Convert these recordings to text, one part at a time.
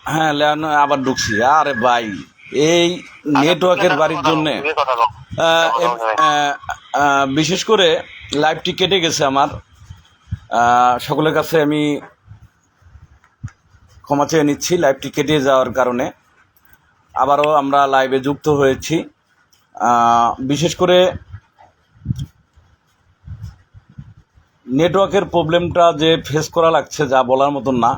হ্যাঁ, ল্যান আবার ঢুকছি। আরে ভাই, এই আচ্ছা, নেটওয়ার্কের বাড়ির কথা জন্যে বুঝে কথা বল। বিশেষ করে লাইভটি কেটে গেছে আমার। সকলের কাছে আমি ক্ষমা চেয়ে নিচ্ছি লাইভটি কেটে যাওয়ার কারণে। আবারও আমরা লাইভে যুক্ত হয়েছি। বিশেষ করে নেটওয়ার্কের প্রবলেমটা যে ফেস করা লাগছে যা বলার মতন না।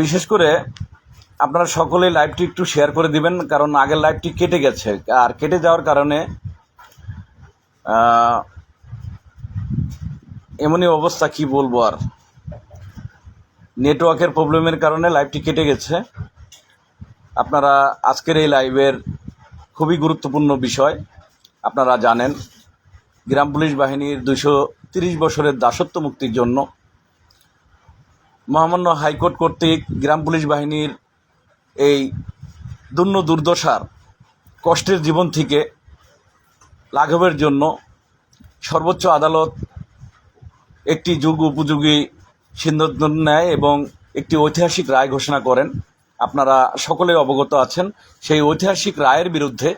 বিশেষ করে আপনারা সকলে লাইভটি একটু শেয়ার করে দিবেন, কারণ আগের লাইভটি কেটে গেছে। আর কেটে যাওয়ার কারণে এমনই অবস্থা, কি বলবো আর। নেটওয়ার্কের প্রবলেমের কারণে লাইভটি কেটে গেছে। আপনারা আজকের এই লাইভের খুবই গুরুত্বপূর্ণ বিষয়। আপনারা জানেন, গ্রাম পুলিশ বাহিনীর 230 বছরের দাসত্ব মুক্তির জন্য মহামান্য হাইকোর্ট কর্তৃক গ্রাম পুলিশ বাহিনীর এই দুর্দশার কষ্টের জীবন থেকে লাঘবের জন্য সর্বোচ্চ আদালত একটি যুগ উপযোগী সিদ্ধান্ত নেয় এবং একটি ঐতিহাসিক রায় ঘোষণা করেন। আপনারা সকলে অবগত আছেন। সেই ঐতিহাসিক রায়ের বিরুদ্ধে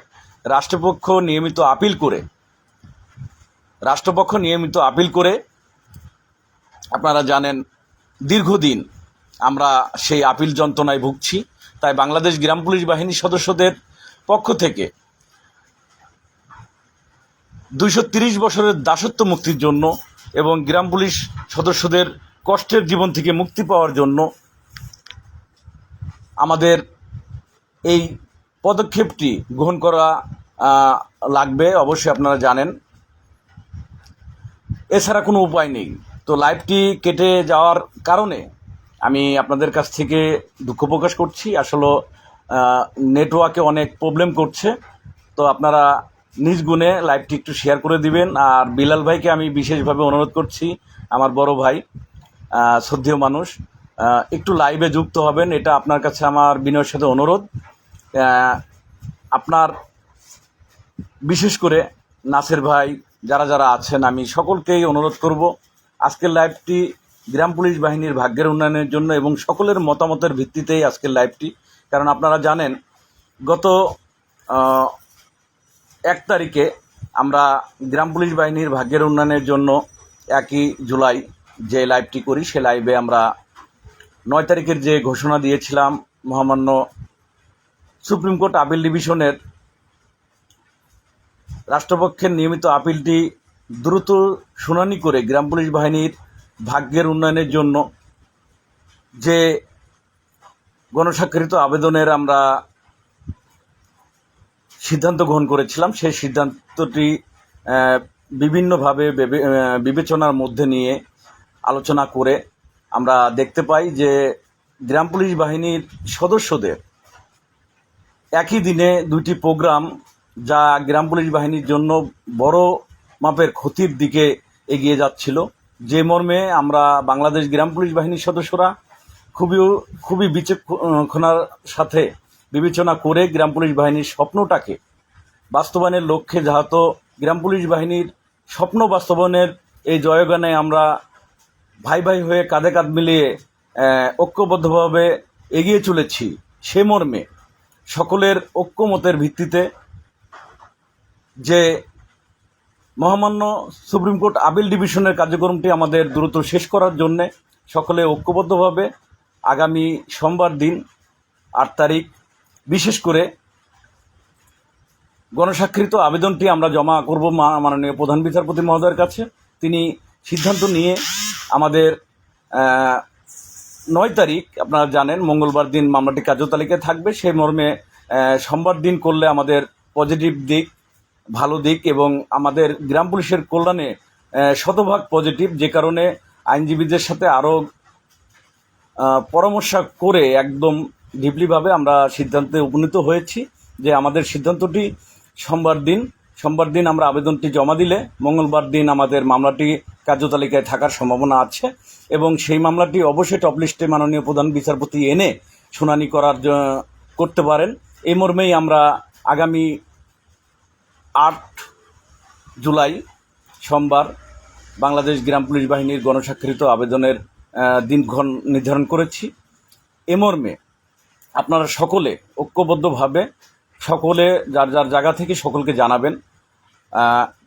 রাষ্ট্রপক্ষ নিয়মিত আপিল করে আপনারা জানেন দীর্ঘদিন আমরা সেই আপিল যন্ত্রণায় ভুগছি। তাই বাংলাদেশ গ্রাম পুলিশ বাহিনীর সদস্যদের পক্ষ থেকে 230 বছরের দাসত্ব মুক্তির জন্য এবং গ্রাম পুলিশ সদস্যদের কষ্টের জীবন থেকে মুক্তি পাওয়ার জন্য আমাদের এই পদক্ষেপটি গ্রহণ করা লাগবে, অবশ্যই আপনারা জানেন। এছাড়া কোনো উপায় নেই। তো লাইভটি কেটে যাওয়ার কারণে আমি আপনাদের কাছ থেকে দুঃখ প্রকাশ করছি। আসলে নেটওয়ার্কে অনেক প্রবলেম করছে। তো আপনারা নিজ গুণে লাইভটি একটু শেয়ার করে দিবেন। আর বিলাল ভাইকে আমি বিশেষভাবে অনুরোধ করছি, আমার বড় ভাই, শ্রদ্ধেয় মানুষ, একটু লাইভে যুক্ত হবেন। এটা আপনার কাছে আমার বিনয়ের সাথে অনুরোধ। আপনার বিশেষ করে নাসের ভাই, যারা আছেন, আমি সকলকেই অনুরোধ করব আজকের লাইভটি গ্রাম পুলিশ বাহিনীর ভাগ্যের উন্নয়নের জন্য এবং সকলের মতামতের ভিত্তিতেই আজকের লাইভটি। কারণ আপনারা জানেন, গত 1 তারিখে আমরা গ্রাম পুলিশ বাহিনীর ভাগ্যের উন্নয়নের জন্য 1 জুলাই যে লাইভটি করি, সে লাইভে আমরা 9 তারিখের যে ঘোষণা দিয়েছিলাম, মহামান্য সুপ্রিম কোর্ট আপিল ডিভিশনের রাষ্ট্রপক্ষের নিয়মিত আপিলটি দ্রুত শুনানি করে গ্রাম পুলিশ বাহিনীর ভাগ্যের উন্নয়নের জন্য যে গণস্বাক্ষরিত আবেদনের আমরা সিদ্ধান্ত গ্রহণ করেছিলাম, সেই সিদ্ধান্তটি বিভিন্নভাবে বিবেচনার মধ্যে নিয়ে আলোচনা করে আমরা দেখতে পাই যে গ্রাম পুলিশ বাহিনীর সদস্যদের একই দিনে 2টি প্রোগ্রাম, যা গ্রাম পুলিশ বাহিনীর জন্য বড় মাপের ক্ষতির দিকে এগিয়ে যাচ্ছিল। যে মর্মে আমরা বাংলাদেশ গ্রাম পুলিশ বাহিনীর সদস্যরা খুবই বিচক্ষণতার সাথে বিবেচনা করে গ্রাম পুলিশ বাহিনীর স্বপ্নটাকে বাস্তবায়নের লক্ষ্যে, যাহাতো গ্রাম পুলিশ বাহিনীর স্বপ্ন বাস্তবায়নের এই জয়গানে আমরা ভাই ভাই হয়ে কাঁধে কাঁধ মিলিয়ে ঐক্যবদ্ধভাবে এগিয়ে চলেছি, সে মর্মে সকলের ঐক্যমতের ভিত্তিতে যে মহামান্য সুপ্রিম কোর্ট আপিল ডিভিশনের কার্যক্রমটি আমাদের দ্রুত শেষ করার জন্যে সকলে ঐক্যবদ্ধভাবে আগামী সোমবার দিন 8 তারিখ বিশেষ করে গণস্বাক্ষরিত আবেদনটি আমরা জমা করব মাননীয় প্রধান বিচারপতি মহোদয়ের কাছে। তিনি সিদ্ধান্ত নিয়ে আমাদের 9 তারিখ, আপনারা জানেন, মঙ্গলবার দিন মামলাটি কার্যতালিকায় থাকবে। সেই মর্মে সোমবার দিন করলে আমাদের পজিটিভ দিক, ভালো দিক এবং আমাদের গ্রাম পুলিশের কল্যাণে শতভাগ পজিটিভ। যে কারণে আইনজীবীদের সাথে আরও পরামর্শ করে একদম ডিপলিভাবে আমরা সিদ্ধান্তে উপনীত হয়েছি যে আমাদের সিদ্ধান্তটি সোমবার দিন আমরা আবেদনটি জমা দিলে মঙ্গলবার দিন আমাদের মামলাটি কার্যতালিকায় থাকার সম্ভাবনা আছে এবং সেই মামলাটি অবশ্যই টপ লিস্টে মাননীয় প্রধান বিচারপতি এনে শুনানি করার করতে পারেন। এই মর্মেই আমরা আগামী 8 জুলাই সোমবার বাংলাদেশ গ্রাম পুলিশ বাহিনীর গণস্বাক্ষরিত আবেদনের দিনক্ষণ নির্ধারণ করেছি। এ মর্মে আপনারা সকলে ঐক্যবদ্ধভাবে সকলে যার যার জায়গা থেকে সকলকে জানাবেন।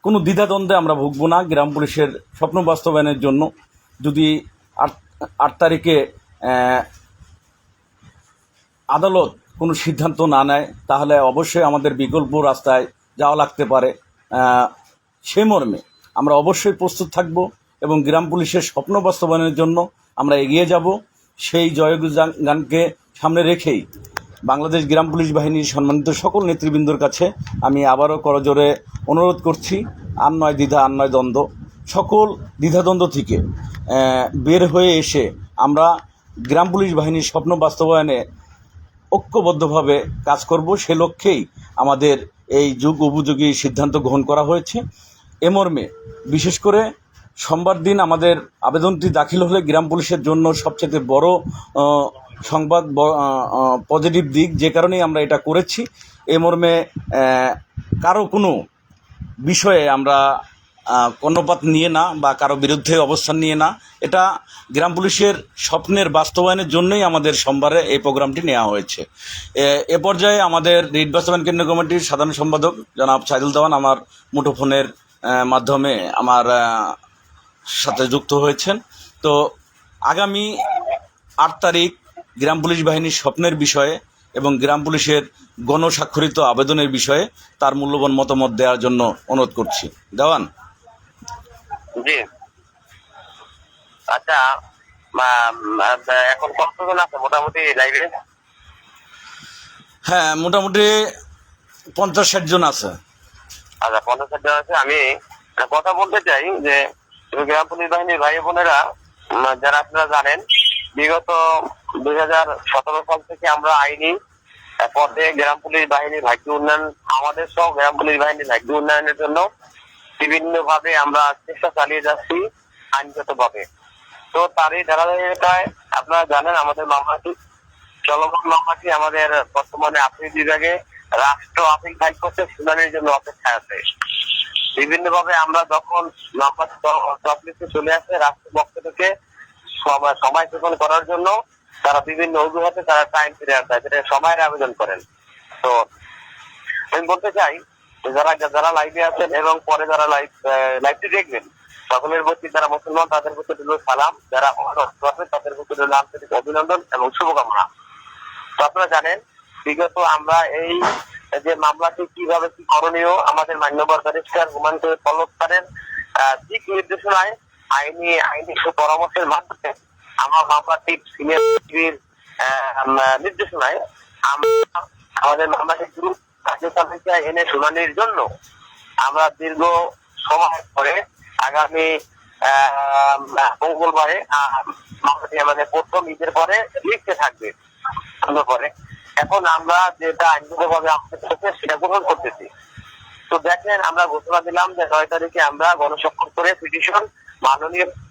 কোনো দ্বিধাদ্বন্দ্বে আমরা ভুগব না। গ্রাম পুলিশের স্বপ্ন বাস্তবায়নের জন্য যদি 8 তারিখে আদালত কোনো সিদ্ধান্ত না নেয় তাহলে অবশ্যই আমাদের বিকল্প রাস্তায় যাওয়া লাগতে পারে। সে মর্মে আমরা অবশ্যই প্রস্তুত থাকব এবং গ্রাম পুলিশের স্বপ্ন বাস্তবায়নের জন্য আমরা এগিয়ে যাব। সেই জয়গানকে সামনে রেখেই বাংলাদেশ গ্রাম পুলিশ বাহিনীর সম্মানিত সকল নেতৃবৃন্দর কাছে আমি আবারও করজোরে অনুরোধ করছি, আর নয় দ্বিধা আর নয় দ্বন্দ্ব, সকল দ্বিধাদ্বন্দ্ব থেকে বের হয়ে এসে আমরা গ্রাম পুলিশ বাহিনীর স্বপ্ন বাস্তবায়নে ঐক্যবদ্ধভাবে কাজ করব। সে লক্ষ্যেই আমাদের এই যুগ উপযোগী সিদ্ধান্ত গ্রহণ করা হয়েছে। এ মর্মে বিশেষ করে সোমবার দিন আমাদের আবেদনটি দাখিল হলে গ্রাম পুলিশের জন্য সবচেয়ে বড় সংবাদ, পজিটিভ দিক, যে কারণেই আমরা এটা করেছি। এ মর্মে কারো কোনো বিষয়ে আমরা কর্ণপাত নিয়ে না বা কারো বিরুদ্ধে অবস্থান নিয়ে না, এটা গ্রাম পুলিশের স্বপ্নের বাস্তবায়নের জন্যই আমাদের সোমবারে এই প্রোগ্রামটি নেওয়া হয়েছে। এ পর্যায়ে আমাদের রিট বাস্তবায়ন কেন্দ্র কমিটির সাধারণ সম্পাদক জনাব সাইদুল দেওয়ান আমার মুঠোফোনের মাধ্যমে আমার সাথে যুক্ত হয়েছেন। তো আগামী 8 তারিখ গ্রাম পুলিশ বাহিনীর স্বপ্নের বিষয়ে এবং গ্রাম পুলিশের গণস্বাক্ষরিত আবেদনের বিষয়ে তার মূল্যবান মতামত দেওয়ার জন্য অনুরোধ করছি। দেওয়ান। জি, আচ্ছা, এখন কতজন আছে মোটামুটি লাইভে? হ্যাঁ, মোটামুটি 50-60 জন আছে। আচ্ছা, 50-60 জন আছে। আমি কথা বলতে চাই যে গ্রাম পুলিশ বাহিনীর ভাই বোনেরা, যারা আপনারা জানেন, বিগত 2017 সাল থেকে আমরা আইনি পথে গ্রাম পুলিশ বাহিনীর ভাগ্য উন্নয়ন, আমাদের সহ গ্রাম পুলিশ বাহিনীর ভাগ্য উন্নয়নের জন্য বিভিন্ন ভাবে আমরা চেষ্টা চালিয়ে যাচ্ছি আইনগত ভাবে। তো তারই ধারাবাহিকতায় আপনারা জানেন আমাদের মামলাটি, চলমান মামলাটি আমাদের বর্তমানে আপিল বিভাগে রাষ্ট্র আপিল ফাইল করতে শুনানির জন্য অপেক্ষায় আছে। বিভিন্ন ভাবে আমরা যখন মামলাটি চলে আসে রাষ্ট্র পক্ষ থেকে সময় শোষণ করার জন্য তারা বিভিন্ন অজুহাতে তারা টাইম পিরিয়ড দেয়, যেটা সময়ের আবেদন করেন। তো আমি বলতে চাই যারা লাইভে আছেন এবং পরে যারা লাইভটি দেখবেন, সকলের প্রতি যারা মুসলমান তাদের প্রতি সালাম, যারা তাদের প্রতি আন্তরিক অভিনন্দন এবং শুভকামনা। তো আপনারা জানেন বিগত আমরা এই যে মামলাটি কিভাবে কি করণীয়, আমাদের মান্যবর ব্যারিস্টার হুমায়ুন কবির পল্লব স্যারের দিক নির্দেশনায় আইনি সুপরামর্শের মাধ্যমে আমার মামলাটি সিনিয়র নির্দেশনায় আমাদের মামলাটি দ্রুত কার্যতালিকায় এনে শুনানির জন্য আমরা দীর্ঘ সময় পরে আগামী মঙ্গলবারে মামলাটি আমাদের প্রথম ঈদের পরে লিখতে থাকবে। পরে এখন আমরা যেটা আইনগতভাবে আমাদের চোখে সেটা গ্রহণ করতেছি। তো দেখেন, আমরা ঘোষণা দিলাম যে 9 তারিখে আমরা গণস্বাক্ষর করে পিটিশন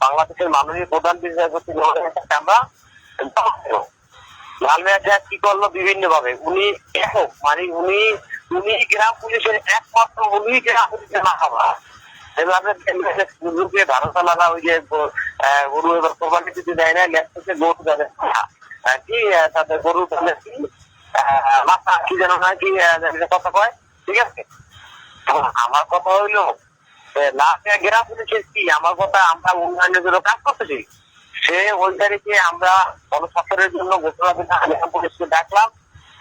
বাংলাদেশের মাননীয় প্রধান বিচারপতি আমরা লালমিয়া সাহেব কি করলো বিভিন্ন ভাবে, উনি একক মানে উনি গ্রাম পুলিশের একমাত্র উনি গ্রাম পুলিশের মাথাবা এভাবে ধারণা লাগা, ওই যে গরু এবার কোরবানি দিতে দেয় না, লেখছে গরু যাদের কি তাদের গরু কি মাথা কি যেন না কি কথা কয়, ঠিক আছে। আমার কথা হইলো গ্রাম পুলিশের কি, আমার কথা আমরা উন্নয়নের জন্য কাজ করতেছি। সে ওই তারিখে আমরা গণস্বাক্ষরের জন্য ঘোষণা দিলাম, পুলিশকে ডাকলাম।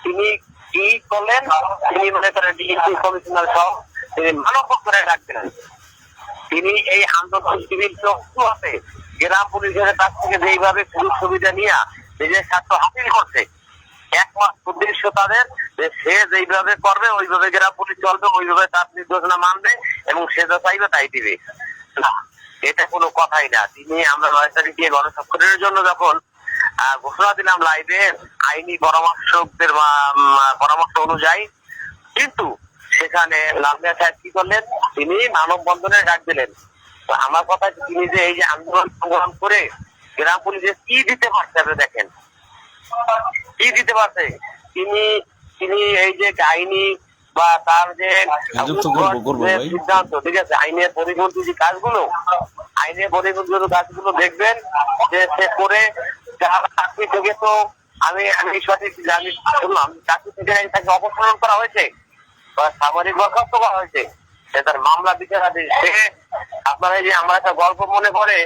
তিনি কি করলেন, তিনি মনে করেন ডিএসপি কমিশনার সহ তিনি মানব করে ডাকলেন। তিনি এই আন্দোলন শিবির আছে গ্রাম পুলিশের কাছ থেকে যেইভাবে সুযোগ সুবিধা নিয়ে নিজের স্বার্থ হাসিল করছে, একমাত্র উদ্দেশ্য তাদের যে সে যেইভাবে করবে ওইভাবে গ্রাম পুলিশ চলবে, ওইভাবে তার নির্দেশনা মানবে এবং সে যা চাইবে তাই দিবে না, এটা কোনো কথাই না। তিনি আমরা 9 তারিখে গণস্বাক্ষরের জন্য যখন ঘোষণা দিলাম লাইভে আইনি পরামর্শকদের পরামর্শ অনুযায়ী, কিন্তু সেখানে লালমিয়া সাহেব কি করলেন, তিনি মানববন্ধনে ডাক দিলেন। তো আমার কথা, তিনি যে এই যে আন্দোলন সংগ্রাম করে গ্রাম পুলিশে কি দিতে পারছে, আপনি দেখেন কি দিতে পারছে। তিনি তিনি এই যে আইনি বা তার যে করবো যে ভাই। সিদ্ধান্ত, ঠিক আছে, আইনের পরিপন্থী যে কাজগুলো, আইনের পরিপন্থী কাজগুলো দেখবেন যে সে করে চাকরি থেকে তো আমি সঠিক জানি শুনলাম চাকরি থেকে তাকে অপসারণ করা হয়েছে বা সামরিক বরখাস্ত করা হয়েছে। সে তার মামলা বিচারাধীন। সে আপনার এই যে আমার একটা গল্প মনে পড়ে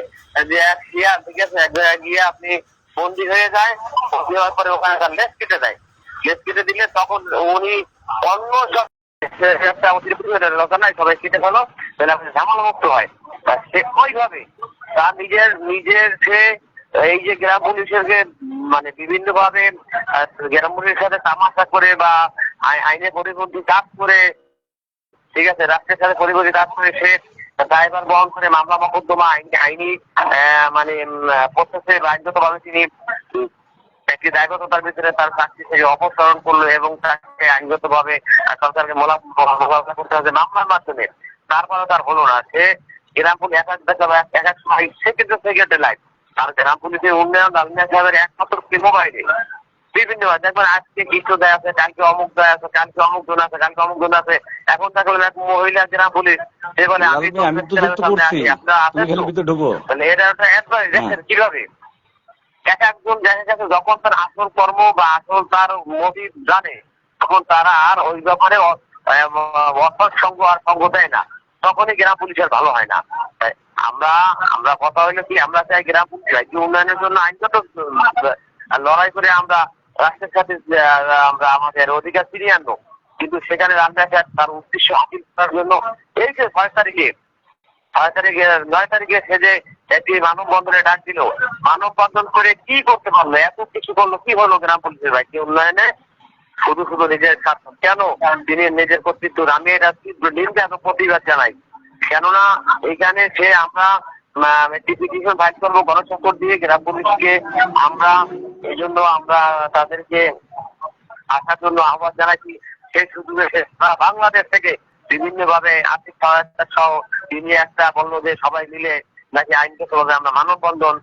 যে এক গিয়া, ঠিক আছে, এক জায়গায় গিয়ে আপনি বন্দি হয়ে যায়, বন্দি হওয়ার পরে ওখানে তার লেজ কেটে দেয়। লেজ কেটে দিলে তখন উনি অন্য সব একটা অতিরিক্ত দরকার নাই, সবাই কেটে ফেলো, তাহলে আপনি ঝামেলা মুক্ত হয়। সে ওইভাবে তার নিজের সে এই যে গ্রাম পুলিশের মানে বিভিন্ন ভাবে গ্রাম পুলিশের সাথে তামাশা করে বা আইনের পরিপন্থী কাজ করে, ঠিক আছে, রাষ্ট্রের সাথে পরিপন্থী কাজ করে সে দায়ভার বহন করে মামলা মোকদ্দমা আইনি মানে প্রসেসে আইনগতভাবে তিনি একটি দায়বদ্ধতার ভিতরে তার চাকরি থেকে অপসারণ করলো এবং তাকে আইনগতভাবে সরকারকে মোকাবিলা করতে হবে মামলার মাধ্যমে। তারপরে তার হলো না। সে গ্রাম পুলিশ এক সময় সেকেন্ডে লাইফ আর গ্রাম পুলিশের উন্নয়ন লালমিয়া সাহেবের একমাত্র মোবাইলে বিভিন্ন দেখবেন আজকে কিছু দেয় আছে, কালকে অমুক দেয় আছে, কালকে অমুক জন আছে, কালকে অমুক জন আছে। এখন তাকে বলে এক মহিলা গ্রাম পুলিশ, সে বলে আমি তো আপনারা আছেন, এটা দেখেন কিভাবে এক একজন দেখা গেছে যখন তার আসল কর্ম বা আসল তার মোটিভ জানে তখন তারা আর ওই ব্যাপারে অসৎ সঙ্গ আর সঙ্গ দেয় না, তখনই গ্রাম পুলিশের ভালো হয় না। আমরা কথা হইলো কি, আমরা চাই গ্রাম পুলিশ উন্নয়নের জন্য আইনগত লড়াই করে আমরা রাষ্ট্রের সাথে আমরা আমাদের অধিকার ফিরিয়ে আনবো, কিন্তু সেখানে রান্নাঘাট তার উদ্দেশ্য হাসিল করার জন্য এই যে 9 তারিখে সে যে একটি মানববন্ধনে ডাক দিল, মানববন্ধন করে কি করতে পারলো, এত কিছু করলো, কি হলো গ্রাম পুলিশের ভাই? কি উন্নয়নে শুধু নিজের স্বার্থ কেন? তিনি নিজের কর্তৃত্ব, আমি এটা নিন্দা এবং প্রতিবাদ জানাই। কেননা এখানে সে আমরা একটি পিটিশন ফাইল করবো গণস্বাক্ষর দিয়ে গ্রাম পুলিশকে, আমরা এই জন্য আমরা তাদেরকে আসার জন্য আহ্বান জানাচ্ছি। সেই সুযোগে বাংলাদেশ থেকে বিভিন্ন ভাবে আর্থিক সহায়তা সহ তিনি একটা বললো যে সবাই মিলে নাকি আইনগতভাবে আমরা মানববন্ধন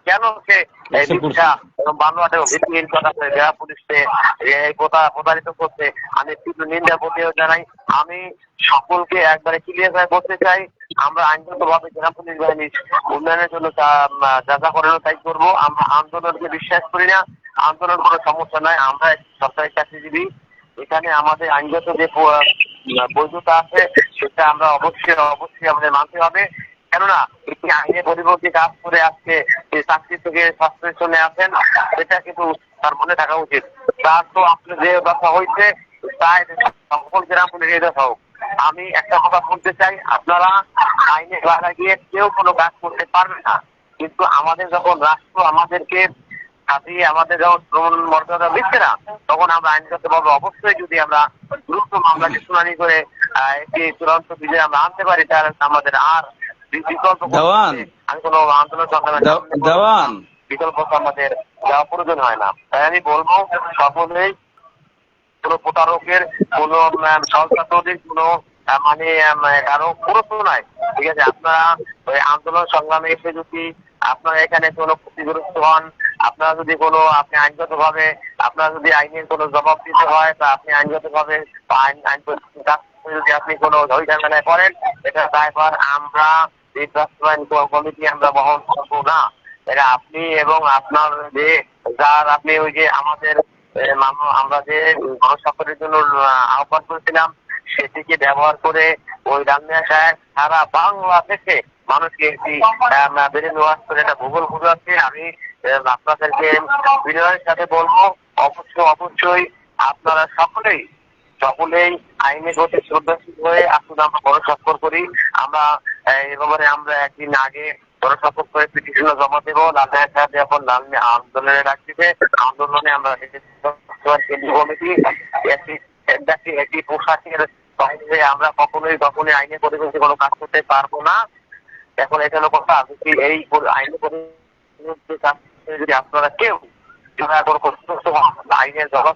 কেন সে ভিত্তিহীন কথা পুলিশকে প্রতারিত করছে, আমি তীব্র নিন্দা প্রতিবাদ জানাই। আমি সকলকে একবারে ক্লিয়ার হয়ে বলতে চাই, আমরা আইনগত ভাবে জেলা পুলিশ বাহিনীর উন্নয়নের জন্য যা যা করানো তাই করবো। আমরা আন্দোলনকে বিশ্বাস করি না, আন্দোলন কোনো সমস্যা নয়, আমরা সরকারি চাকরিজীবী, এখানে আমাদের আইনগত যে বৈধতা আছে সেটা আমরা অবশ্যই আমাদের মানতে হবে। কেননা একটি আইনের পরিবর্তে কাজ করে আজকে চাকরি থেকে সাসপেনশনে আছেন, সেটা কিন্তু তার মনে থাকা উচিত। তার তো আপনার যে দশা হয়েছে তাই সকল গ্রাম পুলিশ এই দশা হোক। আমি একটা কথা বলতে চাই, আপনারা আইনে বাধা গিয়ে কেউ কোনো কাজ করতে পারবে না, কিন্তু আমাদের যখন রাষ্ট্র আমাদেরকে ছাপিয়ে আমাদের যখন শ্রম মর্যাদা দিচ্ছে না, তখন আমরা আইনগতভাবে অবশ্যই যদি আমরা দ্রুত মামলাটি শুনানি করে একটি চূড়ান্ত বিজয় আমরা আনতে পারি, তাহলে আমাদের আর বিকল্প আমি কোনো আন্দোলন বিকল্প আমাদের যাওয়া প্রয়োজন হয় না। তাই আমি বলবো সকলেই কোন প্রতারকের কোন সহস্রাধিক কোন মানে কারো প্রশ্ন নাই, ঠিক আছে। আপনারা ওই আন্দোলন সংগ্রামে এসে যদি আপনারা এখানে কোনো ক্ষতিগ্রস্ত হন, আপনারা যদি কোনো আপনি আইনগত ভাবে আপনারা যদি আইনের কোনো জবাব দিতে হয় বা আপনি আইনগত ভাবে যদি আপনি কোনো ঝামেলায় করেন, এটা দায়ভার আমরা এই বাস্তবায়ন কমিটি আমরা বহন করবো না। এটা আপনি এবং আপনার যে যার আপনি ওই যে আমাদের আমরা যে গণস্বাক্ষরের জন্য আহ্বান করেছিলাম সেটিকে ব্যবহার করে ওই রামমিয়া সাহেব সারা বাংলাদেশে মানুষকে একটি বেরিয়ে ওয়াজ করে একটা ভূগোল বুঝাচ্ছে। আমি আপনাদেরকে বিনয়ের সাথে বলবো অবশ্যই আপনারা সকলেই আইনের প্রতি শ্রদ্ধাশীল হয়ে আসুন, আমরা গণস্বাক্ষর করি। আমরা এবারে আমরা একদিন আগে গণস্বাক্ষর করে পিটিশন জমা দেবো। লালমিয়া সাহেব এখন লালমিয়া আন্দোলনে ডাকছে, আন্দোলনে আমরা কেন্দ্রীয় কমিটি একটি পোশাকের বাইরে আমরা কখনোই আইনের পরিবেশে কোনো কাজ করতে পারবো না। এখন এটা হলো কথা, এই আইনের পরিবেশে কাজ যদি আপনারা কেউ আইনের জবাব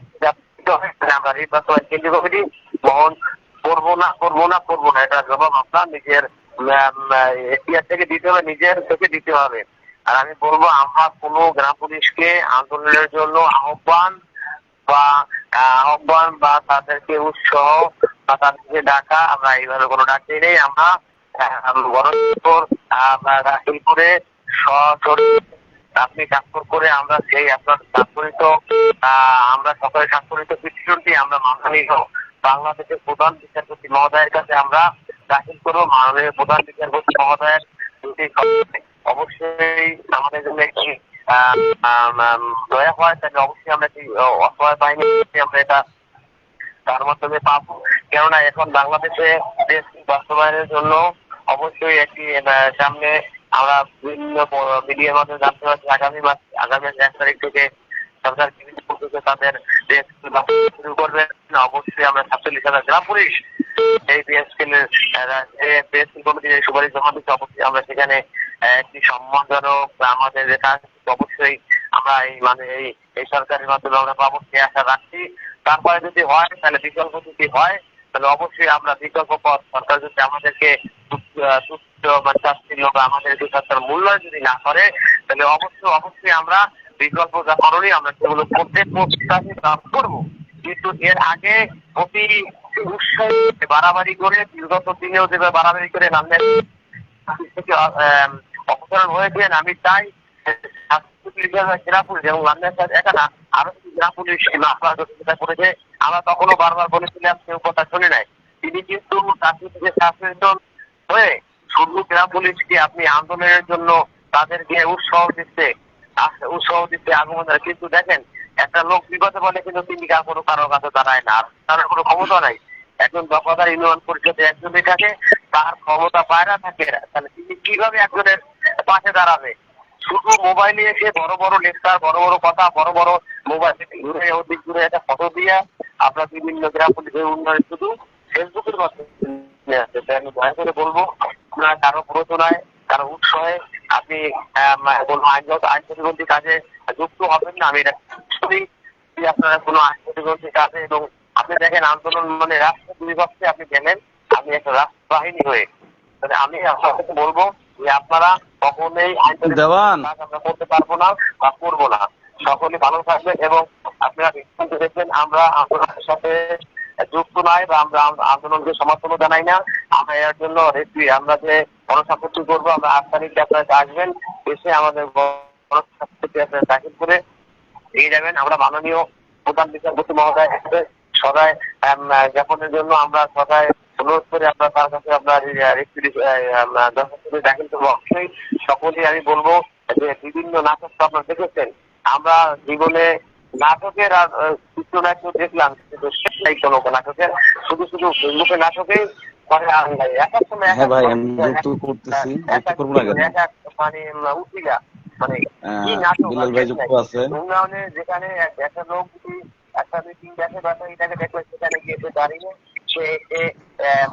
আমরা নির্বাচন কেন্দ্রীয় কমিটি বহন করবো না, এটা জবাব আপনার নিজের এখতিয়ার থেকে দিতে হবে, নিজের থেকে দিতে হবে। আর আমি বলবো আমরা কোনো গ্রাম পুলিশকে আন্দোলনের জন্য বা বা তাদেরকে উৎসাহ বা তাদেরকে ডাকা আমরা এইভাবে কোনো ডাকতেই নেই। আমরা গণতন্ত্র দাখিল করে আপনি স্বাক্ষর করে আমরা সেই আপনার স্বাক্ষরিত আমরা সকলে স্বাক্ষরিত পিটিশনটি আমরা মাননীয় বাংলাদেশের প্রধান বিচারপতি মহোদয়ের কাছে আমরা দাখিল করবো। মাননীয় প্রধান বিচারপতি মহোদয়ের যদি অবশ্যই আমাদের জন্য একটি দয়া হয়, তাহলে অবশ্যই আমরা একটি অসহায় বাহিনী আমরা এটা তার মাধ্যমে পাবো। কেননা এখন বাংলাদেশে দেশ বাস্তবায়নের জন্য অবশ্যই একটি সামনে আমরা বিভিন্ন মিডিয়ার মাধ্যমে জানতে পারছি আগামী 1 তারিখ থেকে সরকার বিভিন্ন পদ্ধতিতে তাদের দেশ শুরু করবে। অবশ্যই আমরা 47,000 গ্রাম পুলিশ এই পে স্কেল কমিটির সুপারিশ জমা দিচ্ছে। অবশ্যই আমরা সেখানে একটি সম্মানজনক আমাদের যেটা অবশ্যই আমরা এই সরকারের মাধ্যমে আমরা পাবো সে আশা রাখছি। তারপরে যদি হয় তাহলে বিকল্প যদি হয় তাহলে অবশ্যই আমরা বিকল্প পথ সরকার যদি আমাদেরকে শাস্তির লোক আমাদের সরকার মূল্যায়ন যদি না করে তাহলে অবশ্যই আমরা বিকল্প যা করণীয় আমরা সেগুলো করতে করবো। কিন্তু এর আগে অতি উৎসাহ বাড়াবাড়ি করে বিগত দিনেও যে বাড়াবাড়ি করে নামের থেকে অপসারণ হয়েছেন, আমি চাই জেলা পুলিশ এবং একা না আরো জেলা পুলিশ করেছে। আমরা তখনও বারবার বলেছিলাম কেউ কথা শুনে নাই। তিনি কিন্তু চাকরি থেকে সাসপেনশন হয়ে শুধু জেলা পুলিশকে আপনি আন্দোলনের জন্য তাদেরকে উৎসাহ দিচ্ছে আগমন। কিন্তু দেখেন একটা লোক বিগত বলে কিন্তু তিনি কোনো কারো কাছে দাঁড়ায় না, তার কোনো ক্ষমতা নাই। একজন দফাদার ইউনিয়ন পরিষদে একজনের কাছে তার ক্ষমতা পায়রা থাকে, তাহলে তিনি কিভাবে একজনের পাশে দাঁড়াবে? শুধু মোবাইলে এসে বড় বড় লেকচার, বড় বড় কথা, বড় বড় মোবাইল ঘুরে অধিক ঘুরে একটা ফটো দিয়ে আপনার বিভিন্ন গ্রাম পুলিশের উন্নয়ন শুধু ফেসবুকের মাধ্যমে আছে। তাই আমি দয়া করে বলবো আপনারা কারো প্ররোচনায় কারো উৎসাহে আপনি আইন প্রতিবন্ধী কাজে যুক্ত হবেন না। আমি এটা আপনারা কোনো আইন প্রতিবন্ধী কাজে এবং আপনি দেখেন আন্দোলন মানে রাষ্ট্র বিভক্তি আপনি গেলেন, আমি একটা রাষ্ট্র বাহিনী হয়ে আমি আপনাকে বলবো যে আপনারা কখনোই আইন কাজ আমরা করতে পারবো না বা করবো না। সকলে ভালো থাকবেন এবং আপনারা দেখবেন আমরা আন্দোলনের সাথে যুক্ত নয় বা আমরা আন্দোলনকে সমর্থনও জানাই না। আমরা এর জন্য আমরা যে গণস্বাক্ষরটি করবো আমরা 8 তারিখে আপনারা আসবেন, এসে আমাদের গণস্বাক্ষরটি আপনারা দাখিল করে এগিয়ে যাবেন। আমরা মাননীয় প্রধান বিচারপতি মহোদয় সদায় জ্ঞাপনের জন্য আমরা সদায় অনুরোধ করে আমরা তার কাছে আপনার দরখাস্ত দাখিল করবো। অবশ্যই সকলেই আমি বলবো যে বিভিন্ন নাটক তো আপনারা দেখেছেন, আমরা জীবনে নাটকের আর চিত্রনাট্য দেখলাম কিন্তু সেটাই কোনো নাটকের শুধু ফেসবুকে নাটকেই মানে উঠিলা মানে কি নাটক উন্নয়নে যেখানে একটা লোক যদি একটা মিটিং দেখে বা এটাকে দেখলে সেখানে গিয়ে দাঁড়িয়ে সে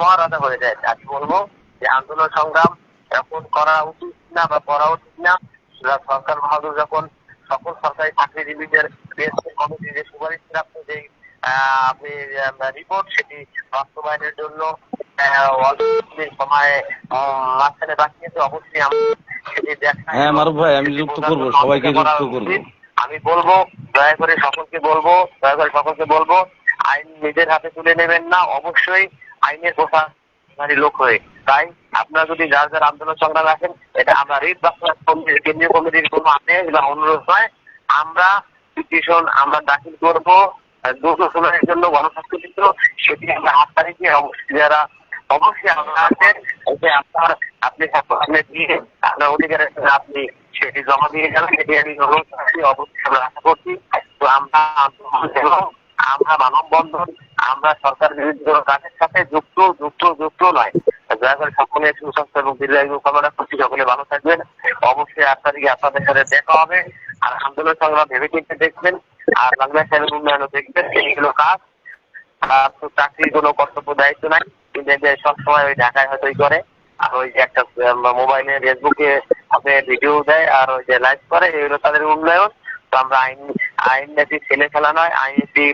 মহারাজা হয়ে যায়। আমি বলবো যে আন্দোলন সংগ্রাম এখন করা উচিত না বা করা উচিত না। সরকার বাহাদুর যখন সকল সরকারি চাকরিজীবীদের কমিটি যে সুপারিশ প্রাপ্ত যে আপনি রিপোর্ট সেটি বাস্তবায়নের জন্য সময় মাঝখানে বাকিয়েছে, অবশ্যই সেটি আমি বলবো দয়া করে সকলকে বলবো আইন নিজের হাতে তুলে নেবেন না, অবশ্যই আইনের প্রশাসনী লোক হয়ে। তাই আপনারা যদি যার আন্দোলন সংগ্রাম রাখেন এটা আমরা রিট কেন্দ্রীয় কমিটির কোনো আদেশ বা অনুরোধ নয়, আমরা পিটিশন আমরা দাখিল করবো 216 জন্য গণস্বাক্ষরিত সেটি আমরা 8 তারিখে যারা অবশ্যই আপনি দিয়ে আপনার অধিকারের আপনি সেটি জমা দিয়ে যাবেন, সেটি আমি অবশ্যই আমরা আশা করছি। তো আমরা মানববন্ধন আমরা সরকার বিরোধী কাজের সাথে যুক্ত নয়। দয়া করে সকলে সুস্বাস্থ্য এবং দীর্ঘায়ু কামনা করছি। সকলে ভালো থাকবেন। অবশ্যই 8 তারিখে আপনাদের সাথে দেখা হবে। আর আন্দোলন সংগ্রাম ভেবে চিন্তে দেখবেন আর বাংলাদেশের উন্নয়নও দেখবেন। এইগুলো কাজ আর চাকরির কোনো কর্তব্য দায়িত্ব নাই, কিন্তু সবসময় ওই ঢাকায় হয়তো করে আর ওই যে একটা মোবাইলে ফেসবুকে আপনার ভিডিও দেয় আর ওই যে লাইভ করে, এগুলো তাদের উন্নয়ন। তো আমরা আইন নীতি ছেলে খেলা নয়, আইন নীতি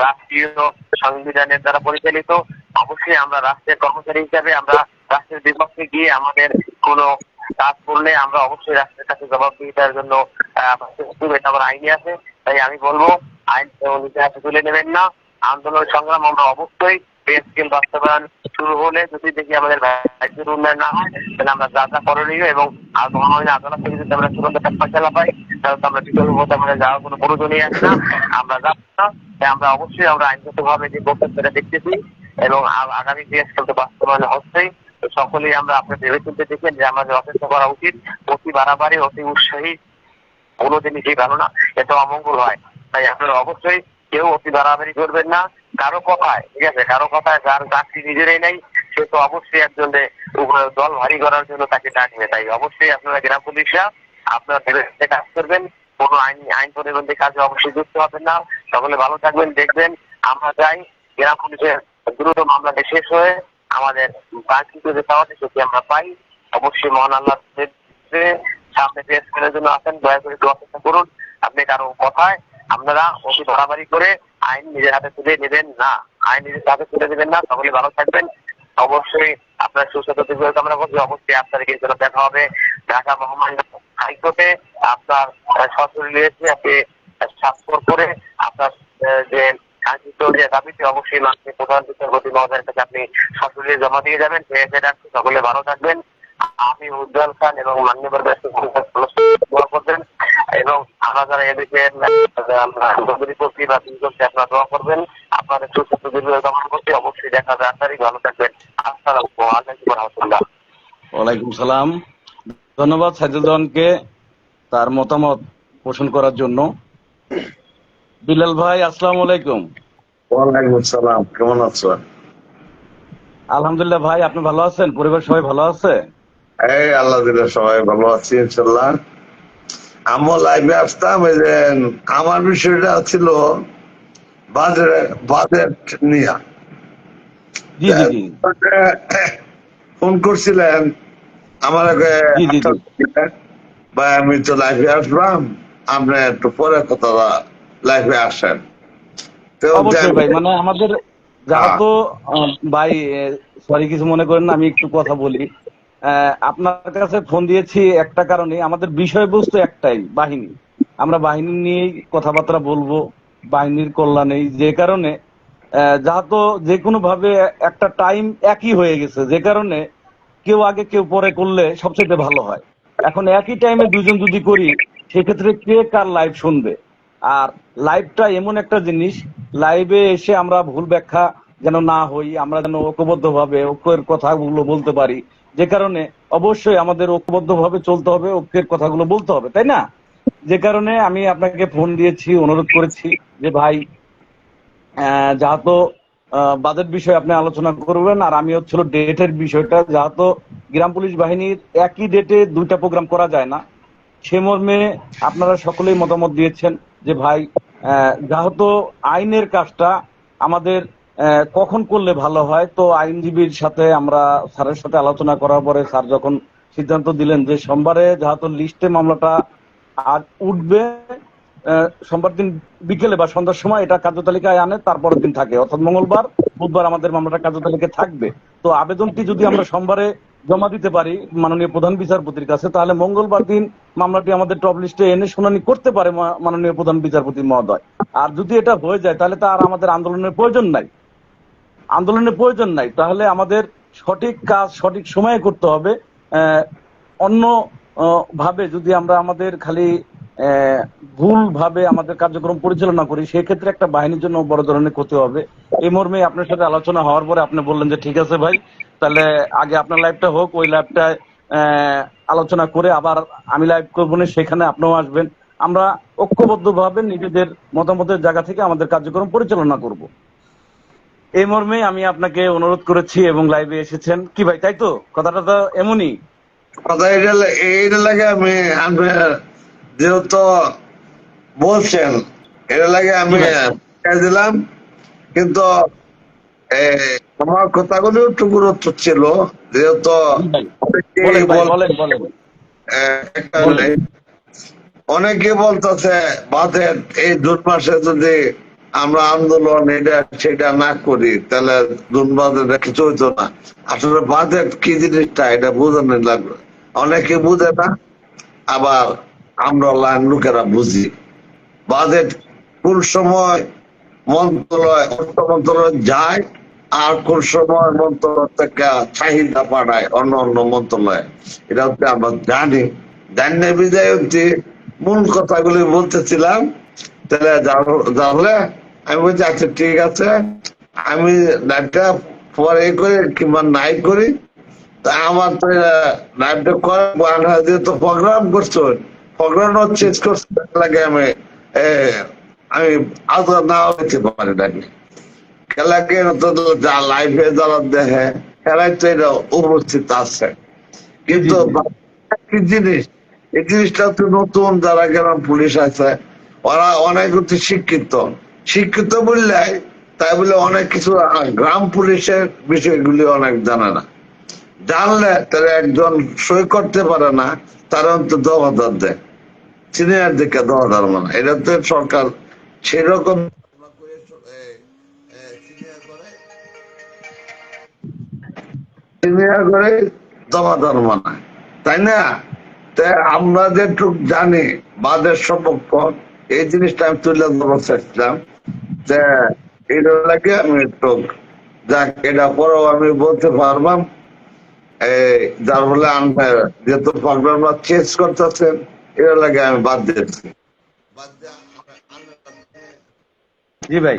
রাষ্ট্রীয় সংবিধানের দ্বারা পরিচালিত। অবশ্যই আমরা রাষ্ট্রের কর্মচারী হিসাবে আমরা রাষ্ট্রের বিপক্ষে গিয়ে আমাদের কোনো কাজ করলে আমরা অবশ্যই রাষ্ট্রের কাছে জবাবদিহিতার জন্য এটা আমার আইনে আছে। তাই আমি বলবো আইন নিজের হাতে তুলে নেবেন না। আন্দোলন সংগ্রাম আমরা অবশ্যই পে স্কেল বাস্তবায়ন শুরু হলে যদি দেখি আমাদের রাজ্যের উন্নয়ন না হয়, তাহলে আমরা যা যা করণীয় এবং মহামান্য আদালত থেকে যদি আমরা চূড়ান্ত একটা ফয়সালা পাই, তাহলে তো আমরা বিকল্প পথে আমাদের যাওয়ার কোনো প্রয়োজনই আছে না। আমরা যাবো না। তাই আমরা অবশ্যই আমরা আইনগতভাবে যে প্রক্রিয়া দেখতেছি এবং আগামী পে স্কেল তো বাস্তবায়ন হচ্ছেই। সকলেই আমরা আপনি ভেবে চিন্তে দেখেন যে আমাদের অপেক্ষা করা উচিত। অতি বাড়াবাড়ি, অতি উৎসাহী কোনো জিনিসই ভালো না, এটা অমঙ্গল হয়। তাই আপনারা অবশ্যই কেউ অতি বাড়াবাড়ি করবেন না কারো কথায়, ঠিক আছে? কারো কথায় যার চাকরি নিজেরাই নেই, সে তো অবশ্যই একজনে দল ভারী করার জন্য তাকে ডাকবে। তাই অবশ্যই আপনারা গ্রাম পুলিশরা আপনারা ভেবে কাজ করবেন, কোনো আইন প্রতিবন্ধী কাজে অবশ্যই যুক্ত হবেন না। সকলে ভালো থাকবেন। দেখবেন আমরা চাই গ্রাম পুলিশের দ্রুত মামলাটি শেষ হয়ে আমাদের কাঙ্ক্ষিত যে পাওয়াটি সেটি আমরা পাই। অবশ্যই মহান আল্লাহ সামনে পেশ করার জন্য আসেন, দয়া করে একটু অপেক্ষা করুন। আপনি কারো কথায় আপনারা অতি বাড়াবাড়ি করে আইন নিজের হাতে তুলে নেবেন না, আইন নিজের হাতে তুলে নেবেন না। সকলে ভালো থাকবেন। অবশ্যই আপনার সুস্বাস্থ্য দীর্ঘ কামনা করছি। অবশ্যই আপনার জন্য দেখা হবে ঢাকা মহামান্য হাইকোর্টে। আপনার সশরীরে এসে আপনি স্বাক্ষর করে আপনার যে কাঙ্ক্ষিত যে দাবিতে অবশ্যই মাননীয় প্রধান বিচারপতি মহোদয়ের কাছে আপনি সশরীরে জমা দিয়ে যাবেন। সকলে ভালো থাকবেন। আমি উজ্জ্বল খান এবং মাননীয় দোয়া করবেন এবং আমরা যারা এদিকে করছি বা করছি আপনারা দোয়া করবেন। আপনাদের সুস্বাস্থ্য দীর্ঘ কামনা করছি। অবশ্যই দেখা যায় 8 তারিখ। ভালো থাকবেন। আসসালামু আলাইকুম ওয়া রাহমাতুল্লাহ। ওয়ালাইকুম সালাম। ধন্যবাদ সাইদুজ্জামানকে তার মতামত পোষণ করার জন্য। বিলাল ভাই, আসসালামু আলাইকুম। ওয়ালাইকুম আসসালাম, কেমন আছো? আলহামদুলিল্লাহ ভাই, আপনি ভালো আছেন? পরিবার সবাই ভালো আছে? এই আল্লাহ দিলে সবাই ভালো আছি ইনশাল্লাহ। আমার লাইভে আসতাম, এই যে আমার বিষয়টা ছিল বাজেট নিয়ে। জি জি জি ফোন করছিলেন আমার জি জি জি। ভাই আমি তো লাইভে আসলাম, আপনি একটু পরে কথা লাইভে আসেন। তো অবশ্যই ভাই, মানে আমাদের যারা তো ভাই, সরি কিছু মনে করেন না, আমি একটু কথা বলি। আপনার কাছে ফোন দিয়েছি একটা কারণে, আমাদের বিষয়বস্তু একটাই, বাহিনী। আমরা বাহিনী নিয়েই কথাবার্তা বলবো, বাহিনীর কল্যাণে। যে কারণে যাহতো যে কোনো ভাবে একটা টাইম একই হয়ে গেছে, যে কারণে কেউ আগে কেউ পরে করলে সবচেয়ে ভালো হয়। এখন একই টাইমে দুজন যদি করি, সেক্ষেত্রে কে কার লাইভ শুনবে? আর লাইভটা এমন একটা জিনিস, লাইভে এসে আমরা ভুল ব্যাখ্যা যেন না হই, আমরা যেন ঐক্যবদ্ধ ভাবে ঐক্যের কথাগুলো বলতে পারি। যে কারণে অবশ্যই আমাদের ঐক্যবদ্ধ ভাবে চলতে হবে, ঐক্যের কথাগুলো বলতে হবে, তাই না? যে কারণে আমি আপনাকে ফোন দিয়েছি, অনুরোধ করেছি যে ভাই, যাহতো বাজেট বিষয়ে আপনি আলোচনা করবেন, আর আমি হচ্ছিল ডেটের বিষয়টা, যাহতো গ্রাম পুলিশ বাহিনীর একই ডেটে 2টা প্রোগ্রাম করা যায় না। সে মর্মে আপনারা সকলেই মতামত দিয়েছেন যে ভাই, যেহেতু আইনের কাজটা আমাদের কখন করলে ভালো হয়, তো আইনজীবীর সাথে আমরা স্যারের সাথে আলোচনা করার পরে স্যার যখন সিদ্ধান্ত দিলেন যে সোমবারে যেহেতু লিস্টে মামলাটা আজ উঠবে, সোমবার দিন বিকেলে বা সন্ধ্যার সময় এটা কার্যতালিকায় আনে, তারপরের দিন থাকে, অর্থাৎ মঙ্গলবার বুধবার আমাদের মামলাটা কার্যতালিকায় থাকবে। তো আবেদনটি যদি আমরা সোমবারে জমা দিতে পারি মাননীয় প্রধান বিচারপতির কাছে, তাহলে মঙ্গলবার দিন মামলাটি আমাদের টপ লিস্টে এনে শুনানি করতে পারে মাননীয় প্রধান বিচারপতি মহোদয়। আর যদি এটা হয়ে যায়, তাহলে তো আর আমাদের আন্দোলনের প্রয়োজন নাই। তাহলে আমাদের সঠিক কাজ সঠিক সময়ে করতে হবে। অন্য ভাবে যদি আমরা আমাদের খালি ভুল ভাবে আমাদের কার্যক্রম পরিচালনা করি, সেক্ষেত্রে একটা বাহিনীর জন্য বড় ধরনের ক্ষতি হবে। এই মর্মে আপনার সাথে আলোচনা হওয়ার পরে আপনি বললেন যে ঠিক আছে ভাই, তাহলে আগে আপনার লাইভটা হোক, ওই লাইভটায় আলোচনা করে আবার আমি লাইভ করবো না, সেখানে আপনিও আসবেন। আমরা ঐক্যবদ্ধ ভাবে নিজেদের মতামতের জায়গা থেকে আমাদের কার্যক্রম পরিচালনা করব। এই মর্মে আমি আপনাকে অনুরোধ করেছি এবং লাইভে এসেছেন। কি ভাই, তাই তো? কথাটা তো এমনই কথা। এইটা লাগে আমি যেহেতু বলছেন, এটা লাগে আমি দিলাম, কিন্তু আমার কথাগুলো একটু গুরুত্ব ছিল, যেহেতু অনেকে বলতেছে বাজেট এই 2 মাসে যদি আমরা আন্দোলন এটা সেটা না করি, তাহলে জুন বাজেট কিছু হইতো না। আসলে বাজেট কি জিনিসটা এটা বোঝানো লাগবে। অনেকে বুঝে না, আবার আমরা লাইন লোকেরা বুঝি। বাজেট কোন সময় মন্ত্রণালয় অর্থ মন্ত্রণালয় যায়, আর কোন সময় মন্ত্রণালয় থেকে চাহিদা পাঠায় অন্য অন্য মন্ত্রণালয়, এটা হচ্ছে আমরা জানি। জানি বিদায় হচ্ছে মূল কথাগুলি বলতেছিলাম। তাহলে জানলে আমি বলছি আচ্ছা ঠিক আছে, আমি লাইভটা পরে করি কিংবা নাই করি। তা আমার তো লাইভটা করে যেহেতু প্রোগ্রাম করছো, প্রোগ্রাম চেঞ্জ করতে লাগে, আমি আজ না হইতে পারি নাকি খেলাকে যা লাইভে যারা দেখে খেলায় তো এটা উপস্থিত আছে, কিন্তু কি জিনিস, এই জিনিসটা তো নতুন যারা গ্রাম পুলিশ আছে ওরা অনেক অতি শিক্ষিত, শিক্ষিত বললে তাই বলে অনেক কিছু গ্রাম পুলিশের বিষয়গুলি অনেক জানে না। জানলে তারা একজন সই করতে পারে না, তারা অন্তত 10,000 দেয়, সিনিয়র দিকে 10,000 মানে এটা তো সরকার সেরকম সিনিয়র করে 10,000 মানে, তাই না? তাই আমরা যেটুক জানি বাদের সম্পর্ক, এই জিনিসটা আমি তুলে ধরতে চাইছিলাম। এটা লাগে আমি একটু যাক এটা পরেও আমি বলতে পারবাম, যার ফলে আমরা যেহেতু প্রোগ্রামটা চেঞ্জ করতেছেন, এটা লাগে আমি বাদ দিয়েছি। জি ভাই।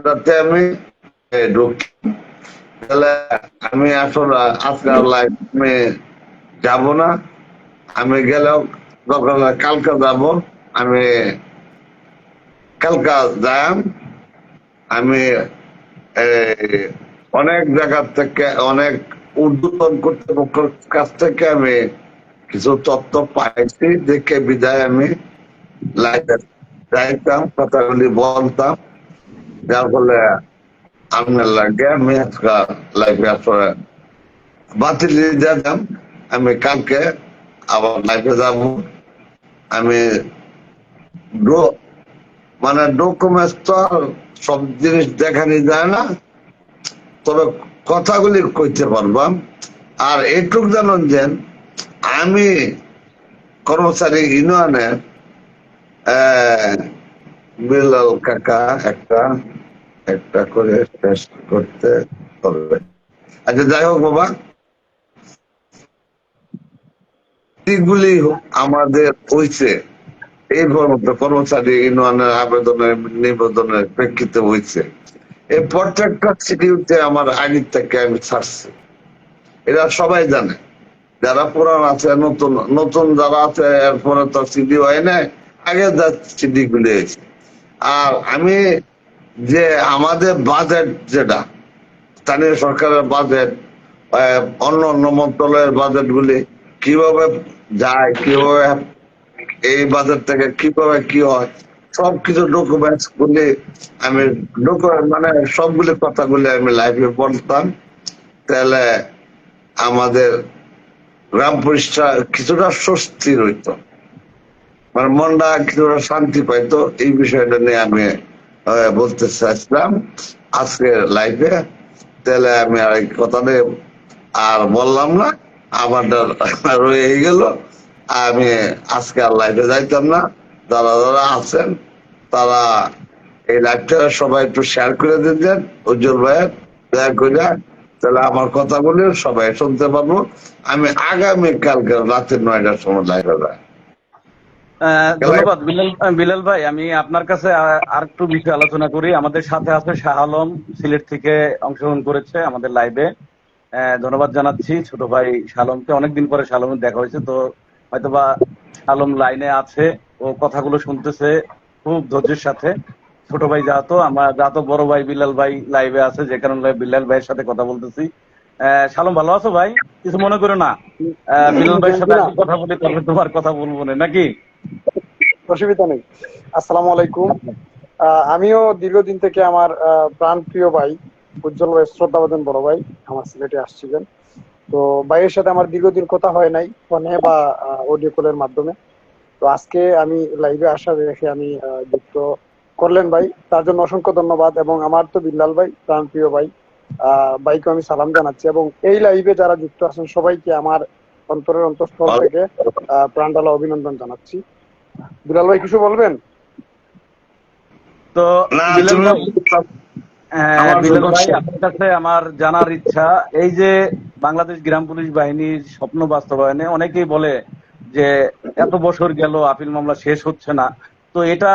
তাতে আমি ঢুকি। তাহলে আমি আসলে আজকাল লাইফ আমি যাব না, আমি গেলেও দরকার হলে কালকে যাব। আমি কালকে যাই, আমি অনেক জায়গা থেকে অনেক ঊর্ধ্বতন কর্তৃপক্ষের কাছ থেকে আমি কিছু তথ্য পাইছি, দেখে বিদায় আমি লাইভে যাইতাম, কথাগুলি বলতাম, যার ফলে আপনার লাগে আমি আজকাল লাইভে আসলে বাতিল দিতাম। আমি কালকে আবার লাইভে যাব। আমি মানে ডকুমেন্টস তো সব জিনিস দেখানি যায় না, তবে কথাগুলি কইতে পারবাম। আর এইটুক জানুন যে আমি কর্মচারী ইউনিয়নের বিলাল কাকা একটা একটা করে শেষ করতে হবে। আচ্ছা যাই হোক বাবা, গুলি আমাদের হয়েছে এই কর্মচারী ইউনিয়নের আবেদনের নিবেদনের প্রেক্ষিতে হয়েছে। এই প্রত্যেকটা সিডিউতে আমার আইনি থেকে আমি ছাড়ছি, এরা সবাই জানে, যারা পুরান আছে নতুন নতুন যারা আছে এরপরে তো সিডি হয় না, আগে যা সিডি গুলি হয়েছে। আর আমি যে আমাদের বাজেট যেটা স্থানীয় সরকারের বাজেট, অন্য অন্য মন্ত্রণালয়ের বাজেট গুলি কিভাবে যায়, কিভাবে এই বাজেট থেকে কিভাবে কি হয়, সবকিছু ডকুমেন্টস গুলি আমি মানে সবগুলি কথাগুলি আমি লাইভে বলতাম। তাহলে আমাদের গ্রাম পরিষ্কার কিছুটা স্বস্তি হইতো, মানে মনটা কিছুটা শান্তি পাইতো। এই বিষয়টা নিয়ে আমি বলতে চাইছিলাম আজকে লাইভে। তাহলে আমি আর কথা নিয়ে আর বললাম না, আমারটা রয়ে গেল। আমি আজকে আর লাইভে যাইতাম না। যারা যারা আছেন তারা এই লাইভটা সবাই একটু শেয়ার করে দিতেন উজ্জ্বল ভাইয়ের, দয়া করে। তাহলে আমার কথাগুলি সবাই শুনতে পাবো। আমি আগামী কালকে রাতে 9টার সময় লাইভে যাই। ধন্যবাদ বিলাল ভাই। আমি আপনার কাছে আর একটু বিষয় আলোচনা করি। আমাদের সাথে আছে শাহ আলম, সিলেট থেকে অংশগ্রহণ করেছে আমাদের লাইভে। ধন্যবাদ জানাচ্ছি ছোট ভাই শাহ আলমকে, অনেকদিন পরে শাহ আলমের দেখা হয়েছে, তো হয়তোবা শাহ আলম লাইনে আছে, ও কথাগুলো শুনতেছে খুব ধৈর্যের সাথে। ছোট ভাই যাতো বড় ভাই বিলাল ভাই লাইভে আছে, যে কারণে বিলাল ভাইয়ের সাথে কথা বলতেছি। শাহ আলম ভালো আছো ভাই? কিছু মনে করো না, বিলাল ভাইয়ের সাথে একটু কথা বলি, তারপরে তোমার কথা বলবো না নাকি? অসুবিধা নেই। আসসালামু আলাইকুম। আমিও দীর্ঘদিন থেকে আমার প্রাণ প্রিয় ভাই উজ্জ্বল ভাই, শ্রদ্ধাবাদন বড় ভাই আমার সিলেটে আসছিলেন। তো ভাইয়ের সাথে আমার দীর্ঘদিন কথা হয় নাই ফোনে বা অডিও কলের মাধ্যমে। তো আজকে আমি লাইভে আসা দেখে আমি যুক্ত করলেন ভাই, তার জন্য অসংখ্য ধন্যবাদ। এবং আমার তো বিল্লাল ভাই প্রাণ প্রিয় ভাই, ভাইকে আমি সালাম জানাচ্ছি। এবং এই লাইভে যারা যুক্ত আছেন সবাইকে আমার অন্তরের অন্তঃস্থল থেকে প্রাণঢালা অভিনন্দন জানাচ্ছি। বিলাল ভাই কিছু বলবেন? তো না বিলাল তুমি ভাই, আমার বিলাল ভাই, আপনার কাছে আমার জানার ইচ্ছা, এই যে বাংলাদেশ গ্রাম পুলিশ বাহিনীর স্বপ্ন বাস্তবায়নে অনেকেই বলে যে এত বছর গেল আপিল মামলা শেষ হচ্ছে না, তো এটা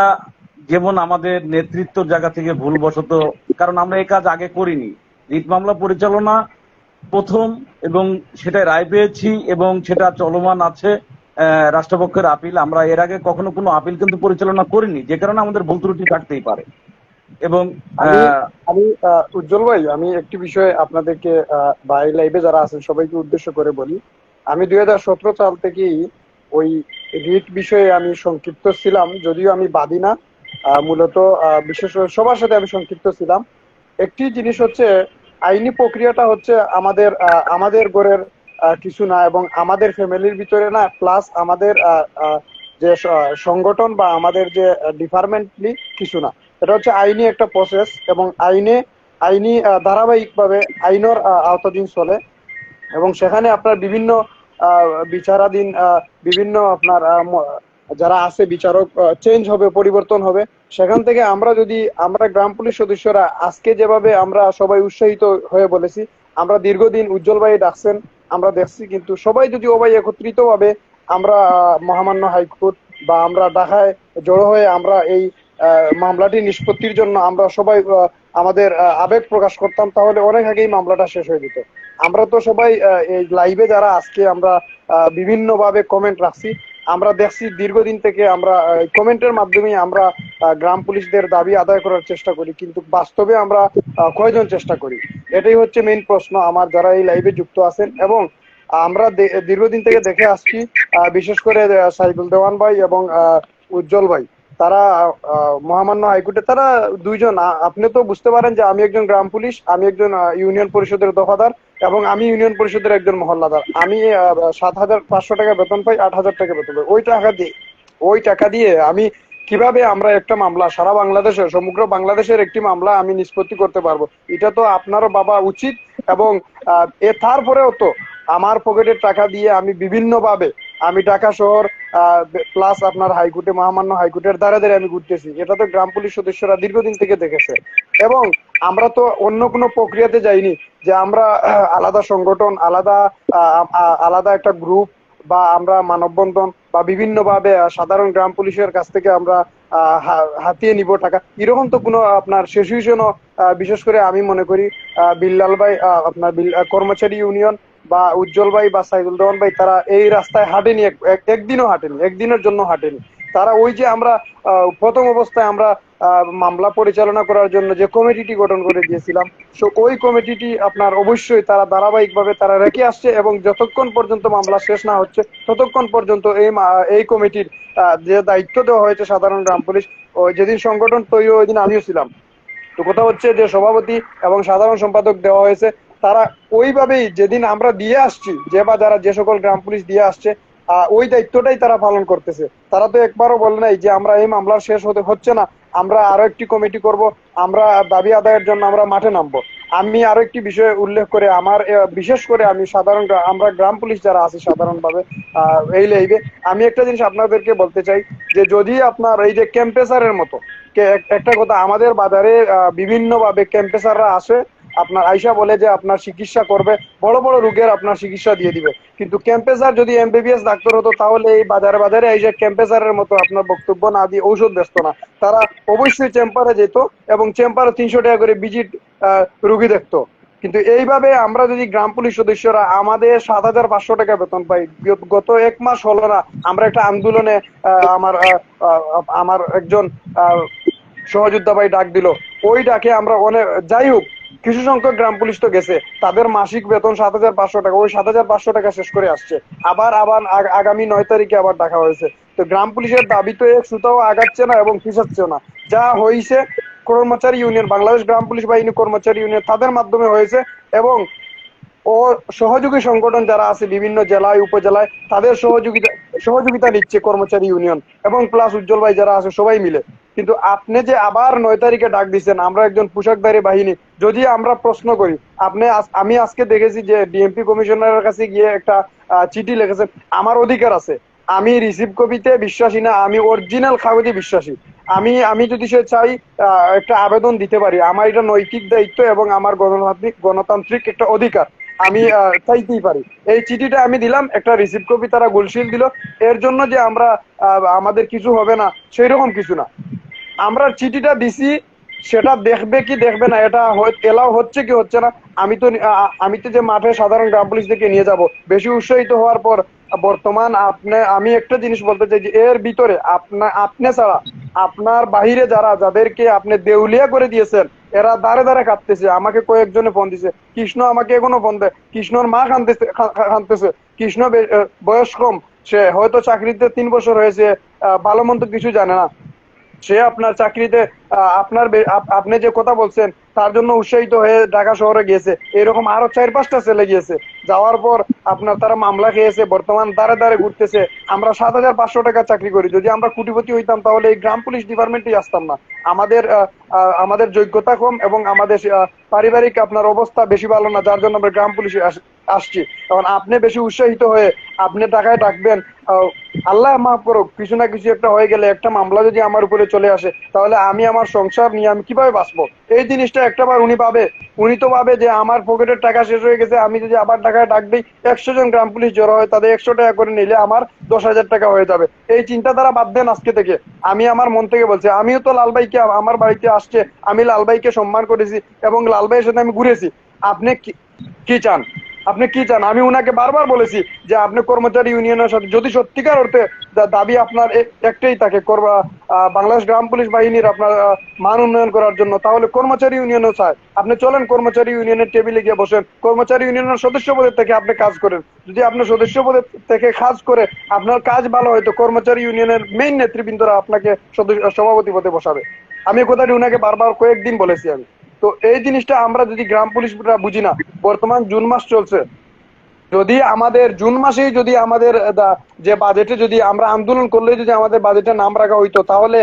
যেমন আমাদের নেতৃত্বর জায়গা থেকে ভুলবশত, কারণ আমরা এই কাজ আগে করিনি, রিট মামলা পরিচালনা প্রথম, এবং সেটা রায় পেয়েছি এবং সেটা চলমান আছে। রাষ্ট্রপক্ষের আপিল, আমরা এর আগে কখনো কোনো আপিল কিন্তু পরিচালনা করিনি, যে কারণে আমাদের ভুল ত্রুটি থাকতেই পারে। এবং আমি আমি উজ্জ্বল ভাই, আমি একটি বিষয়ে আপনাদেরকে বা এই লাইভে যারা আছেন সবাইকে উদ্দেশ্য করে বলি। আমি 2017 সাল থেকেই ওই রিট বিষয়ে আমি সংক্ষিপ্ত ছিলাম, যদিও আমি বাদী না, মূলত বিশেষ সবার সাথে আমি সংক্ষিপ্ত ছিলাম। একটি জিনিস হচ্ছে, আইনি প্রক্রিয়াটা হচ্ছে আমাদের আমাদের ঘরের কিছু না, এবং আমাদের ফ্যামিলির ভিতরে না, প্লাস আমাদের যে সংগঠন বা আমাদের যে ডিপার্টমেন্টলি কিছু না। এটা হচ্ছে আইনি একটা প্রসেস, এবং আইনি ধারাবাহিকভাবে আইনের আওতাধীন চলে, এবং সেখানে আপনার বিভিন্ন বিচারাধীন বিভিন্ন আপনার যারা আছে বিচারক চেঞ্জ হবে, পরিবর্তন হবে। সেখান থেকে আমরা গ্রাম পুলিশ সদস্যরা আজকে যেভাবে আমরা সবাই উৎসাহিত হয়ে বলেছি, আমরা দীর্ঘদিন উজ্জ্বল ভাই ডাকছেন, আমরা দেখছি, কিন্তু সবাই যদি ওভাই একত্রিত ভাবে আমরা মহামান্য হাইকোর্ট বা আমরা ঢাকায় জড়ো হয়ে আমরা এই মামলাটি নিষ্পত্তির জন্য আমরা সবাই আমাদের আবেগ প্রকাশ করতাম, তাহলে অনেক আগেই মামলাটা শেষ হয়ে যেত। আমরা তো সবাই এই লাইভে যারা আজকে আমরা বিভিন্ন ভাবে কমেন্ট রাখছি, আমরা দেখছি দীর্ঘদিন থেকে আমরা কমেন্টের মাধ্যমে আমরা গ্রাম পুলিশদের দাবি আদায় করার চেষ্টা করি, কিন্তু বাস্তবে আমরা কয়জন চেষ্টা করি? এটাই হচ্ছে মেইন প্রশ্ন আমার যারা এই লাইভে যুক্ত আছেন। এবং আমরা দীর্ঘদিন থেকে দেখে আসছি, বিশেষ করে সাইদুল দেওয়ান ভাই এবং উজ্জ্বল ভাই, তারা মহামান্য হাইকোর্টে তারা দুইজন, আপনি তো বুঝতে পারেন যে আমি একজন গ্রাম পুলিশ, আমি একজন ইউনিয়ন পরিষদের দফাদার, এবং আমি ইউনিয়ন পরিষদের একজন মহল্লাদার। আমি 7,500 টাকা বেতন পাই, 8,000 টাকা বেতন পাই। ওই টাকা দিয়ে আমি কিভাবে আমরা একটা মামলা সারা বাংলাদেশের, সমগ্র বাংলাদেশের একটি মামলা আমি নিষ্পত্তি করতে পারবো? এটা তো আপনারও ভাবা উচিত। এবং তারপরেও তো আমার পকেটের টাকা দিয়ে আমি বিভিন্নভাবে আমি ঢাকা শহর প্লাস আপনার হাইকোর্টে, মহামান্য হাইকোর্টের দ্বারা দ্বারা আমি ঘুরতেছি। এটা তো গ্রাম পুলিশ সদস্যরা দীর্ঘদিন থেকে দেখেছে। এবং আমরা তো অন্য কোনো প্রক্রিয়াতে যাইনি যে আমরা আলাদা সংগঠন, আলাদা একটা গ্রুপ, বা আমরা মানববন্ধন বা বিভিন্নভাবে সাধারণ গ্রাম পুলিশের কাছ থেকে আমরা হাতিয়ে নিব টাকা, এরকম তো কোনো আপনার সিচুয়েশনও, বিশেষ করে আমি মনে করি বিল্লাল ভাই, আপনার কর্মচারী ইউনিয়ন বা উজ্জ্বল ভাই বা সাইদুল রহমান ভাই, তারা এই রাস্তায় হাঁটেনি, একদিনও হাঁটেনি, একদিনের জন্য হাঁটেনি। তারা ওই যে আমরা প্রথম অবস্থায় আমরা মামলা পরিচালনা করার জন্য যে কমিটিটি গঠন করে দিয়েছিলাম, ওই কমিটিটি আপনার অবশ্যই তারা ধারাবাহিকভাবে তারা রেখে আসছে, এবং যতক্ষণ পর্যন্ত মামলা শেষ না হচ্ছে ততক্ষণ পর্যন্ত এই কমিটির যে দায়িত্ব দেওয়া হয়েছে সাধারণ গ্রাম পুলিশ, যেদিন সংগঠন তৈরি ওই দিন আমিও ছিলাম। তো কথা হচ্ছে যে সভাপতি এবং সাধারণ সম্পাদক দেওয়া হয়েছে, তারা ওইভাবেই যেদিন আমরা দিয়ে আসছি, যে সকল গ্রাম পুলিশ দিয়ে আসছে ওই দায়িত্বটাই তারা পালন করতেছে। তারা তো একবারও বলে নাই যে আমরা এই মামলার শেষ হচ্ছে না, আমরা আরো একটি কমিটি করব, আমরা দাবি আদায়ের জন্য আমরা মাঠে নামবো। আমি আরো একটি বিষয় উল্লেখ করে আমার বিশেষ করে আমি আমরা গ্রাম পুলিশ যারা আছি সাধারণভাবে এই লাইভে, আমি একটা জিনিস আপনাদেরকে বলতে চাই, যে যদি আপনার এই যে ক্যাম্পেসারের মতো একটা কথা, আমাদের বাজারে বিভিন্নভাবে ক্যাম্পেসাররা আসে, আপনার আইসা বলে যে আপনার চিকিৎসা করবে, বড় বড় রোগের আপনার চিকিৎসা দিয়ে দিবে। কিন্তু ক্যাম্পেসার যদি এমবিবিএস ডাক্তার হতো, তাহলে এই বাজারে এই যে ক্যাম্পেসারের মতো আপনার বক্তব্য না দিয়ে ঔষধ বেচতো না। তারা অবশ্যই চেম্বারে যেত, এবং চেম্বারে 300 টাকা করে ভিজিট রুগী দেখতো। কিন্তু এইভাবে আমরা যদি গ্রাম পুলিশ সদস্যরা আমাদের 7,500 টাকা বেতন পাই, গত 1 মাস হলো না আমরা একটা আন্দোলনে আমার একজন সহযোদ্ধা ভাই ডাক দিল, ওই ডাকে আমরা অনেক, যাই হোক, কিছু সংখ্যক গ্রাম পুলিশ তো গেছে, তাদের মাসিক বেতন 7,500 টাকা, ওই 7,500 টাকা শেষ করে আসছে। আবার আগামী 9 তারিখে আবার ডাকা হয়েছে। তো গ্রাম পুলিশের দাবি তো এক সুতাও আগাচ্ছে না এবং পিছাচ্ছে না। যা হয়েছে কর্মচারী ইউনিয়ন, বাংলাদেশ গ্রাম পুলিশ বাহিনী কর্মচারী ইউনিয়ন, তাদের মাধ্যমে হয়েছে, এবং সহযোগী সংগঠন যারা আছে বিভিন্ন জেলায় উপজেলায়, তাদের সহযোগিতা সহযোগিতা নিচ্ছে কর্মচারী ইউনিয়ন এবং প্লাস উজ্জ্বল ভাই যারা আছে সবাই মিলে। কিন্তু আপনি যে আবার 9 তারিখে ডাক দিচ্ছেন, আমরা একজন পোশাকধারী বাহিনী, যদি আমরা প্রশ্ন করি, আমি আজকে দেখেছি যে ডিএমপি কমিশনারের কাছে গিয়ে একটা চিঠি লিখেছেন, আমার অধিকার আছে, আমি রিসিভ কপিতে বিশ্বাসী না, আমি অরিজিনাল কাগজে বিশ্বাসী। আমি যদি সে চাই একটা আবেদন দিতে পারি, আমার এটা নৈতিক দায়িত্ব এবং আমার গণতান্ত্রিক একটা অধিকার, আমি চাইতেই পারি। এই চিঠিটা আমি দিলাম, একটা রিসিভ কপি তারা গুলশিল দিল। এর জন্য যে আমরা আমাদের কিছু হবে না সেই রকম কিছু না। আমরা চিঠিটা দিছি, সেটা দেখবে কি দেখবে না এটা এলাও হচ্ছে কি হচ্ছে না। আমি তো যে মাঠে সাধারণ গ্রাম পুলিশ থেকে নিয়ে যাব, বেশি উৎসাহিত হওয়ার পর বর্তমান আমি একটা জিনিস বলতে চাই যে এর ভিতরে আপনি ছাড়া আপনার বাহিরে যাদেরকে আপনি দেউলিয়া করে দিয়েছেন, এরা দাঁড়ে দাঁড়ে কাঁদতেছে। আমাকে কয়েকজনে ফোন দিছে, কৃষ্ণ আমাকে এখনো ফোন দেয়, কৃষ্ণর মা কাঁদতেছে। কৃষ্ণ বয়স কম, সে হয়তো চাকরিতে 3 বছর হয়েছে, ভালো মন্দ কিছু জানে না। সে আপনার চাকরিতে আপনি যে কথা বলছেন তার জন্য উৎসাহিত হয়ে ঢাকা শহরে গিয়েছে। এরকম আরো 4-5টা ছেলে গিয়েছে, যাওয়ার পর আপনার তারা মামলা খেয়েছে, বর্তমান দাঁড়ে দাঁড়ে ঘুরতেছে। আমরা 7,500 টাকা চাকরি করি, যদি আমরা কোটিপতি হইতাম তাহলে এই গ্রাম পুলিশ ডিপার্টমেন্টেই আসতাম না। আমাদের যোগ্যতা কম এবং আমাদের পারিবারিক আপনার অবস্থা বেশি ভালো না, যার জন্য আমরা গ্রাম পুলিশে আসছি। তখন আপনি বেশি উৎসাহিত হয়ে আপনি টাকায় ডাকবেন, আল্লাহ মাফ করুক, কিছু না কিছু একটা হয়ে গেলে, একটা মামলা যদি আমার উপরে চলে আসে, তাহলে আমি আমার সংসার নিয়ে আমি কিভাবে বাঁচবো? এই জিনিসটা একটাবার উনি তো ভাবে যে আমার পকেটের টাকা শেষ হয়ে গেছে, আমি যদি আবার টাকায় ডাক দিই, 100 জন গ্রাম পুলিশ জড়ো হয়, তাদের 100 টাকা করে নিলে আমার 10,000 টাকা হয়ে যাবে। এই চিন্তাধারা বাদ দেন আজকে থেকে। আমি আমার মন থেকে বলছি, আমিও তো লালভাইকে আমার বাড়িতে আসছে, আমি লালভাইকে সম্মান করেছি এবং লালভাইয়ের সাথে আমি ঘুরেছি। আপনি কি চান? আপনি কি চান? আমি উনাকে বারবার বলেছি যে আপনি কর্মচারী ইউনিয়নের সাথে যদি সত্যিকার অর্থে দাবি আপনার একটাই থাকে, বাংলাদেশ গ্রাম পুলিশ বাহিনীর আপনার মান উন্নয়ন করার জন্য, তাহলে কর্মচারী ইউনিয়নও চায়। আপনি চলেন কর্মচারী ইউনিয়নের টেবিলে গিয়ে বসেন, কর্মচারী ইউনিয়নের সদস্য পদের থেকে আপনি কাজ করেন। যদি আপনি সদস্য পদের থেকে কাজ করে আপনার কাজ ভালো হয়, তো কর্মচারী ইউনিয়নের মেইন নেতৃবৃন্দরা আপনাকে সভাপতি পদে বসাবে। আমি কথাটি উনাকে বারবার কয়েকদিন বলেছি আমি। তো এই জিনিসটা আমরা যদি গ্রাম পুলিশরা বুঝি না, বর্তমান জুন মাস চলছে, যদি আমাদের জুন মাসেই যদি আমাদের যে বাজেটে যদি আমরা আন্দোলন করলে যদি আমাদের বাজেটে নাম রাখা হইতো, তাহলে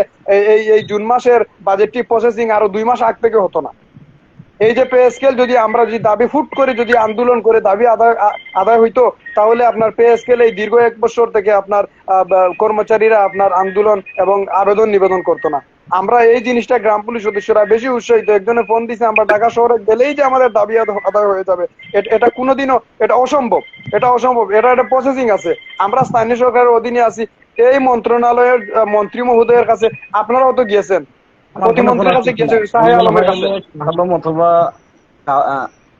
এই জুন মাসের বাজেটটি প্রসেসিং আরো 2 মাস আগ থেকে হতো না। এই যে পে স্কেল যদি আমরা যদি দাবি ফুট করে যদি আন্দোলন করে দাবি আদায় হইতো, তাহলে আপনার পে স্কেল এই দীর্ঘ 1 বছর থেকে আপনার কর্মচারীরা আপনার আন্দোলন এবং আবেদন নিবেদন করতো না। আমরা এই জিনিসটা গ্রাম পুলিশ সদস্যরা বেশি উৎসাহিত। একজনে ফোন দিছে আমরা ঢাকা শহরে গেলেই যে আমাদের দাবি আদায় হয়ে যাবে, এটা কোনোদিনও, এটা অসম্ভব। এটা একটা প্রসেসিং আছে। আমরা স্থানীয় সরকারের অধীনে আছি। এই মন্ত্রণালয়ের মন্ত্রী মহোদয়ের কাছে আপনারাও তো গিয়েছেন, প্রতিমন্ত্রীর কাছে গিয়েছেন, শাহে আলমের কাছে। অথবা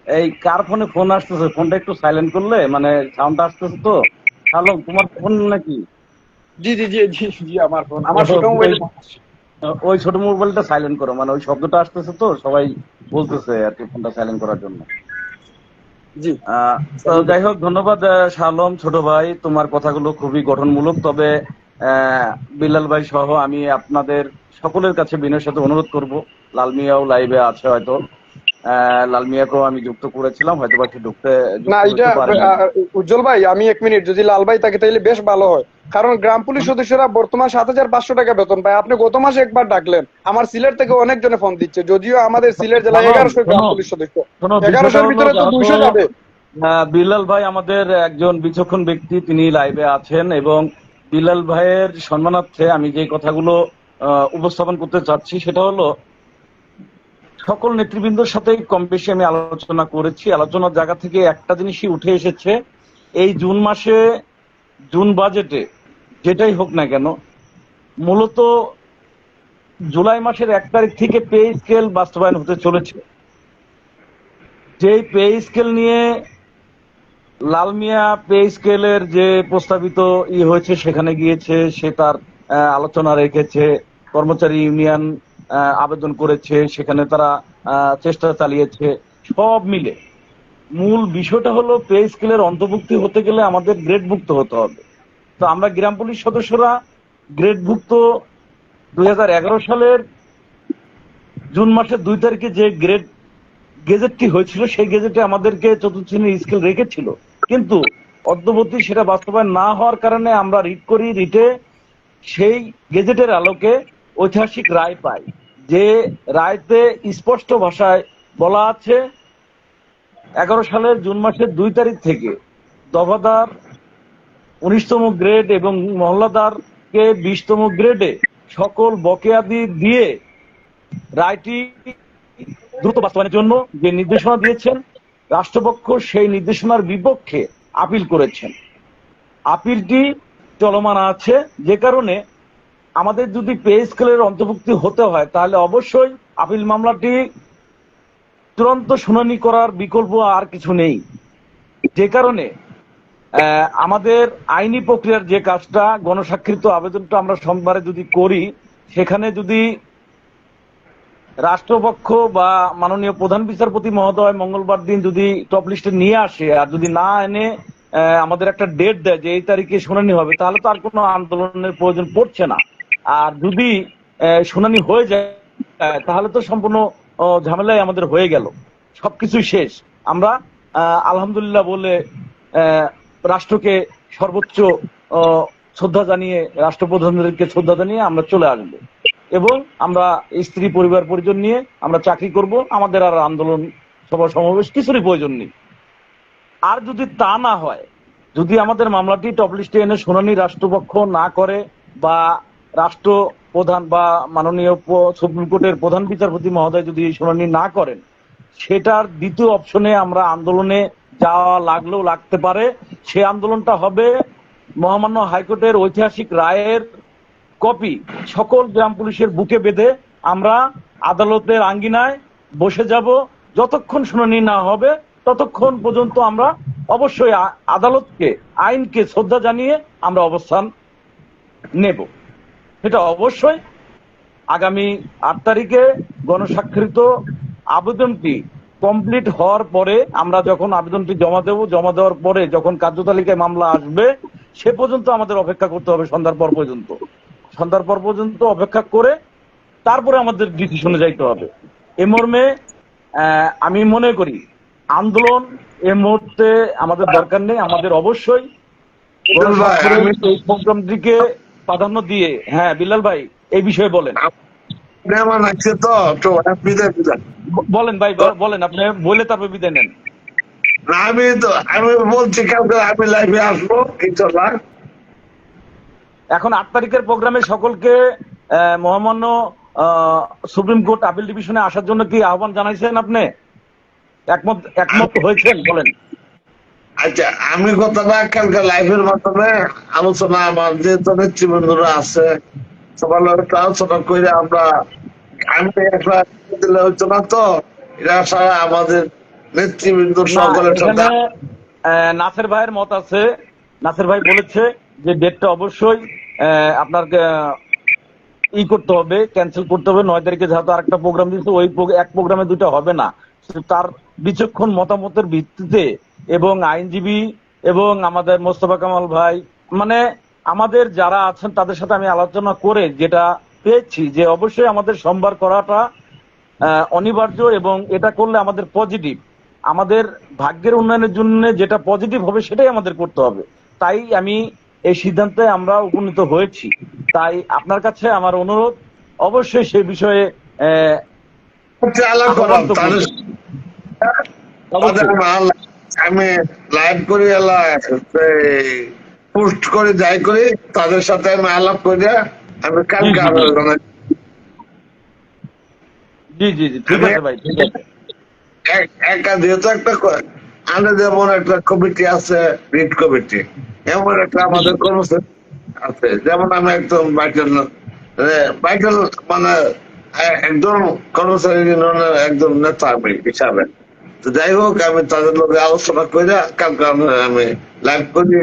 এই কার ফোনে ফোন আসতেছে, ফোনটা একটু সাইলেন্ট করলে, মানে সাউন্ডটা আসতেছে তো। হ্যালো, তোমার ফোন নাকি? জি জি জি জি জি, আমার ফোন, আমার ছোট মোবাইল। ওই ছোট মোবাইলটা সাইলেন্ট করো, মানে ওই শব্দটা আসতেছে তো, সবাই বলতেছে আর কি ফোনটা সাইলেন্ট করার জন্য। জি, তো যাই হোক, ধন্যবাদ শালম ছোট ভাই, তোমার কথাগুলো খুবই গঠনমূলক। তবে বিল্লাল ভাই সহ আমি আপনাদের সকলের কাছে বিনয়ের সাথে অনুরোধ করব, লাল মিয়াও লাইভে আছে হয়তো, লাল মিয়াকেও আমি যুক্ত করেছিলাম, হয়তো বা ঢুকতে না এটা উজ্জ্বল ভাই, আমি 1 মিনিট, যদি লাল ভাই থাকে তাহলে বেশ ভালো হয়। কারণ গ্রাম পুলিশ সদস্যরা বর্তমান 7,500 টাকা বেতন পায়। আপনি গত মাসে একবার ডাকলেন, আমার সিলেট থেকে অনেকজনে ফোন দিচ্ছে, যদিও আমাদের সিলেট জেলায় 1100 গ্রাম পুলিশ সদস্য, 1100-র ভিতরে তো 200 যাবে। বিল্লাল ভাই আমাদের একজন বিচক্ষণ ব্যক্তি, তিনি লাইভে আছেন, এবং বিল্লাল ভাইয়ের সম্মানার্থে আমি যে কথাগুলো উপস্থাপন করতে চাচ্ছি সেটা হলো, সকল নেতৃবৃন্দের সাথেই কম বেশি আমি আলোচনা করেছি। আলোচনার জায়গা থেকে একটা জিনিসই উঠে এসেছে, এই জুন মাসে জুন বাজেটে যেটাই হোক না কেন, মূলত জুলাই মাসের 1 তারিখ থেকে পে স্কেল বাস্তবায়ন হতে চলেছে। যেই পে স্কেল নিয়ে লাল মিয়া পে স্কেলের যে প্রস্তাবিত হয়েছে সেখানে গিয়েছে, সে তার আলোচনা রেখেছে, কর্মচারী ইউনিয়ন আবেদন করেছে, সেখানে তারা চেষ্টা চালিয়েছে। সব মিলে মূল বিষয়টা হলো, পে স্কেলের অন্তর্ভুক্তি হতে গেলে আমাদের গ্রেডভুক্ত হতে হবে। তো আমরা গ্রাম পুলিশ সদস্যরা গ্রেডভুক্ত 2011 সালের জুন মাসের 2 তারিখে যে গেজেটটি হয়েছিল, সেই গেজেটে আমাদেরকে 4th শ্রেণীর স্কেল রেখেছিল। কিন্তু অদ্যবধি সেটা বাস্তবায়ন না হওয়ার কারণে আমরা রিট করি, রিটে সেই গেজেটের আলোকে ঐতিহাসিক রায় পাই, যে রায়তে স্পষ্ট ভাষায় বলা আছে 11 সালের জুন মাসের 2 তারিখ থেকে দফাদার 19তম গ্রেড এবং মহল্লাদারকে 20তম গ্রেডে সকল বকেয়াদি দিয়ে রায়টি দ্রুত বাস্তবায়নের জন্য যে নির্দেশনা দিয়েছেন, রাষ্ট্রপক্ষ সেই নির্দেশনার বিপক্ষে আপিল করেছেন। আপিলটি চলমান আছে, যে কারণে আমাদের যদি পে স্কেলের অন্তর্ভুক্তি হতে হয় তাহলে অবশ্যই আপিল মামলাটি চূড়ান্ত শুনানি করার বিকল্প আর কিছু নেই। যে কারণে আমাদের আইনি প্রক্রিয়ার যে কাজটা, গণস্বাক্ষরিত আবেদনটা আমরা সোমবারে যদি করি, সেখানে যদি রাষ্ট্রপক্ষ বা মাননীয় প্রধান বিচারপতি মহোদয় মঙ্গলবার দিন যদি টপ লিস্টে নিয়ে আসে, আর যদি না এনে আমাদের একটা ডেট দেয় যে এই তারিখে শুনানি হবে, তাহলে তো আর কোনো আন্দোলনের প্রয়োজন পড়ছে না। আর যদি শুনানি হয়ে যায় তাহলে তো সম্পূর্ণ ঝামেলাই আমাদের হয়ে গেল, সবকিছুই শেষ। আমরা আলহামদুলিল্লাহ বলে রাষ্ট্রকে সর্বোচ্চ শ্রদ্ধা জানিয়ে, রাষ্ট্রপ্রধানদেরকে শ্রদ্ধা জানিয়ে আমরা চলে আসবো এবং আমরা স্ত্রী পরিবার পরিজন নিয়ে আমরা চাকরি করব। আমাদের আর আন্দোলন সভা সমাবেশ কিছুরই প্রয়োজন নেই। আর যদি তা না হয়, যদি আমাদের মামলাটি টপ লিস্টে এনে শুনানি রাষ্ট্রপক্ষ না করে বা রাষ্ট্র প্রধান বা মাননীয় সুপ্রিম কোর্টের প্রধান বিচারপতি মহোদয় যদি শুনানি না করেন, সেটার দ্বিতীয় অপশনে আমরা আন্দোলনে যাওয়া লাগলেও লাগতে পারে। সে আন্দোলনটা হবে মহামান্য হাইকোর্টের ঐতিহাসিক রায়ের কপি সকল গ্রাম পুলিশের বুকে বেঁধে আমরা আদালতের আঙ্গিনায় বসে যাব। যতক্ষণ শুনানি না হবে ততক্ষণ পর্যন্ত আমরা অবশ্যই আদালতকে, আইনকে শ্রদ্ধা জানিয়ে আমরা অবস্থান নেব। এটা অবশ্যই আগামী 8 তারিখে গণস্বাক্ষরিত আবেদনটি কমপ্লিট হওয়ার পরে, আমরা যখন আবেদনটি জমা দেব, জমা দেওয়ার পরে যখন কার্যতালিকায় মামলা আসবে, সে পর্যন্ত আমাদের অপেক্ষা করতে হবে সন্ধ্যার পর পর্যন্ত। সন্ধ্যার পর পর্যন্ত অপেক্ষা করে তারপরে আমাদের ডিসিশনে যাইতে হবে। এ মর্মে আমি মনে করি আন্দোলন এই মুহূর্তে আমাদের দরকার নেই। আমাদের অবশ্যই এই প্রোগ্রামটিকে প্রাধান্য দিয়ে, হ্যাঁ বিলাল ভাই এই বিষয়ে বলেন। বলেন ভাই, বলেন, আপনি বলে তারপর বিদায় নেন। আমি বলছি কালকে আমি লাইভে আসবো ইনশাআল্লাহ। এখন 8 তারিখের প্রোগ্রামে সকলকে মহামান্য সুপ্রিম কোর্ট আপিল ডিভিশনে আসার জন্য কি আহ্বান জানাইছেন? আপনি একমত হয়েছেন? বলেন। আচ্ছা, আমি কথাটা কালকে লাইভের মাধ্যমে আলোচনা, আমার যেহেতু নেতৃবৃন্দরা আছে সবার লোক আলোচনা করে আমরা, আমি একটা দিলে হইতো না তো, এটা সারা আমাদের নেতৃবৃন্দ সকলের সাথে। নাসের ভাইয়ের মত আছে, নাসের ভাই বলেছে যে ডেটটা অবশ্যই আপনার করতে হবে, ক্যান্সেল করতে হবে। 9 তারিখে যেহেতু আরেকটা প্রোগ্রাম দিচ্ছে, ওই এক প্রোগ্রামে দুটো হবে না। তার বিচক্ষণ মতামতের ভিত্তিতে এবং আইনজীবী এবং আমাদের মোস্তফা কামাল ভাই, মানে আমাদের যারা আছেন তাদের সাথে আমি আলোচনা করে যেটা পেয়েছি যে অবশ্যই আমাদের সোমবার করাটা অনিবার্য, এবং এটা করলে আমাদের পজিটিভ, আমাদের ভাগ্যের উন্নয়নের জন্য যেটা পজিটিভ হবে সেটাই আমাদের করতে হবে। তাই আমি এই সিদ্ধান্তে আমরা উপনীত হয়েছি। তাই আপনার কাছে আমার অনুরোধ, অবশ্যই সেই বিষয়ে আমি লাইভ করি, পোস্ট করে যাই করি, তাদের সাথে আমি আলাপ করি। আমি কালকে জি জি জি ঠিক আছে ভাই, ঠিক আছে। একা যেহেতু একটা আমাদের যেমন একটা কমিটি আছে, রিট কমিটি, এমন একটা আমাদের কর্মচারী আছে, যেমন আমি একদম ভাইটাল মানে একদম কর্মচারী ইউনিয়নের একদম নেতা আমি হিসাবে। তো যাই হোক, আমি তাদের লোক আলোচনা করে কালকে আমি লাইভ করি,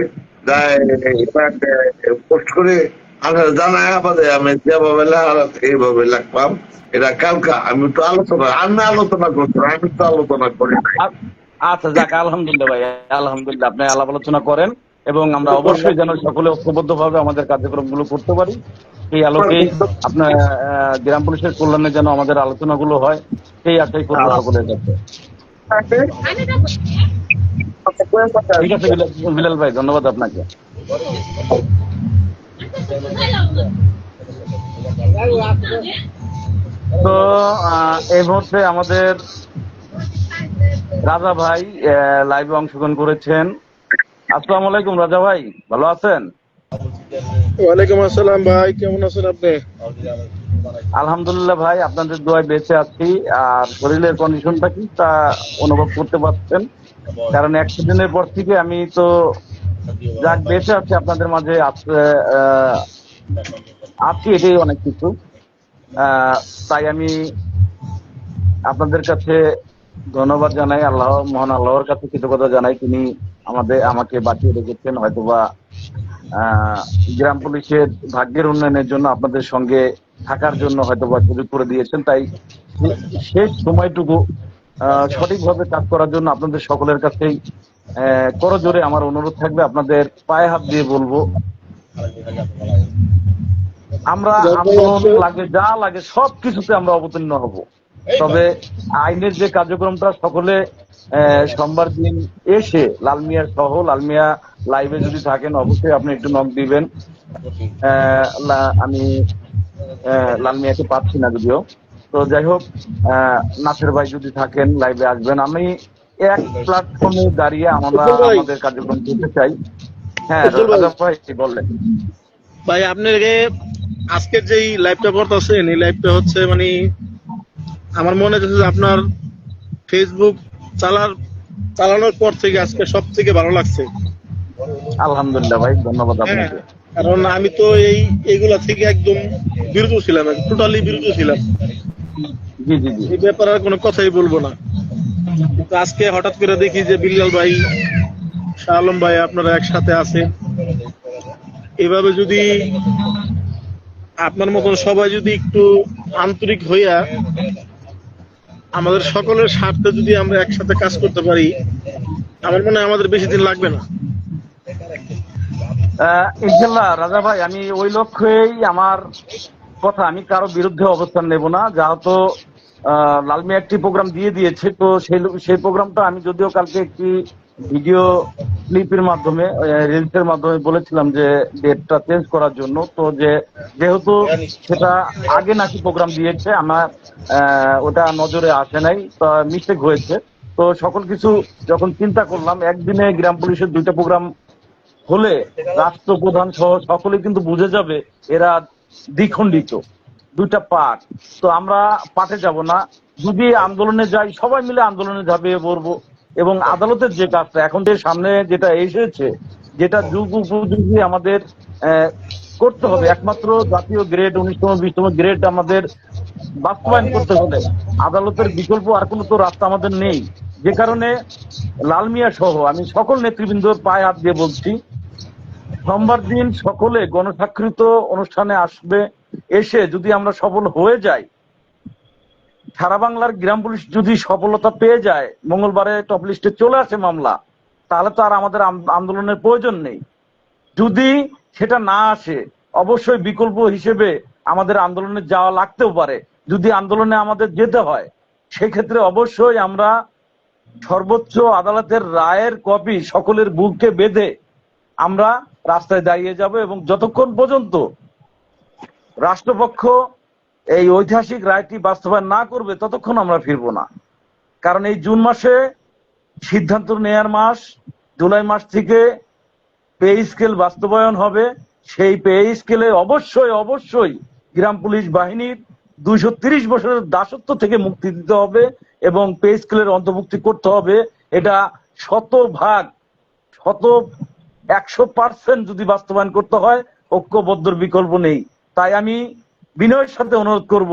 পোস্ট করি, আপনারা জানাই আমাদের আমি যেভাবে এইভাবে লাগলাম। এটা কালকে আমি একটু আলোচনা করছি, আমি তো আলোচনা করি। আচ্ছা যাক, আলহামদুলিল্লাহ ভাই, আলহামদুলিল্লাহ আপনি আলাপ আলোচনা করেন এবং আমরা অবশ্যই যেন সকলে ঐক্যবদ্ধ ভাবে আমাদের কার্যক্রম গুলো করতে পারি। এই আলোকে আপনার গ্রাম পুলিশের কল্যাণে যেন আমাদের আলোচনাগুলো হয়, সেই আশাই করবো সকলের কাছে। ঠিক আছে বিলাল ভাই, ধন্যবাদ আপনাকে। তো এই মুহূর্তে আমাদের রাজা ভাই লাইভে অংশগ্রহণ করেছেন। আসসালামু আলাইকুম রাজা ভাই, ভালো আছেন? ওয়ালাইকুম আসসালাম ভাই, কেমন আছেন আপনি? আলহামদুলিল্লাহ ভাই, আপনাদের দোয়ায় বেঁচে আছি। আর শরীরের কন্ডিশনটা কি তা অনুভব করতে পারছেন, কারণ অ্যাক্সিডেন্টের পর থেকে আমি তো যাক বেঁচে আছি, আপনাদের মাঝে আছি, এটাই অনেক কিছু। তাই আমি আপনাদের কাছে ধন্যবাদ জানাই, মহান আল্লাহর কাছে কৃতজ্ঞতা জানাই। তিনি আমাকে বাঁচিয়ে রেখেছেন। হয়তোবা গ্রাম পুলিশের ভাগ্যের উন্নয়নের জন্য, আপনাদের সঙ্গে থাকার জন্য হয়তোবা সুযোগ করে দিয়েছেন। তাই শেষ সময়টুকু সঠিকভাবে কাজ করার জন্য আপনাদের সকলের কাছেই করজোরে আমার অনুরোধ থাকবে, আপনাদের পায়ে হাত দিয়ে বলবো, আমরা আন্দোলন লাগে যা লাগে সব কিছুতে আমরা অবতীর্ণ হব। তবে আইনের যে কার্যক্রমটা সকলে সোমবার দিন এসে লালমিয়া সহ, লালমিয়া লাইভে যদি থাকেন অবশ্যই আপনি একটু নক দিবেন। আমি লালমিয়াকে পাচ্ছি না যদিও। তো যাই হোক, নাসের ভাই যদি থাকেন লাইভে আসবেন। আমি এক প্ল্যাটফর্মে দাঁড়িয়ে আমরা আমাদের কার্যক্রম করতে চাই। হ্যাঁ রাজা ভাই বললেন। ভাই আপনাকে আজকের যেই লাইভটা করতেছেন, এই লাইভটা হচ্ছে মানে আমার মনে হচ্ছে যে আপনার ফেসবুক চালানোর পর থেকে আজকে সব থেকে ভালো লাগছে। আলহামদুলিল্লাহ ভাই, ধন্যবাদ আপনাকে। কারণ আমি তো এইগুলা থেকে একদম বিরত ছিলাম, টোটালি বিরত ছিলাম। জি জি জি। এই ব্যাপারে আর কোনো কথাই বলবো না, কিন্তু আজকে হঠাৎ করে দেখি যে বিল্লাল ভাই, শাহ আলম ভাই আপনারা একসাথে আছেন। এভাবে যদি আপনার মতন সবাই যদি একটু আন্তরিক হইয়া আমাদের সকলের স্বার্থে যদি আমরা একসাথে কাজ করতে পারি, আমার মনে হয় আমাদের বেশি দিন লাগবে না। ইনশাল্লাহ রাজা ভাই, আমি ওই লক্ষ্যেই আমার কথা, আমি কারো বিরুদ্ধে অবস্থান নেব না। যেহেতু লালমিয়া একটি প্রোগ্রাম দিয়ে দিয়েছে, তো সেই প্রোগ্রামটা আমি যদিও কালকে একটি ভিডিও ক্লিপের মাধ্যমে, রিলসের মাধ্যমে বলেছিলাম যে ডেটটা চেঞ্জ করার জন্য। তো যেহেতু সেটা আগে নাকি প্রোগ্রাম দিয়েছে, আমার ওটা নজরে আসে নাই, মিস্টেক হয়েছে। তো সকল কিছু যখন চিন্তা করলাম, একদিনে গ্রাম পুলিশের 2টা প্রোগ্রাম হলে রাষ্ট্রপ্রধান সহ সকলে কিন্তু বুঝে যাবে এরা দ্বিখণ্ডিত, 2টা পার্ট। তো আমরা পার্টে যাব না, যদি আন্দোলনে যাই সবাই মিলে আন্দোলনে ঝাঁপিয়ে পড়বো। এবং আদালতের যে কাজটা এখন যে সামনে যেটা এসেছে, যেটা যুগ উপযোগী আমাদের করতে হবে, একমাত্র জাতীয় গ্রেড 19তম 20তম গ্রেড আমাদের বাস্তবায়ন করতে হলে আদালতের বিকল্প আর কোনো তো রাস্তা আমাদের নেই। যে কারণে লালমিয়া সহ আমি সকল নেতৃবৃন্দর পায়ে হাত দিয়ে বলছি, সোমবার দিন সকলে গণস্বাক্ষরিত অনুষ্ঠানে আসবে। এসে যদি আমরা সফল হয়ে যাই, সারা বাংলার গ্রাম পুলিশ যদি সফলতা পেয়ে যায়, মঙ্গলবারে টপ লিস্টে চলে আসে মামলা, তাহলে তো আর আমাদের আন্দোলনের প্রয়োজন নেই। যদি সেটা না আসে, অবশ্যই বিকল্প হিসেবে আমাদের আন্দোলনে যাওয়া লাগতেও পারে। যদি আন্দোলনে আমাদের যেতে হয়, সেক্ষেত্রে অবশ্যই আমরা সর্বোচ্চ আদালতের রায়ের কপি সকলের বুকে বেঁধে আমরা রাস্তায় দাঁড়িয়ে যাব, এবং যতক্ষণ পর্যন্ত রাষ্ট্রপক্ষ এই ঐতিহাসিক রায়টি বাস্তবায়ন না করবে ততক্ষণ আমরা ফিরব না। কারণ এই জুন মাসে সিদ্ধান্ত নেয়ার মাস, জুলাই মাস থেকে পে স্কেল বাস্তবায়ন হবে। সেই পে স্কেলে অবশ্যই অবশ্যই গ্রাম পুলিশ বাহিনীর 230 বছরের দাসত্ব থেকে মুক্তি দিতে হবে এবং পে স্কেলের অন্তর্ভুক্তি করতে হবে। এটা 100% যদি বাস্তবায়ন করতে হয়, ঐক্যবদ্ধর বিকল্প নেই। তাই আমি বিনয়ের সাথে অনুরোধ করব,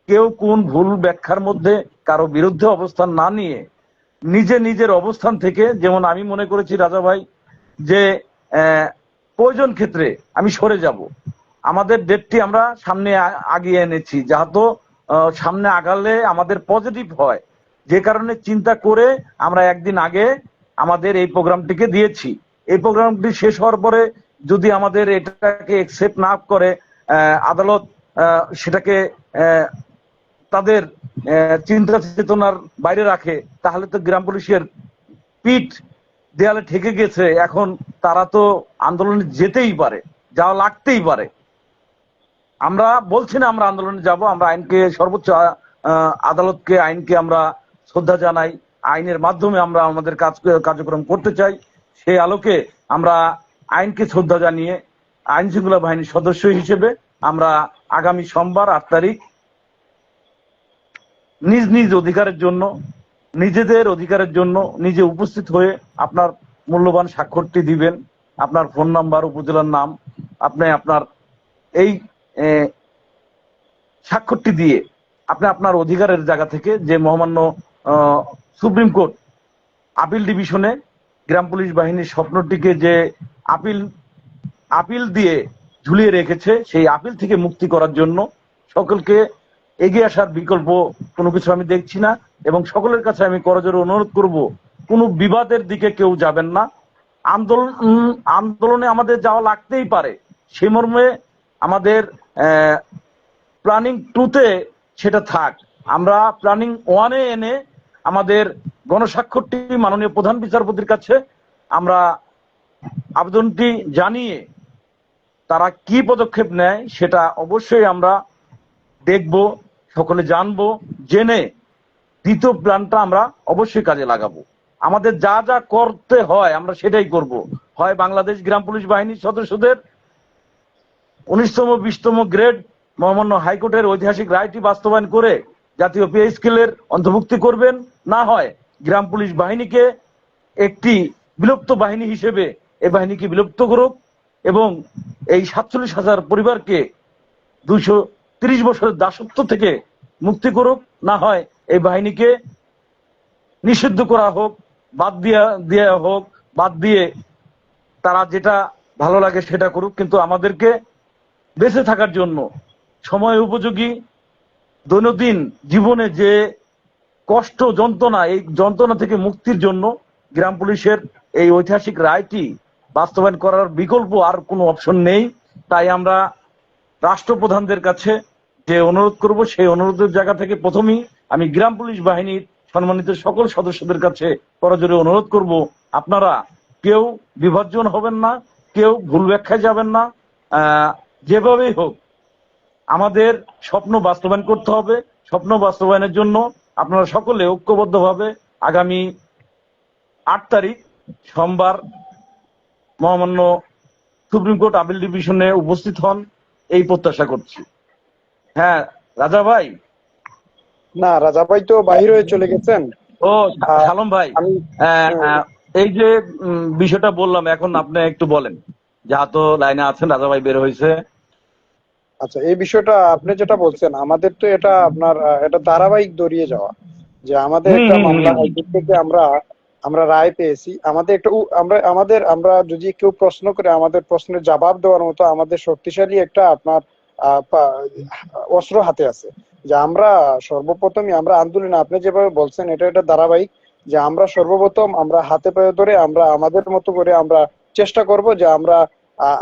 কেউ কোন ভুল ব্যাখ্যার মধ্যে কারো বিরুদ্ধে অবস্থান না নিয়ে নিজের অবস্থান থেকে, যেমন আমি মনে করেছি রাজা ভাই যে প্রয়োজন ক্ষেত্রে আমি সরে যাব। আমাদের ডেটটি আমরা সামনে আগিয়ে এনেছি, যেহেতু সামনে আগালে আমাদের পজিটিভ হয়, যে কারণে চিন্তা করে আমরা একদিন আগে আমাদের এই প্রোগ্রামটিকে দিয়েছি। এই প্রোগ্রামটি শেষ হওয়ার পরে যদি আমাদের এটাকে একসেপ্ট না করে আদালত সেটাকে তাদের চিন্তা চেতনার বাইরে রাখে, তাহলে তো গ্রাম পুলিশের পিঠ দেয়ালে ঠেকে গেছে, এখন তারা তো আন্দোলনে যেতেই পারে, যাওয়া লাগতেই পারে। আমরা বলছি না আমরা আন্দোলনে যাব, আমরা আইনকে সর্বোচ্চ আদালতকে, আইনকে আমরা শ্রদ্ধা জানাই, আইনের মাধ্যমে আমরা আমাদের কার্যক্রম করতে চাই। সেই আলোকে আমরা আইনকে শ্রদ্ধা জানিয়ে আইন শৃঙ্খলা বাহিনীর সদস্য হিসেবে আমরা আগামী সোমবার 8 তারিখ নিজ নিজ অধিকারের জন্য, নিজেদের অধিকারের জন্য নিজে উপস্থিত হয়ে আপনার মূল্যবান স্বাক্ষরটি দিবেন, আপনার ফোন নাম্বার, উপজেলার নাম, আপনি আপনার এই স্বাক্ষরটি দিয়ে আপনি আপনার অধিকারের জায়গা থেকে যে মহামান্য সুপ্রিম কোর্ট আপিল ডিভিশনে গ্রাম পুলিশ বাহিনীর স্বপ্নটিকে যে আপিল দিয়ে ঝুলিয়ে রেখেছে, সেই আপিল থেকে মুক্তি করার জন্য সকলকে এগিয়ে আসার বিকল্প কোনো কিছু আমি দেখছি না। এবং সকলের কাছে আমি করজোরে অনুরোধ করব, কোনো বিবাদের দিকে কেউ যাবেন না। আন্দোলনে আমাদের যাওয়া লাগতেই পারে, সে মর্মে আমাদের প্ল্যানিং 2-তে সেটা থাক। আমরা প্ল্যানিং 1-এ এনে আমাদের গণস্বাক্ষরটি মাননীয় প্রধান বিচারপতির কাছে আমরা আবেদনটি জানিয়ে তারা কি পদক্ষেপ নেয় সেটা অবশ্যই আমরা দেখব, সকলে জানবো, জেনে দ্বিতীয় প্ল্যানটা আমরা অবশ্যই কাজে লাগাবো। আমাদের যা যা করতে হয় আমরা সেটাই করব। হয় বাংলাদেশ গ্রাম পুলিশ বাহিনীর সদস্যদের 19তম 20তম গ্রেড মহামান্য হাইকোর্টের ঐতিহাসিক রায়টি বাস্তবায়ন করে জাতীয় পে স্কেলের অন্তর্ভুক্তি করবেন, না হয় গ্রাম পুলিশ বাহিনীকে একটি বিলুপ্ত বাহিনী হিসেবে এই বাহিনীকে বিলুপ্ত করুক এবং এই 47,000 পরিবারকে 230 বছরের দাসত্ব থেকে মুক্তি করুক, না হয় এই বাহিনীকে নিষিদ্ধ করা হোক, বাদ দিয়ে তারা যেটা ভালো লাগে সেটা করুক, কিন্তু আমাদেরকে বেঁচে থাকার জন্য সময় উপযোগী দৈনন্দিন জীবনে যে কষ্ট যন্ত্রণা, এই যন্ত্রণা থেকে মুক্তির জন্য গ্রাম পুলিশের এই ঐতিহাসিক রায়টি বাস্তবায়ন করার বিকল্প আর কোনো অপশন নেই। তাই আমরা রাষ্ট্রপ্রধানদের কাছে যে অনুরোধ করব, সেই অনুরোধের জায়গা থেকে প্রথমেই আমি গ্রাম পুলিশ বাহিনীর সম্মানিত সকল সদস্যদের কাছে করজোরে অনুরোধ করব, আপনারা কেউ বিভাজন হবেন না, কেউ ভুল ব্যাখ্যায় যাবেন না। যেভাবেই হোক আমাদের স্বপ্ন বাস্তবায়ন করতে হবে। স্বপ্ন বাস্তবায়নের জন্য আপনারা সকলে ঐক্যবদ্ধভাবে আগামী 8 তারিখ সোমবার মহামান্য সুপ্রিম কোর্ট আপিল ডিভিশনে উপস্থিত হন, এই প্রত্যাশা করছি। হ্যাঁ রাজা ভাই। না, রাজা ভাই তো বাহির হয়ে চলে গেছেন। ও সালম ভাই, আমি এই যে বিষয়টা বললাম, এখন আপনি একটু বলেন, যা তো লাইনে আছেন, রাজা ভাই বের হয়েছে। আচ্ছা, এই বিষয়টা আপনি যেটা বলছেন, আমাদের তো এটা আপনার এটা ধারাবাহিক দড়িয়ে যাওয়া, যে আমাদের একটা মামলা হাইকোর্ট থেকে আমরা রায় পেয়েছি, আমাদের একটা আমরা যদি কেউ প্রশ্ন করে আমাদের প্রশ্নের জবাব দেওয়ার মতো আমাদের শক্তিশালী একটা আপনার অস্ত্র হাতে আছে, যে আমরা সর্বপ্রথমই আমরা আন্দোলনে আপনি যেভাবে বলছেন এটা ধারাবাহিক, যে আমরা সর্বপ্রথম আমরা হাতে পায়ে ধরে আমরা আমাদের মতো করে আমরা চেষ্টা করব যে আমরা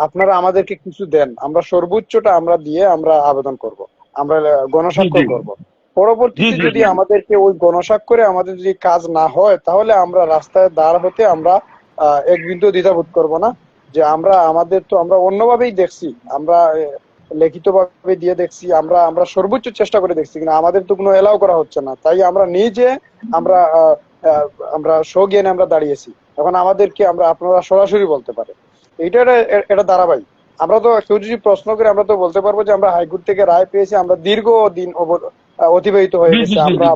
আপনারা আমাদেরকে কিছু দেন, আমরা সর্বোচ্চটা আমরা দিয়ে আমরা আবেদন করব, আমরা গণস্বাক্ষর করব। পরবর্তীতে যদি আমাদেরকে ওই গণস্বাক্ষরে আমাদের যদি কাজ না হয়, তাহলে আমরা রাস্তায় দাঁড় হতে আমরা এক বিন্দু দ্বিধাবোধ করব না, যে আমাদের তো আমরা অন্যভাবেই দেখছি, আমরা লিখিত ভাবে দিয়ে দেখছি, আমরা সর্বোচ্চ চেষ্টা করে দেখছি, কিন্তু আমাদের তো কোনো এলাও করা হচ্ছে না। তাই আমরা নিজে আমরা সজ্ঞানে আমরা দাঁড়িয়েছি। এখন আমাদেরকে আপনারা সরাসরি বলতে পারে এটা ধারাবাহিক। আমরা তো কেউ যদি প্রশ্ন করে আমরা তো বলতে পারবো যে আমরা হাইকোর্ট থেকে রায় পেয়েছি, আমরা দীর্ঘদিন অতিবাহিত হয়ে গেছে, আমরা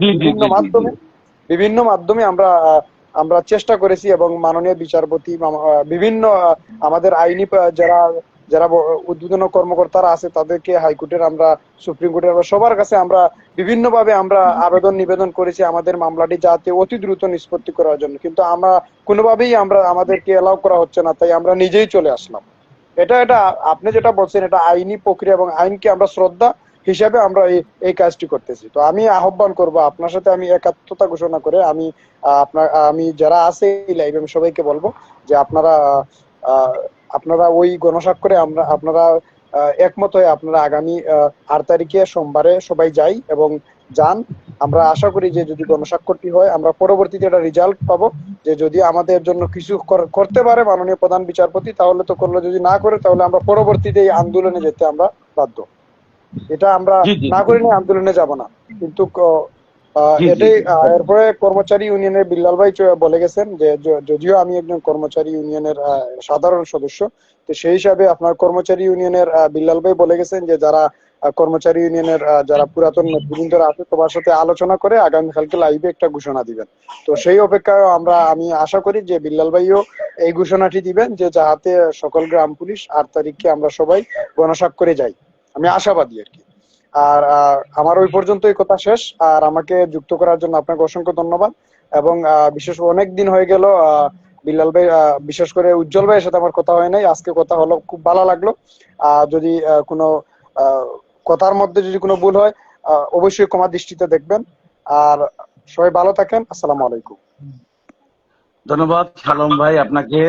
বিভিন্ন মাধ্যমে আমরা চেষ্টা করেছি, এবং মাননীয় বিচারপতি বিভিন্ন আমাদের আইনি যারা উদ্বোধন কর্মকর্তারা আছে তাদেরকে হাইকোর্টের, আমরা সুপ্রিম কোর্টের, সবার কাছে আমরা বিভিন্ন ভাবে আমরা আবেদন নিবেদন করেছি আমাদের মামলাটি যাতে অতি দ্রুত নিষ্পত্তি করার জন্য, কিন্তু আমরা কোনোভাবেই আমাদেরকে এলাও করা হচ্ছে না। তাই আমরা নিজেই চলে আসলাম। এটা আপনি যেটা বলছেন এটা আইনি প্রক্রিয়া, এবং আইনকে আমরা শ্রদ্ধা হিসাবে আমরা এই কাজটি করতেছি। তো আমি আহ্বান করব, আপনার সাথে আমি একাত্মতা ঘোষণা করে আমি যারা আছে এই লাইভে আমি সবাইকে বলবো যে আপনারা ওই গণস্বাক্ষরে আপনারা একমত হয়ে আপনারা আগামী 8 তারিখে সোমবারে সবাই যাই এবং যান। আমরা আশা করি যে যদি গণস্বাক্ষরটি হয় আমরা পরবর্তীতে একটা রেজাল্ট পাবো, যে যদি আমাদের জন্য কিছু করতে পারে মাননীয় প্রধান বিচারপতি তাহলে তো করলো, যদি না করে তাহলে আমরা পরবর্তীতে এই আন্দোলনে যেতে আমরা বাধ্য। এটা আমরা জি জি না করে নিয়ে আন্দোলনে যাব না, কিন্তু জি জি এটাই জি। এরপরে কর্মচারী ইউনিয়নের বিল্লাল ভাই বলে গেছেন যে যদিও আমি একজন কর্মচারী ইউনিয়নের সাধারণ সদস্য, তো সেই হিসাবে আপনার কর্মচারী ইউনিয়নের বিল্লাল ভাই বলে গেছেন যে যারা কর্মচারী ইউনিয়নের যারা পুরাতন নেতৃবৃন্দরা আছে সবার সাথে আলোচনা করে আগামীকালকে লাইভে একটা ঘোষণা দিবেন। তো সেই অপেক্ষায় আমি আশা করি যে বিল্লাল ভাইও এই ঘোষণাটি দিবেন যে যাতে সকল গ্রাম পুলিশ 8 তারিখে আমরা সবাই গণস্বাক্ষরে যাই। আমি আশাবাদী আর কি। আর আমার ওই পর্যন্তই কথা শেষ। আর আমাকে যুক্ত করার জন্য আপনাকে অসংখ্য ধন্যবাদ। এবং বিশেষ অনেক দিন হয়ে গেল বিল্লাল ভাই, বিশেষ করে উজ্জ্বল ভাইয়ের সাথে আমার কথা হয় নাই, আজকে কথা হলো, খুব ভালো লাগলো। যদি কোনো কথার মধ্যে যদি কোনো ভুল হয় অবশ্যই ক্ষমা দৃষ্টিতে দেখবেন। আর সবাই ভালো থাকেন। আসসালামু আলাইকুম। ধন্যবাদ শালম ভাই আপনাকে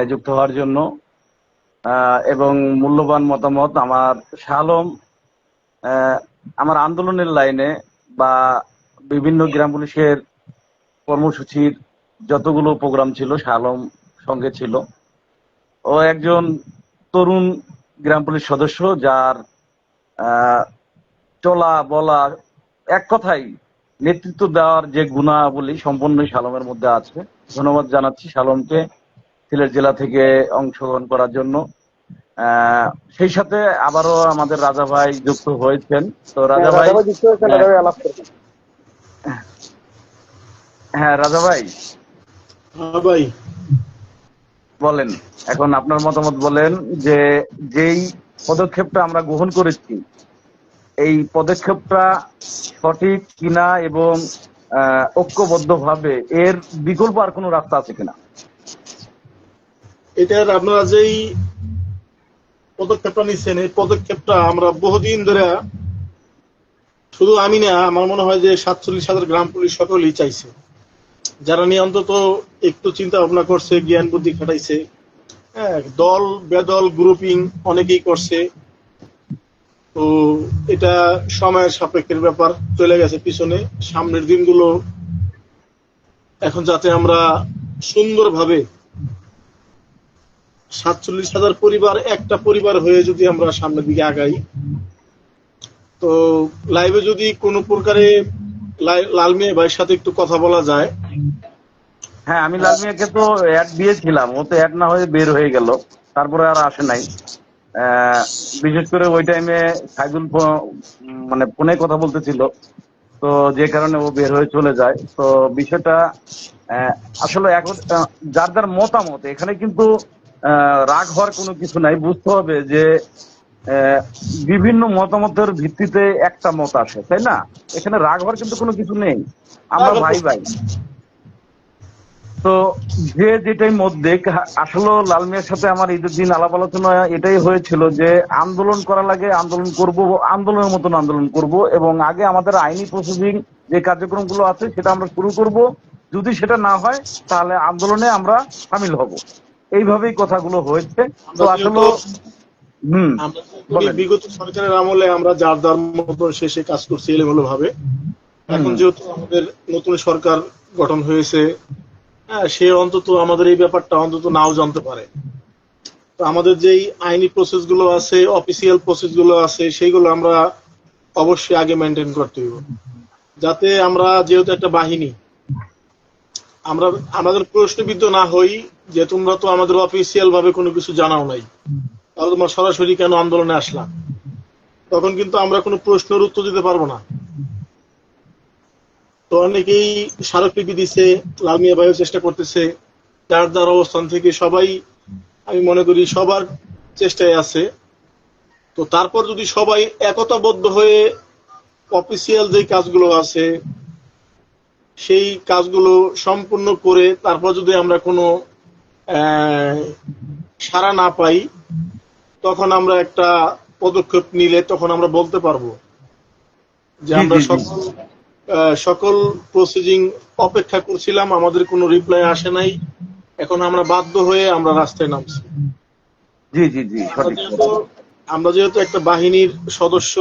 যুক্ত হওয়ার জন্য এবং মূল্যবান মতামত। আমার শালম আমার আন্দোলনের লাইনে বা বিভিন্ন গ্রাম পুলিশের কর্মসূচির যতগুলো প্রোগ্রাম ছিল শালম সঙ্গে ছিল। ও একজন তরুণ গ্রাম পুলিশ সদস্য যার চলা বলা, এক কথায় নেতৃত্ব দেওয়ার যে গুণাবলী সম্পূর্ণই শালমের মধ্যে আছে। ধন্যবাদ জানাচ্ছি শালমকে সিলেট জেলা থেকে অংশগ্রহণ করার জন্য। সেই সাথে আবারও আমাদের রাজা ভাই যুক্ত হয়েছেন। তো রাজা ভাই, রাজা ভাই যুক্ত হয়েছেন, রাজা ভাই আলাপ করবেন। হ্যাঁ রাজা ভাই হ্যাঁ ভাই, বলেন, এখন আপনার মতামত বলেন যে যেই পদক্ষেপটা আমরা গ্রহণ করেছি এই পদক্ষেপটা সঠিক কিনা এবং ঐক্যবদ্ধভাবে এর বিকল্প আর কোনো রাস্তা আছে কিনা? এটার আপনারা যেই পদক্ষেপটা নিচ্ছেন এই পদক্ষেপটা আমরা বহুদিন ধরে, শুধু আমি না, আমার মনে হয় যে 47,000 গ্রাম পুলিশ সকলেই চাইছে, যারা নিয়ে অন্তত একটু চিন্তা ভাবনা করছে, জ্ঞান বুদ্ধি খাটাইছে। হ্যাঁ, দল বেদল গ্রুপিং অনেকেই করছে। তো এটা সময়ের সাপেক্ষের ব্যাপার, চলে গেছে পিছনে। সামনের দিনগুলো এখন যাতে আমরা সুন্দরভাবে 47,000 পরিবার একটা পরিবার হয়ে যদি আমরা সামনের দিকে আগাই, তো লাইভে যদি কোনো প্রকারে লাল মিয়া ভাইয়ের সাথে একটু কথা বলা যায়। হ্যাঁ, আমি লাল মিয়াকে তো অ্যাড দিয়েছিলাম, ও তো অ্যাড না হয়ে বের হয়ে গেল, তারপরে আর আসে নাই। বিশেষ করে ওই টাইমে সাইদুল মানে ফোনে কথা বলতেছিল, তো যে কারণে ও বের হয়ে চলে যায়। তো বিষয়টা আসলে এখন যার যার মতামত, এখানে কিন্তু রাগ হওয়ার কোনো কিছু নাই। বুঝতে হবে যে বিভিন্ন মতামতের ভিত্তিতে একটা মত আসে, তাই না? এখানে রাগ হওয়ার কিন্তু কোনো কিছু নেই, আমরা ভাই ভাই। তো যে যেটাই মত দেখ, আসলে লাল মিয়ার সাথে আমার ঈদের দিন আলাপ আলোচনা এটাই হয়েছিল যে আন্দোলন করা লাগে, আন্দোলন করব, আন্দোলনের মতন আন্দোলন করব, এবং আগে আমাদের আইনি প্রসিডিং যে কার্যক্রমগুলো আছে সেটা আমরা শুরু করব। যদি সেটা না হয় তাহলে আন্দোলনে আমরা সামিল হব। এইভাবেই কথাগুলো হয়েছে। তো আসলে আমরা বিগত সরকারের আমলে আমরা যার যার মতো শেষে কাজ করছি এলোমেলো ভাবে। এখন যেহেতু আমাদের নতুন সরকার গঠন হয়েছে, সে অন্তত আমাদের এই ব্যাপারটা অন্তত নাও জানতে পারে। তো আমাদের যেই আইনি প্রসেস গুলো আছে, অফিসিয়াল প্রসেস গুলো আছে, সেইগুলো আমরা অবশ্যই আগে মেনটেন করতে হবে, যাতে আমরা যেহেতু একটা বাহিনী, আমরা আমাদের প্রশ্নবিদ্ধ না হই যে তোমরা তো আমাদের অফিসিয়াল ভাবে কোনো কিছু জানাও নাই, তাহলে তোমরা সরাসরি কেন আন্দোলনে আসলাম? তখন কিন্তু আমরা কোনো প্রশ্নের উত্তর দিতে পারবো না। তো অনেকেই স্মারকলিপি দিচ্ছে, লাল মিয়া ভাইও চেষ্টা করতেছে, যার যার অবস্থান থেকে সবাই, আমি মনে করি সবার চেষ্টায় আছে। তো তারপর যদি সবাই একতাবদ্ধ হয়ে অফিসিয়াল যে কাজগুলো আছে সেই কাজগুলো সম্পূর্ণ করে তারপর যদি আমরা কোনো সাড়া না পাই, তখন আমরা একটা পদক্ষেপ নিলে তখন আমরা বলতে পারবো যে আমরা সকল প্রসিডিং অপেক্ষা করছিলাম, আমাদের কোনো রিপ্লাই আসে নাই, এখন আমরা বাধ্য হয়ে আমরা রাস্তায় নামছি। জি জি জি, আমরা যেহেতু একটা বাহিনীর সদস্য,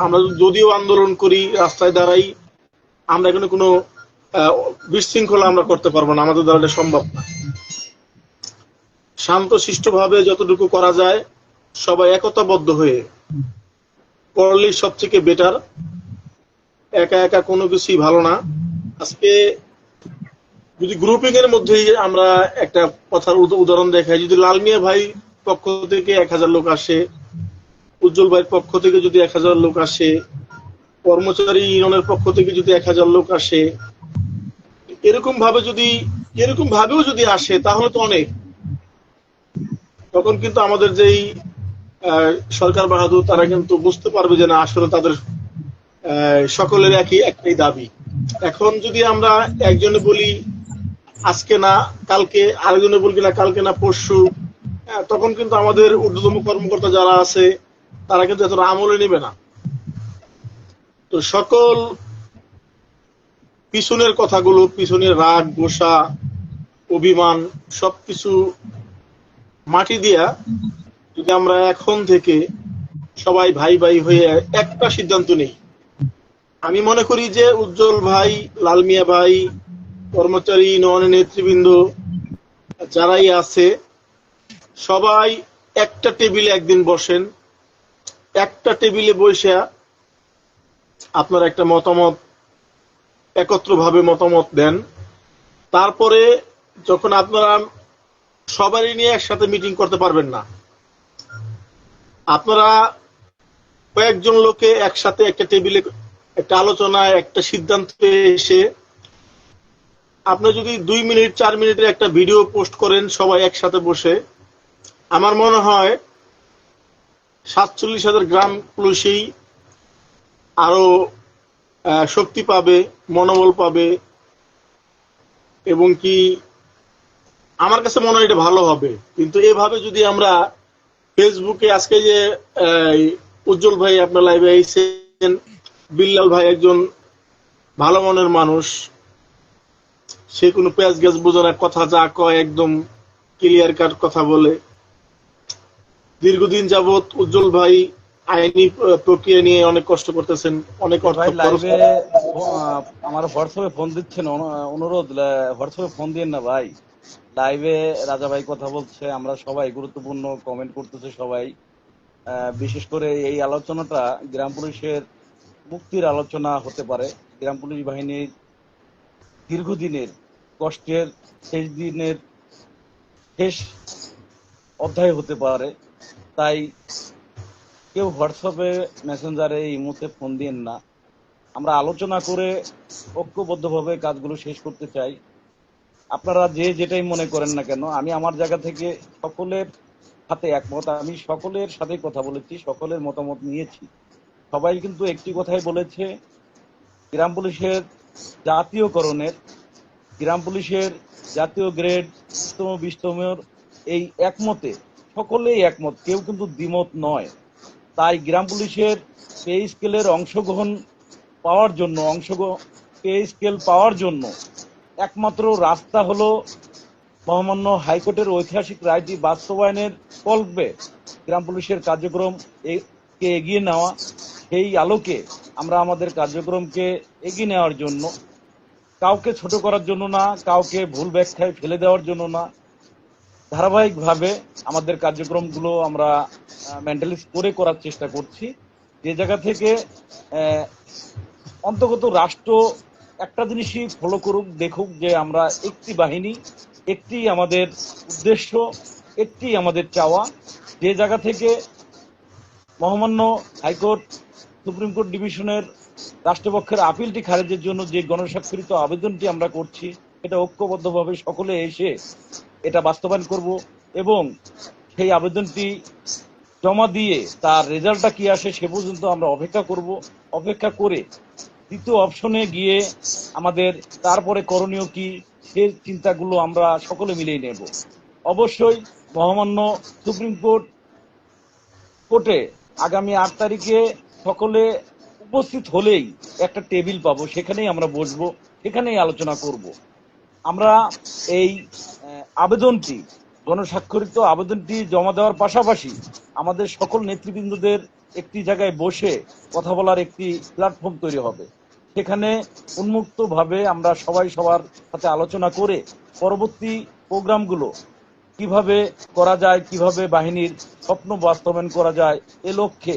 আমরা যদিও আন্দোলন করি, রাস্তায় দাঁড়াই, আমরা এখানে কোনো বিশৃঙ্খলা আমরা করতে পারবো না, আমাদের দ্বারা এটা সম্ভব না। শান্ত শিষ্টভাবে যতটুকু করা যায় সবাই একতাবদ্ধ হয়ে করলেই সবথেকে বেটার। একা একা কোনো কিছুই ভালো না। আজকে যদি গ্রুপিং এর মধ্যেই আমরা একটা কথার উদাহরণ দেখাই, যদি লাল মিয়া ভাই পক্ষ থেকে 1000 লোক আসে, উজ্জ্বল ভাইয়ের পক্ষ থেকে যদি 1000 লোক আসে, কর্মচারী ইউনিয়নের পক্ষ থেকে যদি 1000 লোক আসে, এরকম ভাবেও যদি আসে তাহলে তো অনেক। তখন কিন্তু আমাদের যেই সরকার বাহাদুর তারা কিন্তু বুঝতে পারবে যে না, আসলে তাদের সকলের একটাই দাবি। এখন যদি আমরা একজনে বলি আজকে না কালকে, আরেকজনে বলি না কালকে না পরশু, তখন কিন্তু আমাদের ঊর্ধ্বতম কর্মকর্তা যারা আছে তারা কিন্তু এতটা আমলে নেবে না। তো সকল পিছনের কথাগুলো, পিছনের রাগ গোসা অভিমান সবকিছু মাটি দিয়া যদি আমরা এখন থেকে সবাই ভাই ভাই হয়ে একটা সিদ্ধান্ত নেই, আমি মনে করি যে উজ্জ্বল ভাই, লাল মিয়া ভাই, কর্মচারী নন নেতৃবৃন্দ যারাই আছে সবাই একটা টেবিলে একদিন বসেন, একটা টেবিলে বসে আপনার একটা মতামত একত্রভাবে মতামত দেন। তারপরে যখন আপনারা সবারই নিয়ে একসাথে মিটিং করতে পারবেন না, আপনারা কয়েকজন লোকে একসাথে একটা টেবিলে একটা আলোচনায় একটা সিদ্ধান্তে এসে আপনি যদি 2 মিনিট 4 মিনিটের একটা ভিডিও পোস্ট করেন সবাই একসাথে বসে, আমার মনে হয় 47,000 গ্রাম পুলিশই আরো শক্তি পাবে, মনোবল পাবে, এবং কি আমার কাছে মনে হয় এটা ভালো হবে। কিন্তু এভাবে যদি আমরা ফেসবুকে আজকে যে উজ্জ্বল ভাই আপনার লাইভে আইছেন, বিল্লাল ভাই একজন ভালো মনের মানুষ, সে কোনো পেঁয়াজ গ্যাস বোঝে না, কথা যা কয় একদম ক্লিয়ার কাট কথা বলে। দীর্ঘদিন যাবত উজ্জ্বল ভাই আইনি প্রক্রিয়া নিয়ে অনেক কষ্ট করতেছেন, অনেক অর্থ ভাই খরচ লাইভে আমার হোয়াটসঅ্যাপে ফোন দিচ্ছেন, অনুরোধ হোয়াটসঅ্যাপে ফোন দিন না ভাই। লাইভে রাজা ভাই কথা বলছে, আমরা সবাই গুরুত্বপূর্ণ কমেন্ট করতেছে সবাই। বিশেষ করে এই আলোচনাটা গ্রাম পুলিশের মুক্তির আলোচনা হতে পারে। গ্রাম পুলিশ বাহিনীর দীর্ঘদিনের কষ্টের শেষ অধ্যায় হতে পারে। তাই কেউ হোয়াটসঅ্যাপে মেসেঞ্জারে এই মুহূর্তে ফোন দিন না, আমরা আলোচনা করে ঐক্যবদ্ধভাবে কাজগুলো শেষ করতে চাই। আপনারা যে যেটাই মনে করেন না কেন, আমি আমার জায়গা থেকে সকলের সাথে একমত। আমি সকলের সাথে কথা বলেছি, সকলের মতামত নিয়েছি। সবাই কিন্তু একটি কথাই বলেছে, গ্রাম পুলিশের জাতীয়করণের, গ্রাম পুলিশের জাতীয় গ্রেড 20তম এই একমতে সকলেই একমত, কেউ কিন্তু দ্বিমত নয়। তাই গ্রাম পুলিশের পে স্কেলের অংশগ্রহণ পাওয়ার জন্য, পে স্কেল পাওয়ার জন্য একমাত্র রাস্তা হলো মহামান্য হাইকোর্টের ঐতিহাসিক রায়টি বাস্তবায়নের কল্পে গ্রাম পুলিশের কার্যক্রম কে এগিয়ে নেওয়া। সেই আলোকে আমরা আমাদের কার্যক্রমকে এগিয়ে নেওয়ার জন্য, কাউকে ছোট করার জন্য না, কাউকে ভুল ব্যাখ্যায় ফেলে দেওয়ার জন্য না, ধারাবাহিকভাবে আমাদের কার্যক্রমগুলো আমরা মেন্টালিস্ট করে করার চেষ্টা করছি। যে জায়গা থেকে অন্তর্গত রাষ্ট্র একটা জিনিসই ফলো করুক, দেখুক যে আমরা একটি বাহিনী, একটি আমাদের উদ্দেশ্য, একটি আমাদের চাওয়া। যে জায়গা থেকে মহামান্য হাইকোর্ট, সুপ্রিম কোর্ট ডিভিশনের রাষ্ট্রপক্ষের আপিলটি খারিজের জন্য যে গণস্বাক্ষরিত আবেদনটি আমরা করছি, এটা ঐক্যবদ্ধভাবে সকলে এসে এটা বাস্তবায়ন করব, এবং সেই আবেদনটি জমা দিয়ে তার রেজাল্টটা কি আসে সে পর্যন্ত আমরা অপেক্ষা করব। অপেক্ষা করে দ্বিতীয় অপশনে গিয়ে আমাদের তারপরে করণীয় কি সে চিন্তাগুলো আমরা সকলে মিলেই নেব। অবশ্যই মহামান্য সুপ্রিম কোর্টে আগামী 8 তারিখে সকলে উপস্থিত হলেই একটা টেবিল পাবো, সেখানেই আমরা বসবো, সেখানেই আলোচনা করব। আমরা এই আবেদনটি, গণস্বাক্ষরিত আবেদনটি জমা দেওয়ার পাশাপাশি আমাদের সকল নেতৃবৃন্দদের একটি জায়গায় বসে কথা বলার একটি প্ল্যাটফর্ম তৈরি হবে। সেখানে উন্মুক্তভাবে আমরা সবাই সবার সাথে আলোচনা করে পরবর্তী প্রোগ্রামগুলো কিভাবে করা যায়, কিভাবে বাহিনীর স্বপ্ন বাস্তবায়ন করা যায়, এ লক্ষ্যে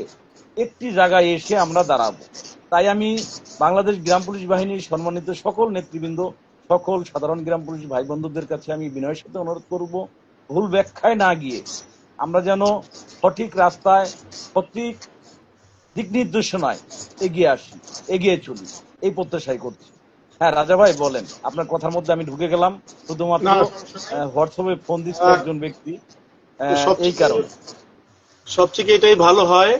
একটি জায়গায় এসে আমরা দাঁড়াবো। তাই আমি বাংলাদেশ গ্রাম পুলিশ বাহিনীর সম্মানিত সকল নেতৃবৃন্দ, সকল সাধারণ গ্রাম পুলিশ ভাই বন্ধুদের কাছে আমি বিনয়ের সাথে অনুরোধ করব, ভুল ব্যাখ্যায় না গিয়ে আমরা যেন সঠিক রাস্তায়, সঠিক দিক নির্দেশনায় এগিয়ে আসি, এগিয়ে চলি, এই প্রত্যাশাই করছি। হ্যাঁ রাজা ভাই বলেন, আপনার কথার মধ্যে আমি ঢুকে গেলাম, শুধুমাত্র না, হোয়াটসঅ্যাপে ফোন দিচ্ছে একজন ব্যক্তি, এই কারণে। সবথেকে এটাই ভালো হয়।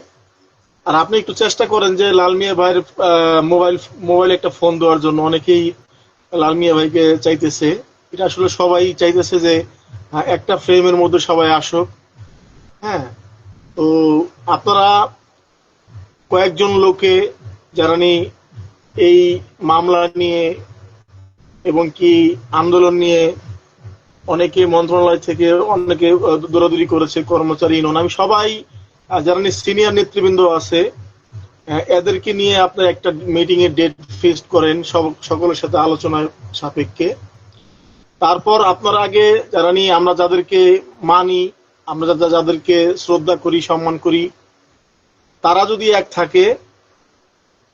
আর আপনি একটু চেষ্টা করেন যে লাল মিয়া ভাইয়ের মোবাইল একটা ফোন দেওয়ার জন্য। অনেকেই লাল মিয়া ভাইকে চাইতেছে, এটা আসলে সবাই চাইতেছে যে একটা ফ্রেমের মধ্যে সবাই আসুক। হ্যাঁ, তো আপনারা কয়েকজন লোকে যারা এই মামলা নিয়ে এবং কি আন্দোলন নিয়ে অনেকে মন্ত্রণালয় থেকে অনেকে দৌড়াদৌড়ি করেছে, কর্মচারী ইউনিয়ন, আমি সবাই যারা সিনিয়র নেতৃবৃন্দ আছে এদেরকে নিয়ে আপনার একটা মিটিং এর ডেট ফিক্সড করেন সকলের সাথে আলোচনার সাপেক্ষে। তারপর আপনার আগে যারা আমরা যাদেরকে মানি, আমরা যাদেরকে শ্রদ্ধা করি, সম্মান করি, তারা যদি এক থাকে,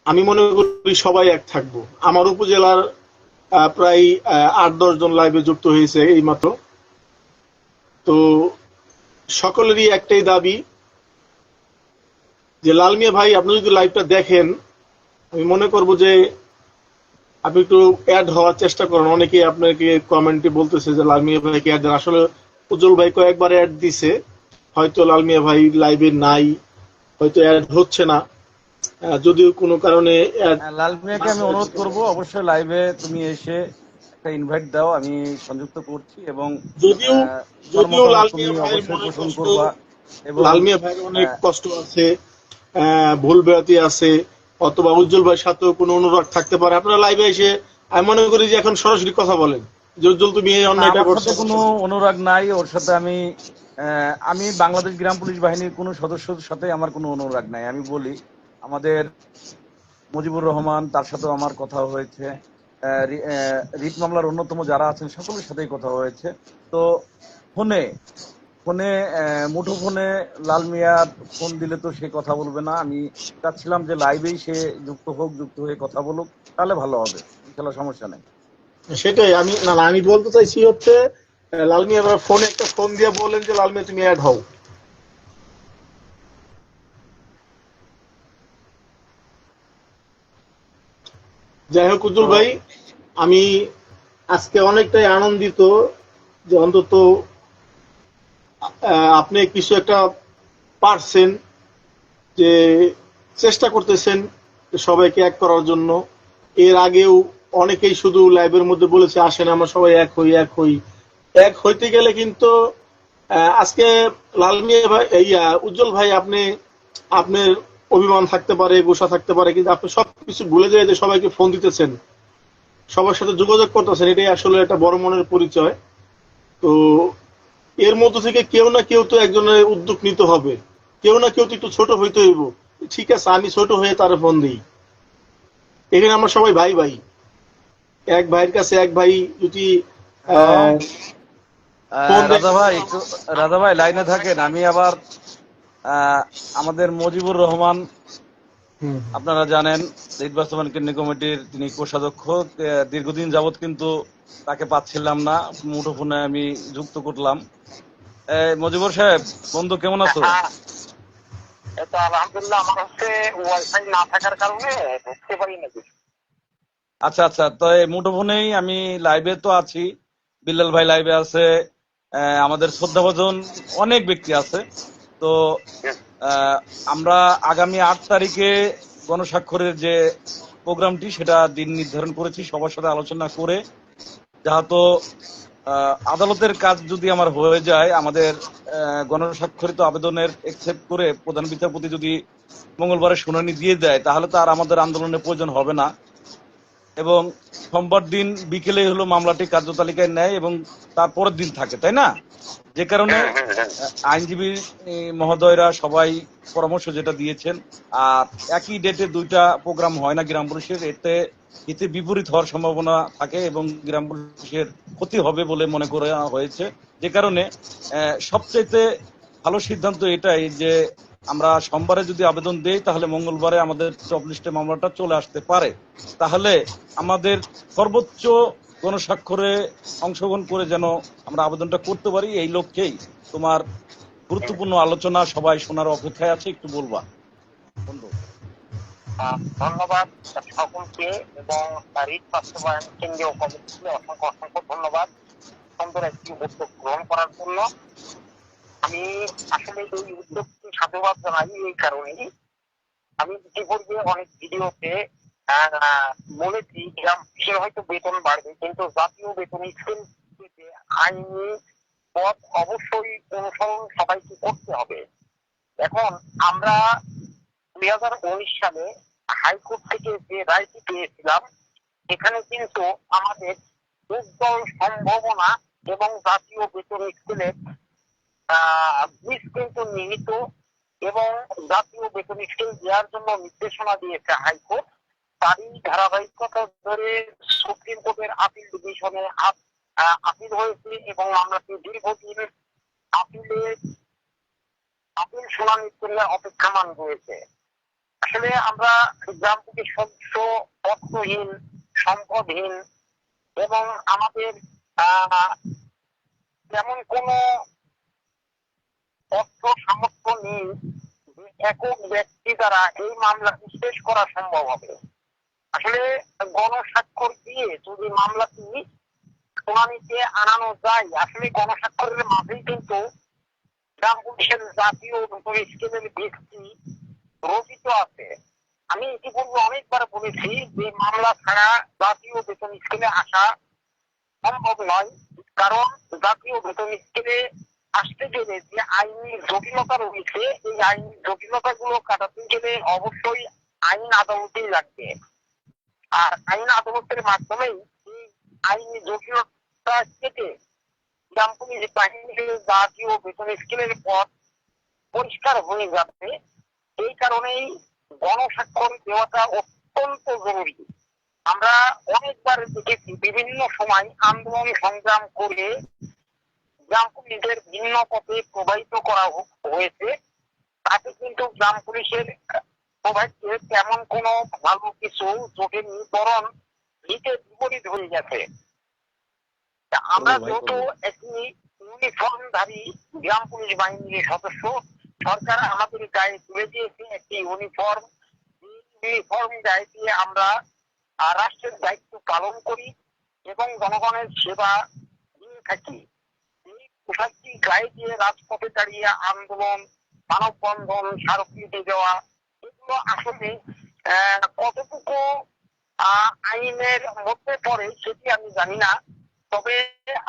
আমি মনে করি সবাই এক থাকবো। আমার উপজেলার প্রায় 8-10 জন লাইভে যুক্ত হয়েছে এইমাত্র। তো সকলেরই একটাই দাবি যে লাল মিয়া ভাই আপনি যদি লাইভটা দেখেন, আমি মনে করব যে আপনি একটু অ্যাড হওয়ার চেষ্টা করেন। অনেকে আপনাকে কমেন্টে বলতেছে যে লাল মিয়া ভাইকে অ্যাড দেন। আসলে উজ্জ্বল ভাই কয়েকবার অ্যাড দিছে, হয়তো লাল মিয়া ভাই লাইভে নাই, হয়তো অ্যাড হচ্ছে না। যদিও কোনো কারণে লাল মিয়াকে আমি অনুরোধ করব, অবশ্যই লাইভে তুমি এসে একটা ইনভাইট দাও, আমি সংযুক্ত করছি। এবং যদিও লাল মিয়া ভাইয়ের মনে কষ্ট, লাল মিয়া ভাইয়ের অনেক কষ্ট আছে, ভুল ব্যাধি আছে, অথবা উজ্জ্বল ভাইয়ের সাথেও কোনো অনুরাগ থাকতে পারে। আপনারা লাইভে এসে আমি মনে করি যে এখন সরাসরি কথা বলেন যে উজ্জ্বল তুমি এই অন্যায়টা করছো। কোনো অনুরাগ নাই ওর সাথে। আমি বাংলাদেশ গ্রাম পুলিশ বাহিনীর কোনো সদস্যদের সাথে আমার কোনো অনুরাগ নাই। আমি বলি, আমাদের মুজিবুর রহমান, তার সাথেও আমার কথা হয়েছে, রিট মামলার অন্যতম যারা আছেন সকলের সাথেই কথা হয়েছে। তো ফোনে মুঠো ফোনে লাল মিয়ার ফোন দিলে তো সে কথা বলবে না। আমি চাচ্ছিলাম যে লাইভেই সে যুক্ত হয়ে কথা বলুক, তাহলে ভালো হবে, ইনশাল্লাহ সমস্যা নেই। সেটাই আমি বলতে চাইছি হচ্ছে লাল মিয়া ফোনে একটা ফোন দিয়ে বলেন যে লাল মিয়া তুমি অ্যাড হও। যাই হোক উজ্জ্বল ভাই, আমি আজকে অনেকটাই আনন্দিত যে অন্তত আপনি কিছু একটা পারছেন, যে চেষ্টা করতেছেন সবাইকে এক করার জন্য। এর আগেও অনেকেই শুধু লাইভের মধ্যে বলেছে আসেন আমরা সবাই এক হই। এক হইতে গেলে কিন্তু আজকে লাল মিয়া ভাই, উজ্জ্বল ভাই, আপনার অভিমান থাকতে পারে, গোসা থাকতে পারে, কিন্তু আপনি সবকিছু ভুলে যায় যে সবাইকে ফোন দিতেছেন, সবার সাথে যোগাযোগ করতেছেন। এটাই আসলে একটা বড় মনের পরিচয়। তো এর মধ্য থেকে কেউ না কেউ তো একজনের উদ্যোগ নিতে হবে, কেউ না কেউ তো একটু ছোট হইতে হইব। ঠিক আছে, আমি ছোট হয়ে তার ফোন দিই। এখানে আমরা সবাই ভাই ভাই, এক ভাইয়ের কাছে এক ভাই যদি রাজা ভাই লাইনে থাকেন। আমি আবার আমাদের মুজিবুর রহমান, আপনারা জানেন রিট বাস্তবায়ন কেন্দ্রীয় কমিটির তিনি কোষাধ্যক্ষ, দীর্ঘদিন যাবৎ কিন্তু তাকে পাচ্ছিলাম না, মুঠোফোনে আমি যুক্ত করলাম। মুজিবুর সাহেব, বন্ধু কেমন আছো? আলহামদুলিল্লাহ, আমার হচ্ছে ওয়াইফাই না থাকার কারণে ঢুকতে পারি না। আচ্ছা, তো এই মুঠোফোনেই আমি লাইভে তো আছি, বিল্লাল ভাই লাইভে আছে, আমাদের শ্রদ্ধাভাজন অনেক ব্যক্তি আছে। তো আমরা আগামী 8 তারিখে গণস্বাক্ষরের যে প্রোগ্রামটি, সেটা দিন নির্ধারণ করেছি সবার সাথে আলোচনা করে। যেহেতু আদালতের কাজ যদি আমার হয়ে যায়, আমাদের গণস্বাক্ষরিত আবেদনের একসেপ্ট করে প্রধান বিচারপতি যদি মঙ্গলবারে শুনানি দিয়ে দেয়, তাহলে তো আর আমাদের আন্দোলনের প্রয়োজন হবে না। এবং সোমবার দিন বিকেলে হলো মামলাটি কার্যতালিকায় নেয় এবং তার পরের দিন থাকে, তাই না? যে কারণে আইনজীবী মহোদয়রা সবাই পরামর্শ যেটা দিয়েছেন, আর একই ডেটে দুইটা প্রোগ্রাম হয় না গ্রাম পুলিশের, এতে বিপরীত হওয়ার সম্ভাবনা থাকে এবং গ্রাম পুলিশের ক্ষতি হবে বলে মনে করা হয়েছে। যে কারণে সবচেয়ে ভালো সিদ্ধান্ত এটাই যে আমরা সোমবারে যদি আবেদন দেই তাহলে মঙ্গলবারে আমাদের টপ লিস্টে মামলাটা চলে আসতে পারে। তাহলে আমাদের সর্বোচ্চ গণস্বাক্ষরে অংশগ্রহণ করে যেন আমরা আবেদনটা করতে পারি, এই লক্ষ্যেই তোমার গুরুত্বপূর্ণ আলোচনা সবাই শোনার অপেক্ষায় আছে, একটু বলবা বন্ধু। ধন্যবাদ সকলকে এবং রিট বাস্তবায়ন কেন্দ্রীয় কমিটিকে অসংখ্য অসংখ্য ধন্যবাদ সুন্দর একটি উদ্যোগ গ্রহণ করার জন্য। আমি আসলে এই উদ্যোগটি সাধুবাদ জানাই এই কারণেই, আমি ইতিপূর্বে অনেক ভিডিওতে বলেছি গ্রাম পুলিশের হয়তো বেতন বাড়বে, কিন্তু জাতীয় বেতন স্কেল আইনি পথ অবশ্যই অনুসরণ সবাইকে করতে হবে। এখন আমরা 2019 সালে হাইকোর্ট থেকে যে রায়টি পেয়েছিলাম, এখানে কিন্তু আমাদের উজ্জ্বল সম্ভাবনা এবং জাতীয় বেতন স্কেলের বীজ কিন্তু নিহিত এবং জাতীয় বেতন স্কেল দেওয়ার জন্য নির্দেশনা দিয়েছে হাইকোর্ট। তারই ধারাবাহিকতা ধরে সুপ্রিম কোর্টের আপিল ডিভিশনে আপিল হয়েছে এবং মামলাটি দীর্ঘদিন আপিল শুনানির জন্য অপেক্ষামান রয়েছে। আসলে আমরা গ্রাম থেকে সদস্য অর্থহীন, সম্পদহীন এবং আমাদের তেমন কোনো অর্থ সামর্থ্য নেই যে একক ব্যক্তি দ্বারা এই মামলাটি শেষ করা সম্ভব হবে। আসলে গণস্বাক্ষর দিয়ে যদি মামলাটি শুনানিতে আনানো যায়, আসলে গণস্বাক্ষরের মাঝেই কিন্তু গ্রাম পুলিশের জাতীয় বেতন স্কেলের ভিত্তি রচিত আছে। আমি ইতিপূর্বে অনেকবার বলেছি যে মামলা ছাড়া জাতীয় বেতন স্কেলে আসা সম্ভব নয়, কারণ জাতীয় বেতন স্কেলে আসতে গেলে যে আইনি জটিলতা রয়েছে, এই আইনি জটিলতা গুলো কাটাতে গেলে অবশ্যই আইন আদালতেই লাগবে। আর আইন আদালতের মাধ্যমেই এই আইনি জটিলতা কেটে গ্রাম পুলিশ বাহিনীর জাতীয় বেতন স্কেলের পথ পরিষ্কার হয়ে যাবে। এই কারণেই গণস্বাক্ষর দেওয়াটা অত্যন্ত জরুরি। আমরা অনেকবার দেখেছি বিভিন্ন সময় আন্দোলন সংগ্রাম করে গ্রাম পুলিশের ভিন্ন পথে প্রবাহিত করা হয়েছে, তাতে কিন্তু গ্রাম পুলিশের প্রবাহিতে তেমন কোনো ভালো কিছু চোখেনি, বরং হিতে বিপরীত হয়ে গেছে। আমরা যেহেতু একটি ইউনিফর্মধারী গ্রাম পুলিশ বাহিনীর সদস্য, সরকার আমাদের গায়ে তুলে দিয়েছে একটি ইউনিফর্ম গায়ে দিয়ে আমরা রাষ্ট্রের দায়িত্ব পালন করি এবং জনগণের সেবা দিয়ে থাকি। এই পোশাকটি গায়ে দিয়ে রাজপথে দাঁড়িয়ে আন্দোলন, মানববন্ধন, স্মারকলিপি দেওয়া, এগুলো আসলে কতটুকু আইনের মধ্যে পড়ে সেটি আমি জানি না। তবে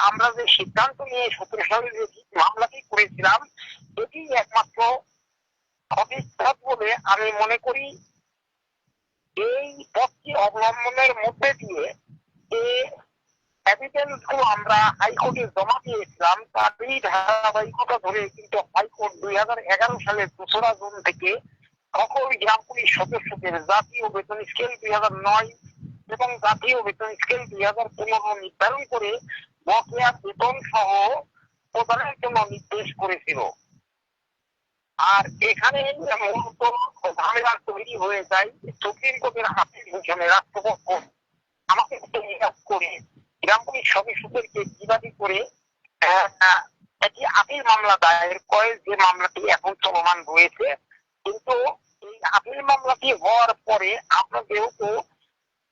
আমরা যে সিদ্ধান্ত নিয়ে 17 সালে যে মামলাটি করেছিলাম, এটি একমাত্র সঠিক পথ বলে আমি মনে করি। এই পথটি অবলম্বনের মধ্যে দিয়ে যে এভিডেন্স গুলো আমরা হাইকোর্টে জমা দিয়েছিলাম, তারই ধারাবাহিকতা ধরে কিন্তু হাইকোর্ট 2011 সালের 2রা জুন থেকে সকল গ্রাম পুলিশ সদস্যদের জাতীয় বেতন স্কেল 2009 এবং জাতীয় বেতন স্কেল 2015 নির্ধারণ করে বকেয়া বেতন সহ প্রদানের জন্য নির্দেশ করেছিল। আর এখানে মূলত ঝামেলা তৈরি হয়ে যায় সুপ্রিম কোর্টের আপিল ডিভিশনে রাষ্ট্রপক্ষ আমাকে নিরাশ করে গ্রাম পুলিশ সদস্যদেরকে বিবাদী করে একটি আপিল মামলা দায়ের করে, যে মামলাটি এখন চলমান রয়েছে। কিন্তু এই আপিল মামলাটি হওয়ার পরে আমরা যেহেতু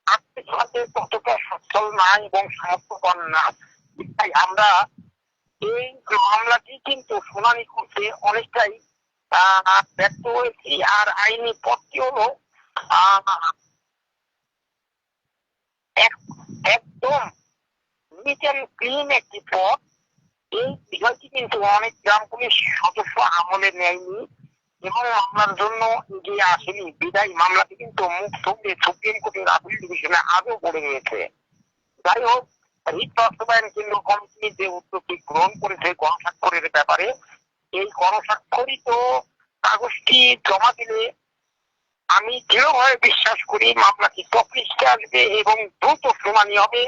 আর্থিক খাতে ততটা সচ্ছল না এবং সামর্থ্যবান না, তাই আমরা এই মামলাটি কিন্তু শুনানি করতে অনেকটাই ব্যর্থ হয়েছি। আর আইনি পথটি হলো একদম নিট এন্ড ক্লিন একটি পথ। এই বিষয়টি কিন্তু অনেক গ্রাম পুলিশ সদস্য আমলে নেয়নি এবং মামলার জন্য এগিয়ে আসেনি, বিদায় মামলাটি কিন্তু মুখ থুবড়ে সুপ্রিম কোর্টের আপিল ডিভিশনে আজও পড়ে রয়েছে। যাই হোক, রিট বাস্তবায়ন কেন্দ্র কমিটি যে উদ্যোগটি গ্রহণ করেছে গণস্বাক্ষরের ব্যাপারে, এই গণস্বাক্ষরিত কাগজটি জমা দিলে আমি দৃঢ়ভাবে বিশ্বাস করি মামলাটি তফলিস্টে আসবে এবং দ্রুত শুনানি হবে,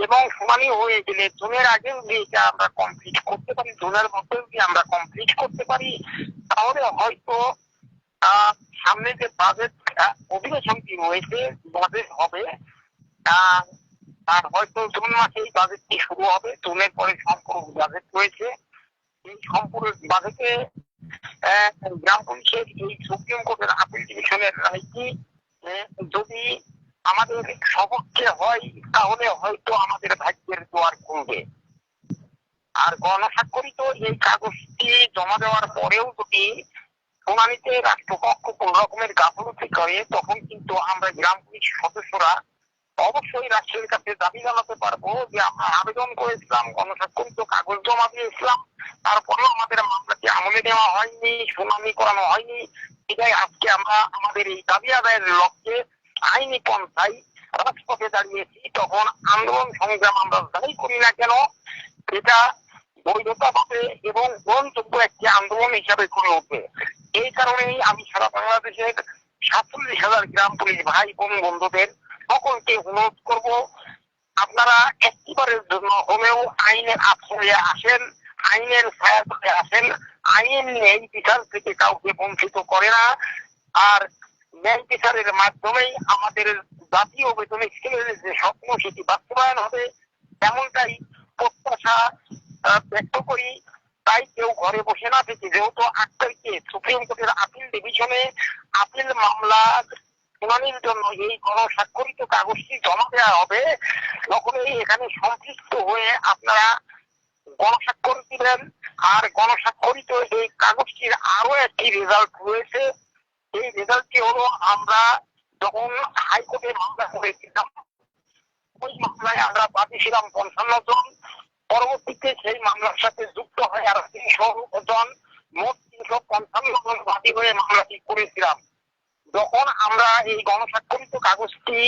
এবং শুনানি হয়ে গেলে জুনের আগে যদি এটা আমরা কমপ্লিট করতে পারি, জুনের মধ্যে যদি আমরা কমপ্লিট করতে পারি, তাহলে হয়তো সামনে যে বাজেট অধিবেশনটি রয়েছে, বাজেট হবে, আর হয়তো জুন মাসে এই বাজেটটি শুরু হবে। জুনের পরে সম্পূর্ণ বাজেট রয়েছে। এই সম্পূর্ণ বাজেটে গ্রাম পুলিশের এই সুপ্রিম কোর্টের আপিল ডিভিশনের রায়টি যদি আমাদের সপক্ষে হয়, তাহলে হয়তো আমাদের ভাগ্যের দুয়ার খুলবে। আর গণস্বাক্ষরিত এই কাগজটি জমা দেওয়ার পরেও যদি শুনানিতে রাষ্ট্রপক্ষ কোন রকমের গাফলতি করে, তখন কিন্তু আমরা গ্রাম পুলিশ সদস্যরা অবশ্যই রাষ্ট্রের কাছে দাবি জানাতে পারবো যে আমরা আবেদন করেছিলাম, গণস্বাক্ষরিত কাগজ জমা দিয়েছিলাম, তারপরেও আমাদের মামলাটি আমলে নেওয়া হয়নি, শুনানি করানো হয়নি। এটাই আজকে আমরা আমাদের এই দাবি আদায়ের লক্ষ্যে আইনি পন্থায় রাজপথে দাঁড়িয়েছি। তখন আন্দোলন সংগ্রাম আমরা যাই করি না কেন, এটা বৈধতা পাবে এবং গ্রহণযোগ্য একটি আন্দোলন হিসাবে গড়ে উঠবে। এই কারণেই আমি সারা বাংলাদেশের 47,000 গ্রাম পুলিশ ভাই বোন বন্ধুদের সকলকে অনুরোধ করব, আপনারা একটিবারের জন্য হলেও আইনের আশ্রয়ে আসেন, আইনের ছায়াতলে আসেন। আইন ন্যায় বিচার থেকে কাউকে বঞ্চিত করে না, আর ন্যায় বিচারের মাধ্যমেই আমাদের জাতীয় বেতন স্কেলের যে স্বপ্ন সেটি বাস্তবায়ন হবে, এমনটাই প্রত্যাশা ব্যক্ত করি। তাই কেউ ঘরে বসে না থেকে, যেহেতু 8 তারিখে সুপ্রিম কোর্টের আপিল ডিভিশনে আপিল মামলা শুনানির জন্য এই গণস্বাক্ষরিত কাগজটি জমা দেওয়া হবে, তখনই এখানে সম্পৃক্ত হয়ে আপনারা গণস্বাক্ষর দিবেন। আর গণস্বাক্ষরিত এই কাগজটির আরো একটি রেজাল্ট রয়েছে। এই রেজাল্টটি হলো, আমরা যখন হাইকোর্টে মামলা করেছিলাম, ওই মামলায় আমরা বাদী ছিলাম 55 জন। পরবর্তীতে সেই মামলার সাথে যুক্ত হয়ে আর 300 জন, মোট 355 জন বাদী হয়ে মামলাটি করেছিলাম। যখন আমরা এই গণস্বাক্ষরিত কাগজটি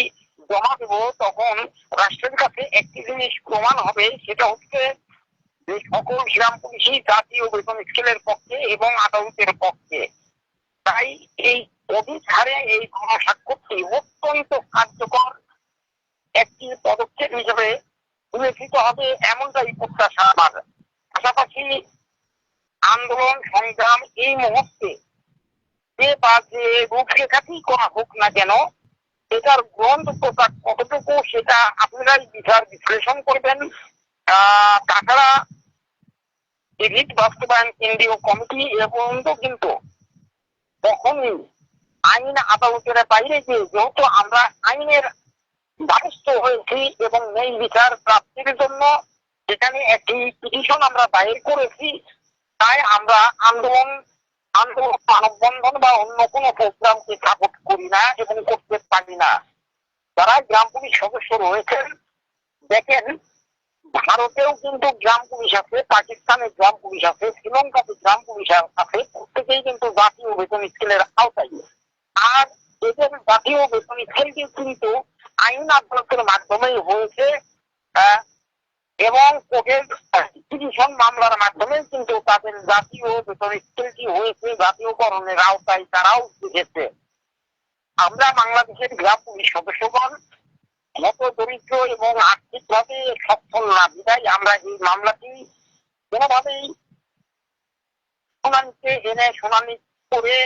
জমা দেব, তখন রাষ্ট্রের কাছে একটি জিনিস প্রমাণ হবে, সেটা হচ্ছে যে সকল গ্রাম পুলিশই জাতীয় বেতন স্কেলের পক্ষে এবং আদালতের পক্ষে। তাই এই অধিক হারে এই গণস্বাক্ষরটি অত্যন্ত কার্যকর একটি পদক্ষেপ হিসেবে বিবেচিত হবে, এমনটাই প্রত্যাশা আমার। পাশাপাশি আন্দোলন সংগ্রাম এই মুহূর্তে যে বা যে রূপরেখাতেই করা হোক না কেন, এটার গ্রহণযোগ্যতা কতটুকু সেটা আপনারাই বিচার বিশ্লেষণ করবেন। তাছাড়া রিট বাস্তবায়ন কেন্দ্রীয় কমিটি এবং কিন্তু তখনই আইন আদালতের বাইরে গিয়ে, যেহেতু আমরা আইনের দ্বারস্থ হয়েছি এবং ন্যায় বিচার প্রাপ্তির জন্য এখানে একটি পিটিশন আমরা দায়ের করেছি, তাই আমরা আন্দোলন মানববন্ধন বা অন্য কোনো প্রোগ্রামকে সাপোর্ট করি না এবং করতে পারি না। যারা গ্রাম পুলিশ সদস্য রয়েছেন, দেখেন ভারতেও কিন্তু গ্রাম পুলিশ আছে, পাকিস্তানে গ্রাম পুলিশ আছে, শ্রীলঙ্কাতে গ্রাম পুলিশ আছে, প্রত্যেকেই কিন্তু জাতীয় বেতন স্কেলের আওতায়। আর এদের জাতীয় বেতন স্কেলটি কিন্তু আইন আদালতের মাধ্যমেই হয়েছে এবং কোর্টের পিটিশন মামলার মাধ্যমে কিন্তু তাদের জাতীয় বেতন স্কেলটি হয়েছে, জাতীয়করণের আওতায় তারাও শিখেছে। আমরা বাংলাদেশের গ্রাম পুলিশ সদস্যগণ মত দরিদ্র এবং আর্থিকভাবে সচ্ছল না বিধায় আমরা এই মামলাটি কোনোভাবেই শুনানিতে এনে শুনানি করে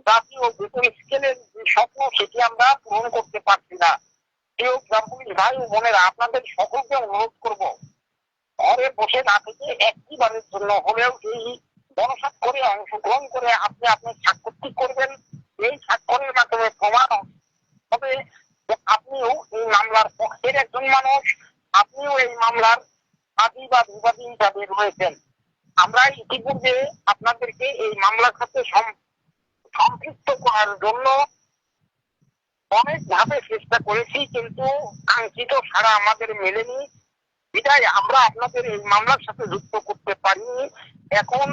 জাতীয় বেতন স্কেলের যে স্বপ্ন সেটি আমরা পূরণ করতে পারছি না। প্রিয় গ্রাম পুলিশ ভাই ও বোনেরা, আপনাদের সকলকে অনুরোধ করব, ঘরে বসে না থেকে একটিবারের জন্য হলেও এই গণস্বাক্ষরে অংশগ্রহণ করে আপনি আপনার স্বাক্ষরটি করবেন। এই স্বাক্ষরের মাধ্যমে প্রমাণ হবে যে আপনিও এই মামলার পক্ষের একজন মানুষ, আপনিও এই মামলার বাদী বা বিবাদী হিসাবে রয়েছেন। আমরা ইতিপূর্বে আপনাদেরকে এই মামলার সাথে সম্পৃক্ত করার জন্য অনেকভাবে চেষ্টা করেছি, কিন্তু কাঙ্ক্ষিত সাড়া আমাদের মেলেনি বিধায় আমরা আপনাদের এই মামলার সাথে যুক্ত করতে পারিনি। এখন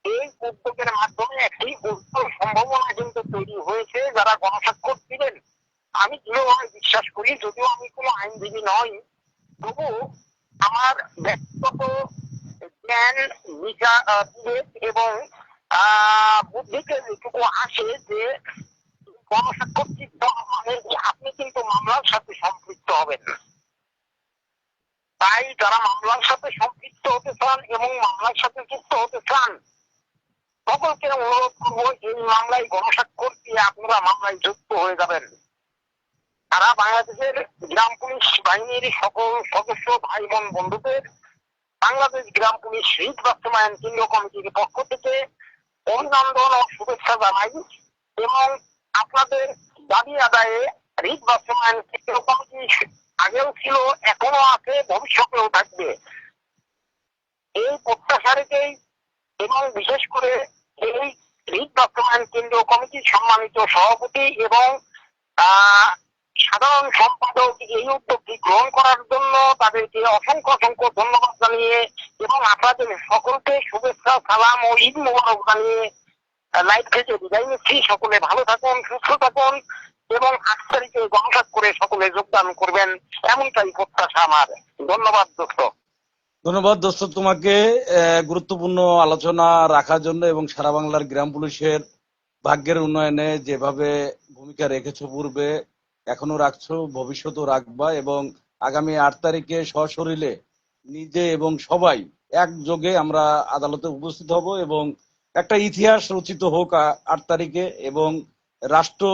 এই উদ্যোগের মাধ্যমে একটি উজ্জ্বল সম্ভাবনা কিন্তু তৈরি হয়েছে। যারা গণস্বাক্ষর দিবেন, আমি দৃঢ়ভাবে বিশ্বাস করি, যদিও আমি কোনো আইনজীবী নই, তবু আমার ব্যক্তিগত জ্ঞান, বিবেক এবং বুদ্ধিতে যেটুকু আসে যে গণস্বাক্ষর মানে আপনি কিন্তু মামলার সাথে সম্পৃক্ত হবেন। তাই যারা মামলার সাথে সম্পৃক্ত হতে চান এবং মামলার সাথে যুক্ত হতে চান সকলকে অনুরোধ করবো এই মামলায় গণস্বাক্ষর দিয়ে আপনারা মামলায় যুক্ত হয়ে যাবেন। সারা বাংলাদেশের গ্রাম পুলিশ বাহিনীর সকল সদস্য ভাই বোন বন্ধুদের বাংলাদেশ গ্রাম পুলিশ রিট বাস্তবায়ন কেন্দ্রীয় কমিটির পক্ষ থেকে অভিনন্দন ও শুভেচ্ছা জানাই এবং আপনাদের দাবি আদায়ে রিট বাস্তবায়ন কেন্দ্রীয় কমিটি আগেও ছিল, এখনো আছে, ভবিষ্যতেও থাকবে। এই প্রত্যাশা রেখেই এবং বিশেষ করে এই রিট বাস্তবায়ন কেন্দ্রীয় কমিটির সম্মানিত সভাপতি এবং সাধারণ সম্পাদক এই উদ্যোগটি গ্রহণ করার জন্য তাদেরকে অসংখ্য অসংখ্য ধন্যবাদ জানিয়ে এবং আপনাদের সকলকে শুভেচ্ছা, সালাম ও ঈদ মোবারক জানিয়ে লাইভ থেকে বিদায় নিচ্ছি। সকলে ভালো থাকুন, সুস্থ থাকুন এবং 8 তারিখে গণস্বাক্ষরে সকলে যোগদান করবেন, এমনটাই প্রত্যাশা আমার। ধন্যবাদ দোস্ত। ধন্যবাদ দোস্ত তোমাকে গুরুত্বপূর্ণ আলোচনা রাখার জন্য এবং সারা বাংলার গ্রাম পুলিশের ভাগ্যের উন্নয়নে যেভাবে ভূমিকা রেখেছো পূর্বে, এখনো রাখছো, ভবিষ্যতেও রাখবা এবং আগামী 8 তারিখে সশরীরে নিজে এবং সবাই একযোগে আমরা আদালতে উপস্থিত হব এবং একটা ইতিহাস রচিত হোক 8 তারিখে এবং রাষ্ট্র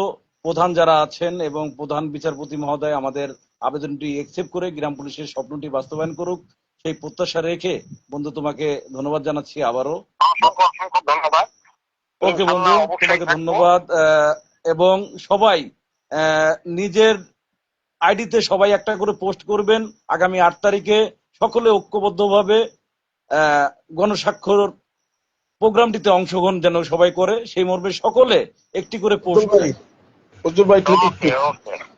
প্রধান যারা আছেন এবং প্রধান বিচারপতি মহোদয় আমাদের আবেদনটি একসেপ্ট করে গ্রাম পুলিশের স্বপ্নটি বাস্তবায়ন করুক, সেই প্রত্যাশা রেখে বন্ধু তোমাকে ধন্যবাদ জানাচ্ছি আবারও। অসংখ্য অসংখ্য ধন্যবাদ। ওকে বন্ধু, তোমাকে ধন্যবাদ এবং সবাই নিজের আইডিতে সবাই একটা করে পোস্ট করবেন। আগামী 8 তারিখে সকলে ঐক্যবদ্ধভাবে গণস্বাক্ষর প্রোগ্রামটিতে অংশগ্রহণ যেন সবাই করে, সেই মর্মে সকলে একটি করে পোস্ট করে।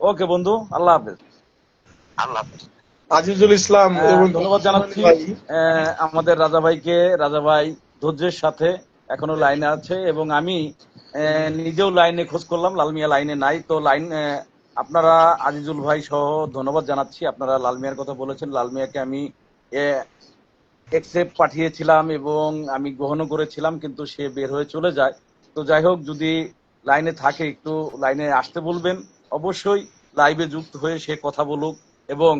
ওকে বন্ধু, আল্লাহ হাফেজ। আল্লাহ হাফেজ। আজিজুল ইসলাম এবং ধন্যবাদ জানাচ্ছি আমাদের রাজা ভাইকে। রাজা ভাই ধৈর্যের সাথে এখনো লাইনে আছে এবং আমি নিজেও লাইনে খোঁজ করলাম, লালমিয়া লাইনে নাই। তো লাইন আপনারা আজিজুল ভাই সহ ধন্যবাদ জানাচ্ছি। আপনারা লালমিয়ার কথা বলেছেন, লালমিয়াকে আমি এক্সেপ্ট পাঠিয়েছিলাম এবং আমি গ্রহণও করেছিলাম, কিন্তু সে বের হয়ে চলে যায়। তো যাই হোক, যদি লাইনে থাকে একটু লাইনে আসতে বলবেন, অবশ্যই লাইভে যুক্ত হয়ে সে কথা বলুক এবং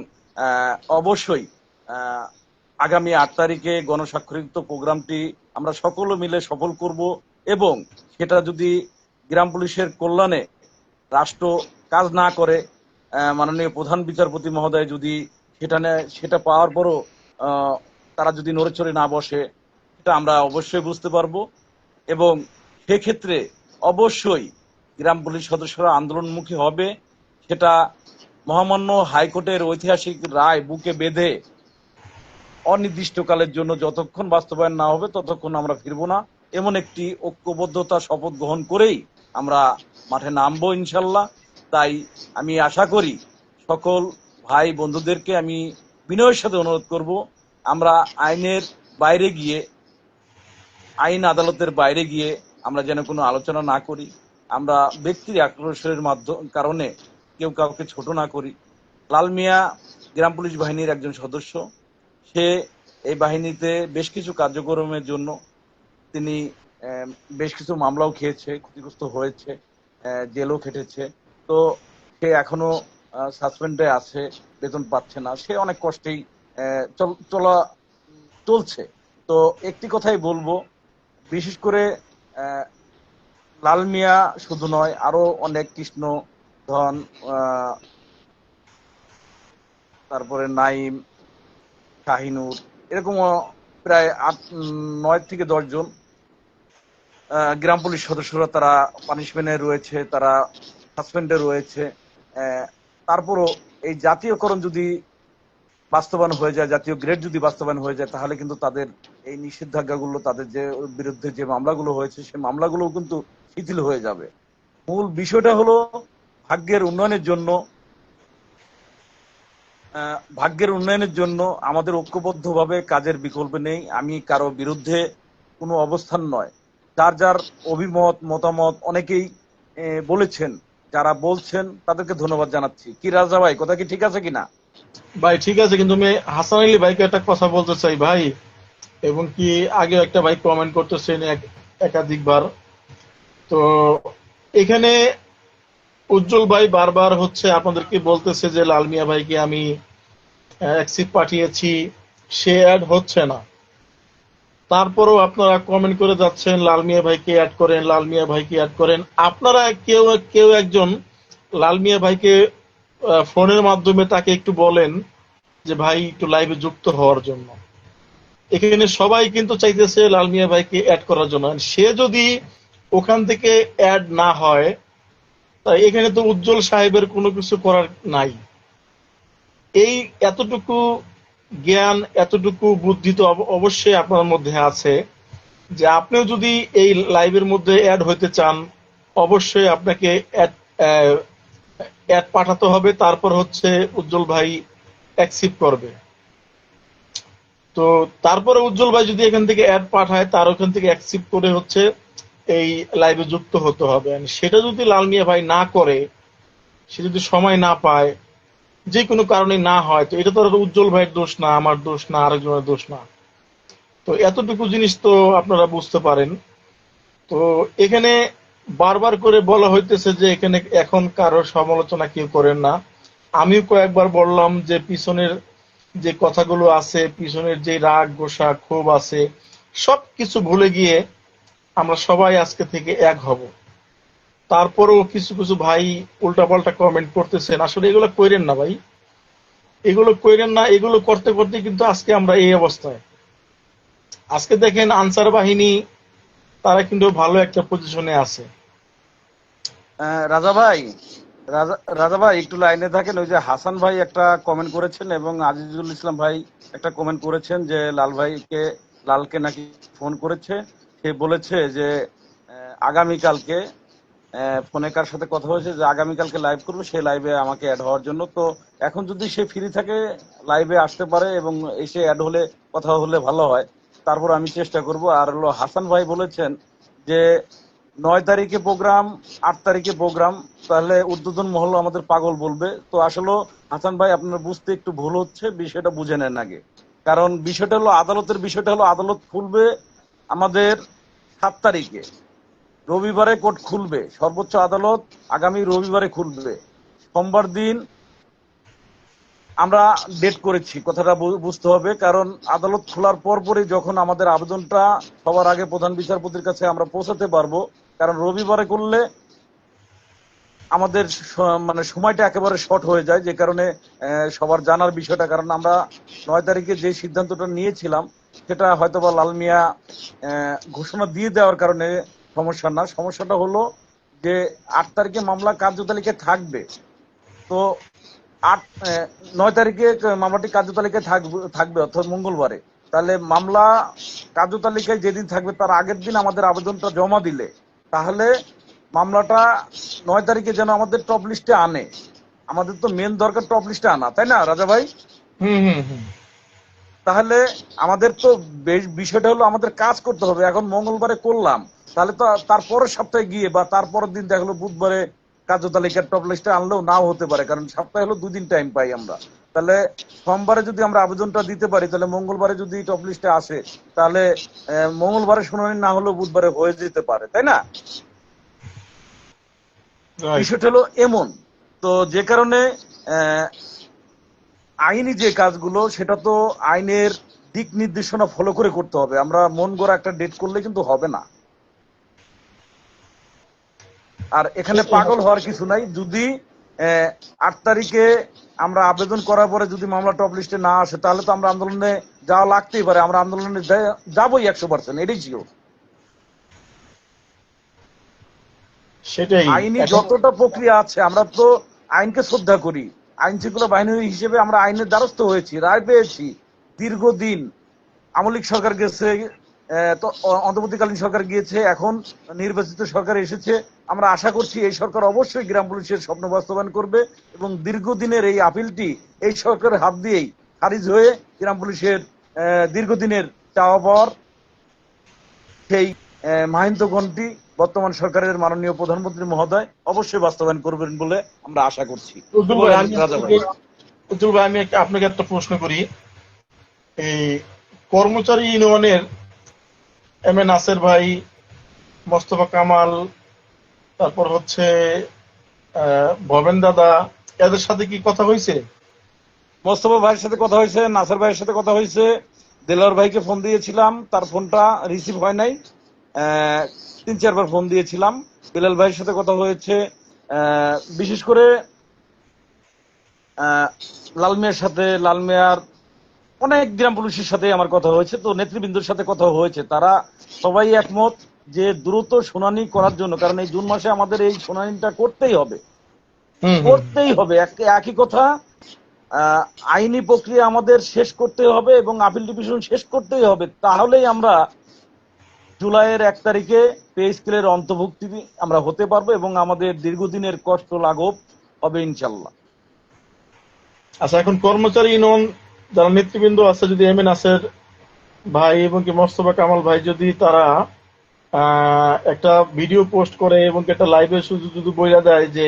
অবশ্যই আগামী 8 তারিখে গণস্বাক্ষরিত প্রোগ্রামটি আমরা সকলে মিলে সফল করব এবং সেটা যদি গ্রাম পুলিশের কল্যাণে রাষ্ট্র কাজ না করে, মাননীয় প্রধান বিচারপতি মহোদয় যদি সেটা পাওয়ার পরও তারা যদি নড়েচড়ে না বসে, সেটা আমরা অবশ্যই বুঝতে পারবো এবং সেক্ষেত্রে অবশ্যই গ্রাম পুলিশ সদস্যরা আন্দোলনমুখী হবে। সেটা মহামান্য হাইকোর্টের ঐতিহাসিক রায় বুকে বেঁধে অনির্দিষ্টকালের জন্য যতক্ষণ বাস্তবায়ন না হবে ততক্ষণ আমরা ফিরবো না, এমন একটি ঐক্যবদ্ধতা শপথ গ্রহণ করেই আমরা মাঠে নামবো ইনশাল্লাহ। তাই আমি আশা করি সকল ভাই বন্ধুদেরকে আমি বিনয়ের সাথে অনুরোধ করব, আমরা আইনের বাইরে গিয়ে, আইন আদালতের বাইরে গিয়ে আমরা যেন কোনো আলোচনা না করি, আমরা ব্যক্তির আক্রোশের কারণে কেউ কাউকে ছোট না করি। লাল মিয়া গ্রাম পুলিশ বাহিনীর একজন সদস্য, সে এই বাহিনীতে বেশ কিছু কার্যক্রমের জন্য তিনি বেশ কিছু মামলাও খেয়েছে, ক্ষতিগ্রস্ত হয়েছে, জেলও খেটেছে। তো সে এখনো সাসপেন্ডে আছে, বেতন পাচ্ছে না, সে অনেক কষ্টেই চলছে। তো একটি কথাই বলবো, বিশেষ করে লাল মিয়া শুধু নয়, আরো অনেক কৃষ্ণ ধন, তারপরে নাইম, শাহিনুর, এরকম প্রায় 9 থেকে 10 জন গ্রাম পুলিশ সদস্যরা তারা পানিশমেন্টে রয়েছে, তারা সাসপেন্ডে রয়েছে। তারপরও এই জাতীয়করণ যদি বাস্তবায়ন হয়ে যায়, জাতীয় গ্রেড যদি বাস্তবায়ন হয়ে যায়, তাহলে কিন্তু তাদের এই নিষেধাজ্ঞাগুলো, তাদের যে বিরুদ্ধে যে মামলাগুলো হয়েছে সেই মামলাগুলোও কিন্তু শিথিল হয়ে যাবে। মূল বিষয়টা হলো ভাগ্যের উন্নয়নের জন্য আমাদের ঐক্যবদ্ধভাবে কাজের বিকল্প নেই। আমি কারো বিরুদ্ধে কোনো অবস্থান নয়, যার যার মতামত অনেকেই বলেছেন, যারা বলছেন তাদেরকে ধন্যবাদ জানাচ্ছি। কি রাজা ভাই, কথা কি ঠিক আছে কিনা? ভাই ঠিক আছে, কিন্তু আমি হাসান আলী ভাইকে একটা কথা বলতে চাই ভাই, এবং কি আগেও একটা ভাই কমেন্ট করতেছেন একাধিকবার। তো এখানে উজ্জ্বল ভাই বারবার হচ্ছে আপনাদেরকে বলতেছে যে লাল মিয়া ভাইকে আমি অ্যাক্সিপ পাঠিয়েছি, সে অ্যাড হচ্ছে না। তারপরেও আপনারা কমেন্ট করে যাচ্ছেন লাল মিয়া ভাইকে অ্যাড করেন, লাল মিয়া ভাইকে অ্যাড করেন। আপনারা কেউ কেউ একজন লাল মিয়া ভাইকে ফোনের মাধ্যমে তাকে একটু বলেন যে ভাই একটু লাইভে যুক্ত হওয়ার জন্য। এখানে সবাই কিন্তু চাইতেছে লাল মিয়া ভাইকে অ্যাড করার জন্য। সে যদি ওখান থেকে অ্যাড না হয়, তাই এখানে তো উজ্জ্বল সাহেবের কোনো কিছু করার নাই। এই এতটুকু জ্ঞান, এতটুকু বুদ্ধি তো অবশ্যই আপনার মধ্যে আছে, যে আপনিও যদি এই লাইভের মধ্যে অ্যাড হইতে চান, অবশ্যই আপনাকে অ্যাড পাঠাতে হবে, তারপর হচ্ছে উজ্জ্বল ভাই অ্যাকসেপ্ট করবে। তো তারপরে উজ্জ্বল ভাই যদি এখান থেকে অ্যাড পাঠায়, তার ওখান থেকে অ্যাকসেপ্ট করে হচ্ছে এই লাইভে যুক্ত হতে হবে। And সেটা যদি লাল মিয়া ভাই না করে, সে যদি সময় না পায়, যে কোনো কারণে না হয়, তো এটা তো আর উজ্জ্বল ভাইয়ের দোষ না, আমার দোষ না, আরেকজনের দোষ না। তো এতটুকু জিনিস তো আপনারা বুঝতে পারেন। তো এখানে বারবার করে বলা হইতেছে যে এখানে এখন কারো সমালোচনা কেউ করেন না। আমিও কয়েকবার বললাম যে পিছনের যে কথাগুলো আছে, পিছনের যে রাগ গোসা ক্ষোভ আছে, সবকিছু ভুলে গিয়ে আমরা সবাই আজকে থেকে এক হব। তারপরেও কিছু কিছু ভাই উল্টাপাল্টা কমেন্ট করতেছেন, আসলে এগুলো কইরেন না ভাই, এগুলো কইরেন না। এগুলো করতে করতে কিন্তু আজকে আমরা এই অবস্থায়। আজকে দেখেন আনসার বাহিনী, তারা কিন্তু ভালো একটা পজিশনে আছে। রাজা ভাই, রাজা ভাই একটু লাইনে থাকেন। ওই যে হাসান ভাই একটা কমেন্ট করেছেন এবং আজিজুল ইসলাম ভাই একটা কমেন্ট করেছেন যে লালকে নাকি ফোন করেছে। সে বলেছে যে আগামীকালকে ফোনে কার সাথে কথা হয়েছে যে আগামীকালকে লাইভ করবে, সেই লাইভে আমাকে অ্যাড হওয়ার জন্য। তো এখন যদি সে ফ্রি থাকে লাইভে আসতে পারে এবং এসে অ্যাড হলে কথা হলে ভালো হয়, তারপর আমি চেষ্টা করব। আর হলো হাসান ভাই বলেছেন যে 9 তারিখে প্রোগ্রাম, 8 তারিখে প্রোগ্রাম, তাহলে উদ্বোধন মহল আমাদের পাগল বলবে। তো আসলে হাসান ভাই আপনার বুঝতে একটু ভুল হচ্ছে, বিষয়টা বুঝে নেন আগে। কারণ বিষয়টা হলো আদালতের, বিষয়টা হলো আদালত খুলবে আমাদের 7 তারিখে, রবিবারে কোর্ট খুলবে, সর্বোচ্চ আদালত আগামী রবিবারে খুলবে। সোমবার দিন আমরা ডেট করেছি, কথাটা বুঝতে হবে। কারণ আদালত খোলার পরপরই যখন আমাদের আবেদনটা সবার আগে প্রধান বিচারপতির কাছে আমরা পৌঁছাতে পারবো। কারণ রবিবারে করলে আমাদের মানে সময়টা একেবারে শর্ট হয়ে যায়, যে কারণে সবার জানার বিষয়টা। কারণ আমরা 9 তারিখে যে সিদ্ধান্তটা নিয়েছিলাম সেটা হয়তোবা লাল মিয়া ঘোষণা দিয়ে দেওয়ার কারণে সমস্যা না। সমস্যাটা হলো যে 8 তারিখে মামলা কার্যতালিকায় থাকবে। তো 9 তারিখে মামলাটি কার্যতালিকায় থাকবে অর্থাৎ মঙ্গলবারে। তাহলে মামলা কার্যতালিকায় যেদিন থাকবে তার আগের দিন আমাদের আবেদনটা জমা দিলে, তাহলে মামলাটা 9 তারিখে যেন আমাদের টপ লিস্টে আনে। আমাদের তো মেন দরকার টপ লিস্টে আনা, তাই না রাজা ভাই? তাহলে আমাদের তো বিষয়টা হলো আমাদের কাজ করতে হবে। এখন মঙ্গলবারে করলাম, তাহলে তো তারপরের সপ্তাহে গিয়ে বা তারপরের দিন দেখা গেলো বুধবারে কার্যতালিকার টপ লিস্টে আনলেও নাও হতে পারে, কারণ সপ্তাহে হলো 2 দিন টাইম পাই আমরা। তাহলে সোমবারে যদি আমরা আবেদনটা দিতে পারি, তাহলে মঙ্গলবারে যদি টপ লিস্টে আসে, তাহলে মঙ্গলবারে শুনানি না হলেও বুধবারে হয়ে যেতে পারে, তাই না? বিষয়টা হলো এমন। তো যে কারণে আইনি যে কাজগুলো, সেটা তো আইনের দিক নির্দেশনা ফলো করে করতে হবে। আমরা মন গড়া একটা ডেট করলে কিন্তু হবে না। আর এখানে পাগল হওয়ার কিছু নাই। যদি 8 তারিখে আমরা আবেদন করার পরে যদি মামলা টপ লিস্টে না আসে, তাহলে তো আমরা আন্দোলনে যাওয়া লাগতেই পারে। আমরা আন্দোলনে যাবোই 100%, এটাই ছিল। সেটাই আইনি যতটা প্রক্রিয়া আছে, আমরা তো আইনকে শ্রদ্ধা করি। আইন শৃঙ্খলা বাহিনী হিসেবে আমরা আইনের দ্বারস্থ হয়েছি, রায় পেয়েছি। দীর্ঘদিন আমলিক সরকার গেছে, তো অন্তর্বর্তীকালীন সরকার গিয়েছে, এখন নির্বাচিত সরকার এসেছে। আমরা আশা করছি এই সরকার অবশ্যই গ্রাম পুলিশের স্বপ্ন বাস্তবায়ন করবে এবং দীর্ঘদিনের এই আপিলটি এই সরকারের হাত দিয়েই খারিজ হয়ে গ্রাম পুলিশের দীর্ঘদিনের চাওয়া পাওয়ার সেই মাহিন্তগণটি বর্তমান সরকারের মাননীয় প্রধানমন্ত্রী মহোদয় অবশ্যই বাস্তবায়ন করবেন বলে আমরা আশা করছি। উজ্জ্বল ভাই, আমি আপনাকে একটা প্রশ্ন করি। এই কর্মচারী ইউনিয়নের এম এ নাসের ভাই, মোস্তফা কামাল, তারপর হচ্ছে ভবেন দাদা, এদের সাথে কি কথা হয়েছে? মোস্তফা ভাইয়ের সাথে কথা হয়েছে, নাসের ভাইয়ের সাথে কথা হয়েছে, দেলোয়ার ভাইকে ফোন দিয়েছিলাম, তার ফোনটা রিসিভ হয় নাই। আহ, 3-4 বার ফোন দিয়েছিলাম। বিলাল ভাইয়ের সাথে কথা হয়েছে। বিশেষ করে আহ, লাল মিয়ার সাথে, লাল মিয়ার অনেক গ্রাম পুলিশের সাথে আমার কথা হয়েছে। তো নেতৃবৃন্দর সাথে কথা হয়েছে, তারা সবাই একমত যে দ্রুত শুনানি করার জন্য, কারণ এই জুন মাসে আমাদের এই শুনানিটা করতেই হবে, হুম হুম। করতেই হবে। একই কথা, আহ, আইনি প্রক্রিয়া আমাদের শেষ করতে হবে এবং আপিল ডিভিশন শেষ করতেই হবে। তাহলেই আমরা জুলাইয়ের 1 তারিখে পে স্কেলের অন্তর্ভুক্তি আমরা হতে পারবো এবং আমাদের দীর্ঘদিনের কষ্ট লাঘব হবে ইনশাল্লাহ। আচ্ছা, এখন কর্মচারী ইউনিয়ন যারা নেতৃবৃন্দ আছে, যদি এম এ নাসের ভাই এবং কি মোস্তফা কামাল ভাই যদি তারা একটা ভিডিও পোস্ট করে এবং কি একটা লাইভে শুধু শুধু বইলা দেয় যে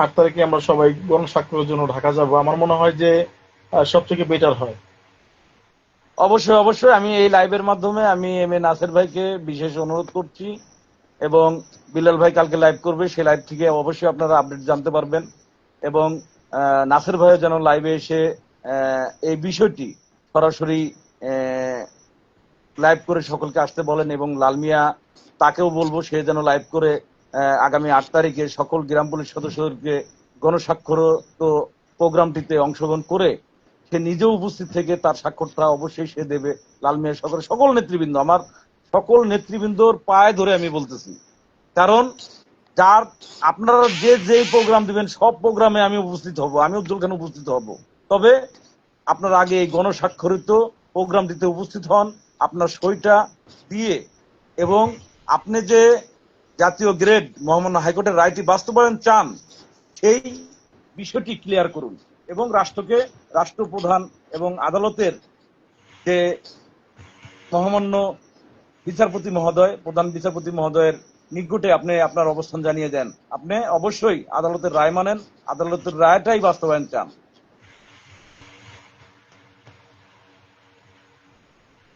8 তারিখে আমরা সবাই গণস্বাক্ষরের জন্য ঢাকা যাব, আমার মনে হয় যে সবথেকে বেটার হয়। অবশ্যই অবশ্যই, আমি এই লাইভের মাধ্যমে আমি এম এ নাসের ভাইকে বিশেষ অনুরোধ করছি এবং বিলাল ভাই কালকে লাইভ করবে, সেই লাইভ থেকে অবশ্যই আপনারা আপডেট জানতে পারবেন। এবং নাসের ভাইও যেন লাইভে এসে এই বিষয়টি সরাসরি লাইভ করে সকলকে আসতে বলেন এবং লাল মিয়া তাকেও বলবো সে যেন লাইভ করে আগামী 8 তারিখে সকল গ্রাম পুলিশ সদস্যদেরকে গণস্বাক্ষর প্রোগ্রামটিতে অংশগ্রহণ করে সে নিজেও উপস্থিত থেকে তার স্বাক্ষরটা অবশ্যই সে দেবে। লাল মিয়া সকল নেতৃবৃন্দ, আমার সকল নেতৃবৃন্দর পায়ে ধরে আমি বলতেছি, কারণ যার আপনারা যে প্রোগ্রাম দিবেন সব প্রোগ্রামে আমি উপস্থিত হব, আমি উজ্জ্বল খান উপস্থিত হব। তবে আপনার আগে এই গণস্বাক্ষরিত প্রোগ্রামটিতে উপস্থিত হন, আপনার সইটা দিয়ে, এবং আপনি যে জাতীয় গ্রেড মহামান্য হাইকোর্টের রায়টি বাস্তবায়ন চান সেই বিষয়টি ক্লিয়ার করুন এবং রাষ্ট্রকে, রাষ্ট্রপ্রধান এবং আদালতের যে মহামান্য বিচারপতি মহোদয়, প্রধান বিচারপতি মহোদয়ের নিকটে আপনি আপনার অবস্থান জানিয়ে দেন। আপনি অবশ্যই আদালতের রায় মানেন, আদালতের রায়টাই বাস্তবায়ন চান।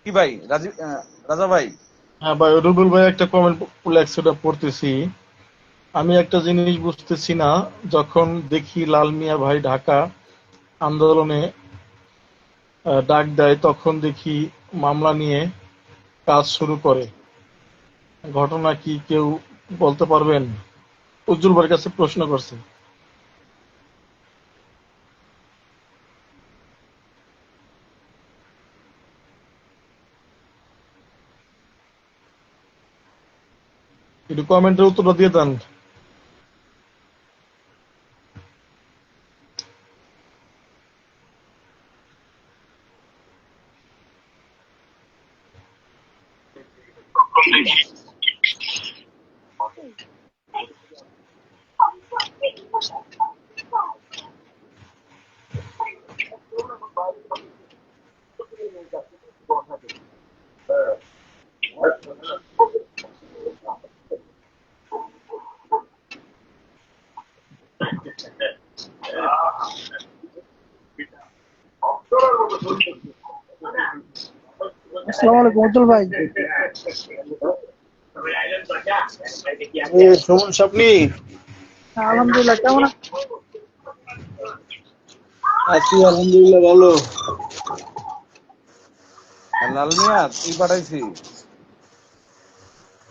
কি ভাই রাজা ভাই? হ্যাঁ ভাই, রুবেল ভাই একটা কমেন্ট লেখছে, ওটা পড়তেছি। আমি একটা জিনিস বুঝতেছি না, যখন দেখি লাল মিয়া ভাই ঢাকা আন্দোলনে ডাক দেয়, তখন দেখি মামলা নিয়ে কাজ শুরু করে। ঘটনা কি কেউ বলতে পারবেন? উজ্জ্বল ভাইয়ের কাছে প্রশ্ন করছে। একটু কমেন্টের উত্তরটা দিয়ে দেন। আসসালামু আলাইকুম উজ্জ্বল ভাই। সুমন সাপনি, আলহামদুলিল্লাহ, কেমন আছি আলহামদুলিল্লাহ, ভালো। লাল মিয়া কি পাঠাইছি,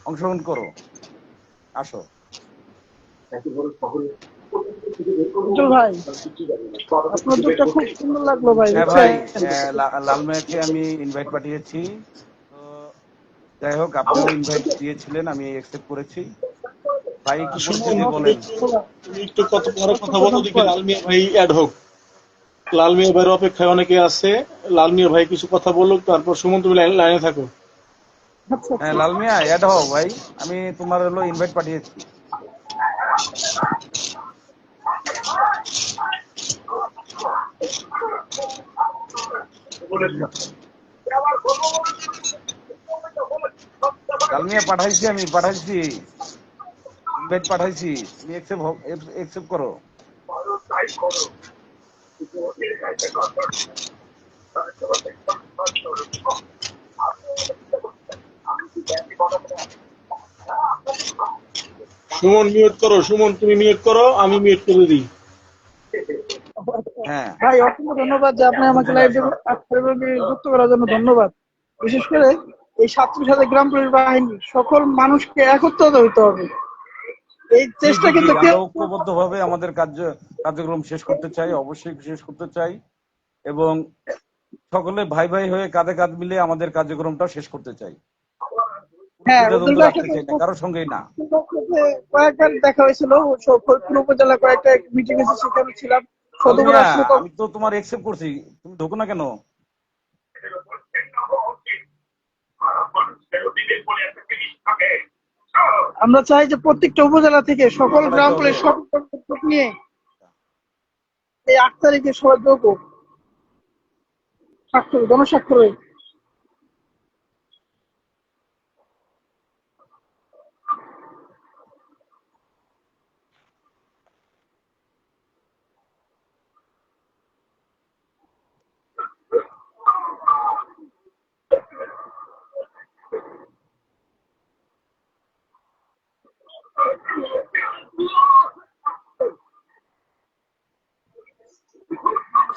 অংশগ্রহণ করো, আসো। উজ্জ্বল ভাই? আপনার দুধটা খুব সুন্দর লাগলো ভাই, হ্যাঁ ভাই, বুঝছেন? লাল মিয়াকে আমি ইনভাইট পাঠিয়েছি। তো যাই হোক, আপনিও ইনভাইট দিয়েছিলেন, আমি অ্যাকসেপ্ট করেছি। ভাই কি সুমন, পরিস্থিতি বলেন? তুমি একটু কত পরে কথা বলো দেখি, লাল মিয়া ভাই অ্যাড হোক। লাল মিয়া ভাইয়ের অপেক্ষায় অনেকে আছে। লাল মিয়া ভাই কিছু কথা বলুক, তারপর সুমন তুমি লাইনে থাকো। আচ্ছা হ্যাঁ আচ্ছা। লাল মিয়া অ্যাড হও ভাই, আমি তোমার হলো ইনভাইট পাঠিয়েছি। লাল মিয়া পাঠাইছি, আমি পাঠাইছি, ইনভাইট পাঠাইছি, তুমি অ্যাকসেপ্ট করো। সুমন মিউট করো, সুমন তুমি মিউট করো, আমি মিউট করে দিই। হ্যাঁ, ভাই অসংখ্য ধন্যবাদ যে আপনি আমাকে বুঝলেন লাইভে যুক্ত করার জন্য ধন্যবাদ। বিশেষ করে এই ছাত্রীর সাথে গ্রাম পুলিশ বাহিনী সকল মানুষকে একত্রিত হইতে হবে। এই জি চেষ্টা জি জি, কিন্তু আমরা ঐক্যবদ্ধভাবে আমাদের কার্যক্রম শেষ করতে চাই, অবশ্যই শেষ করতে চাই, এবং সকলে ভাই ভাই হয়ে কাঁধে কাঁধ মিলে আমাদের কার্যক্রমটা শেষ করতে চাই। হ্যাঁ উজ্জ্বল দ্বিধাদ্বন্দ্ব ভাই রাখতে চাই না, কারোর সঙ্গেই না। কয়েকবার দেখা হয়েছিল, ফরিদপুর উপজেলা কয়েকটা মিটিং এসে সেখানে ছিলাম। সদুপুর আলমিয়া, আসলে তো আমি তো তোমার একসেপ্ট করছি, তুমি ঢোকো না কেন? আমরা চাই যে প্রত্যেকটা উপজেলা থেকে সকল পাঠাইতে গ্রাম হবে। পুলিশ সকল নিয়ে এই 8 তারিখে সবাই যোগ হোক, স্বাক্ষর গণস্বাক্ষর হয়ে।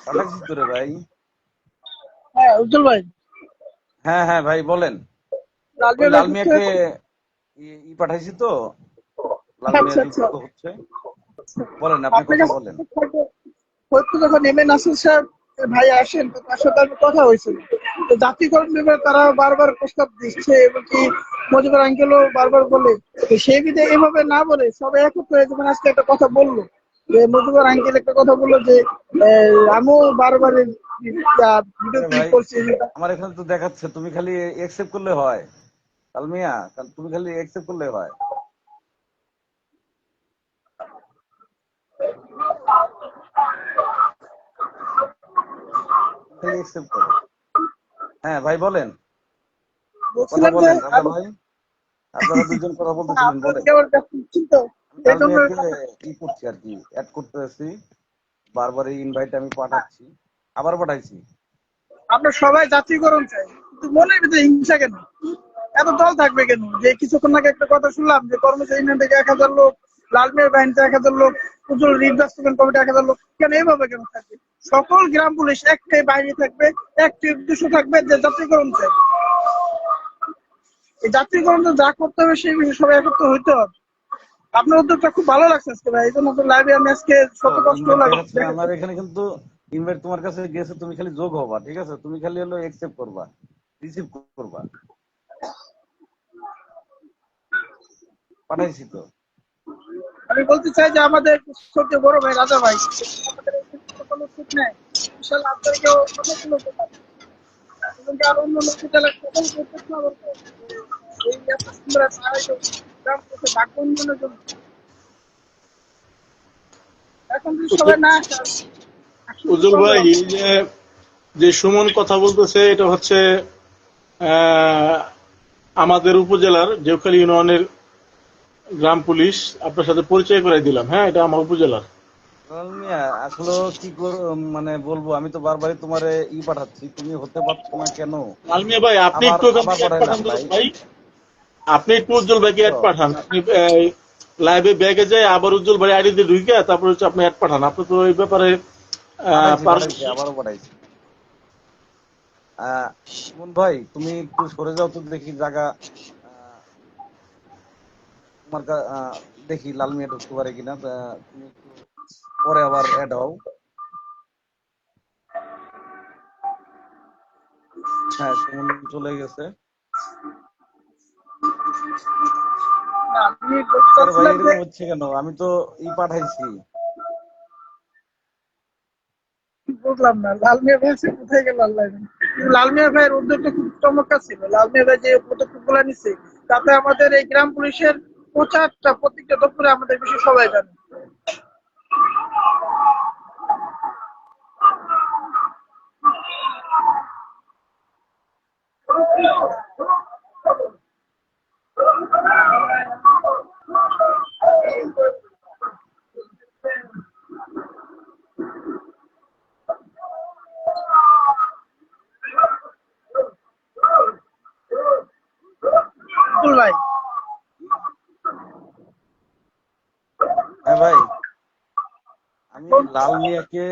পাঠাইছি তো রে ভাই। হ্যাঁ উজ্জ্বল ভাই, হ্যাঁ হ্যাঁ ভাই বলেন। ওই লালমিয়া ভাই লাল বুঝতে মিয়াকে ই পাঠাইছি তো, লাল মিয়া আচ্ছা আচ্ছা, যুক্ত হচ্ছে। বলেন, আপনি আপনার কথা কাছে বলেন। হয়তো যখন এম এ নাসির সাহেব ভাই আসেন তো তার সাথে আমি কথা হয়েছিল, তো জাতীয়করণ ব্যাপারে তারা বারবার প্রস্তাব দিচ্ছে এবং কি মজিবুর আঙ্কেলও বারবার বলে, তো সেই বিধে এভাবে না বলে সবাই একত্র হয়ে যেমন আজকে একটা কথা বললো, যে মজিবুর আঙ্কেল একটা কথা বললো যে আমিও বারবার ভিডিও আরে ক্লিপ ভাই, করছি। আমার এখানে তো দেখাচ্ছে, তুমি খালি একসেপ্ট করলে হয়। লাল মিয়া, তুমি খালি একসেপ্ট করলে হয়, খালি একসেপ্ট করো। হ্যাঁ ভাই বলেন, কথা বলছিলাম যে বলেন রাজা আমি ভাই। আপনারা দুজন কথা বলতেছিলেন, আপনার বলেন। দিকে আবার ব্যস্ত ছিল, আমি এই লাল জন্য মিয়াকে ই করছি আর কি, অ্যাড করতে আছি, বারবার এই ইনভাইট আমি পাঠাচ্ছি, আবার পাঠাইছি। আমরা সবাই জাতীয়করণ চাই, কিন্তু মনের ভিতরে হিংসা কেন? এত দল থাকবে কেন? যে কিছুক্ষণ আগে একটা কথা শুনলাম যে কর্মচারী ইউনিয়ন থেকে 1000 লোক, লালমিয়ার বাহিনীতে 1000 লোক, উজ্জ্বল রিডাস্টমেন্ট কমিটি 1000 লোক, কেন এইভাবে কেন থাকবে? সকল গ্রাম পুলিশ একটাই বাহিনী থাকবে, একটি উদ্দেশ্য থাকবে যে জাতীয়করণ চাই। এই জাতীয়করণ তো যা করতে হবে সেই বিষয়ে সবাই একত্র হইতে হবে। আপনার উদ্যোগটা খুব ভালো লাগছে আজকে ভাই, এই জন্য তো লাইভে আমি আজকে শত কষ্ট ইনভাইট লাগে। দেখাচ্ছে আমার এখানে, কিন্তু ইনভাইট তোমার কাছে গেছে, তুমি খালি যোগ হবা, ঠিক আছে? তুমি খালি হলো একসেপ্ট করবা, রিসিভ করবা। পাঠাইছি তো। আমি বলতে চাই যে আমাদের সবচেয়ে বড় ভাই রাজা ভাই আমাদের এই ক্ষেত্রে কোনো ঠিক নেই, বিশাল আপনাকেও অনেকগুলো উপকার এবং আর অন্য লোক জেলা সকল করতে হবে। এই এত সুন্দর একটা আয়োজন গ্রাম থেকে ভাগ্য উন্নয়নের জন্য এখন যদি সবাই না আসে আসলে উজ্জ্বল চলবে ভাই, না। এই যে যে সুমন কথা বলতেছে এটা হচ্ছে আহ, আমাদের উপজেলার দেউখালী ইউনিয়নের গ্রাম পুলিশ। আপনার সাথে পরিচয় করে দিলাম। হ্যাঁ, এটা আমার উপজেলার। লাল মিয়া, আসলে কি মানে বলবো, আমি তো বারবারই তোমারে পাঠাচ্ছি, তুমি হতে পারছো না কেন? লালমিয়া ভাই, আপনি আবার একটু ওখান আবার থেকে অ্যাড পাঠাইলাম পাঠান তো ভাই। ভাই। আপনি একটু উজ্জ্বল ভাইকে বুঝছো? অ্যাড পাঠান। আপনি লাইভে ব্যাগে যায় আবার উজ্জ্বল ভাই আইডি দিয়ে ঢুকে তারপর হচ্ছে আপনি অ্যাড পাঠান। আপনি তো এই ব্যাপারে পাঠাইছি পাঠাইছি, পারদর্শী। আবারও পাঠাইছি। সুমন ভাই, তুমি একটু সরে যাও তো, দেখি জায়গা। আহ, তোমার দেখি লাল মিয়া ঢুকতে পারে কিনা। তুমি একটু পরে আবার অ্যাড হও। হ্যাঁ, সুমন চলে গেছে। না, আমি বলতে আরে ভাই, চাচ্ছিলাম যে এরকম হচ্ছে কেন? আমি তো পাঠাইছি। বুঝলাম না লালমিয়া ভাই সে কোথায় গেল আল্লাহ জানে। কিন্তু লালমিয়া ভাইয়ের উদ্যোগটা খুব চমৎকার ছিল। লালমিয়া ভাই যে পদক্ষেপগুলো নিচ্ছে তাতে আমাদের এই গ্রাম পুলিশের প্রচারটা প্রত্যেকটা দপ্তরে আমাদের বিষয়ে সবাই জানে। বিপুল ভাই। হ্যাঁ ভাই, আমি লাল মিয়াকে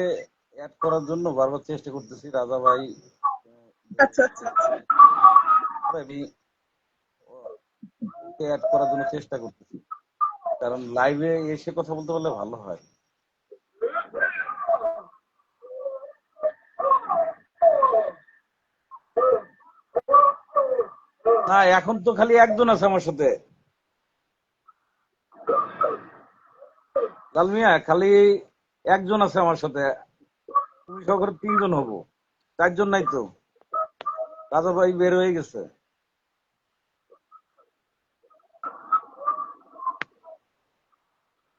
অ্যাড করার জন্য বারবার চেষ্টা করতেছি, রাজা ভাই আচ্ছা আচ্ছা আচ্ছা। আমি ওকে অ্যাড করার জন্য চেষ্টা করতেছি, কারণ লাইভে এসে কথা বলতে পারলে ভালো হয়। না, এখন তো খালি একজন আছে আমার সাথে, লাল মিয়া, খালি একজন আছে আমার সাথে, তুমি সহকারে 3 জন হবো, 4 জন নাই তো, রাজা ভাই বের হয়ে গেছে।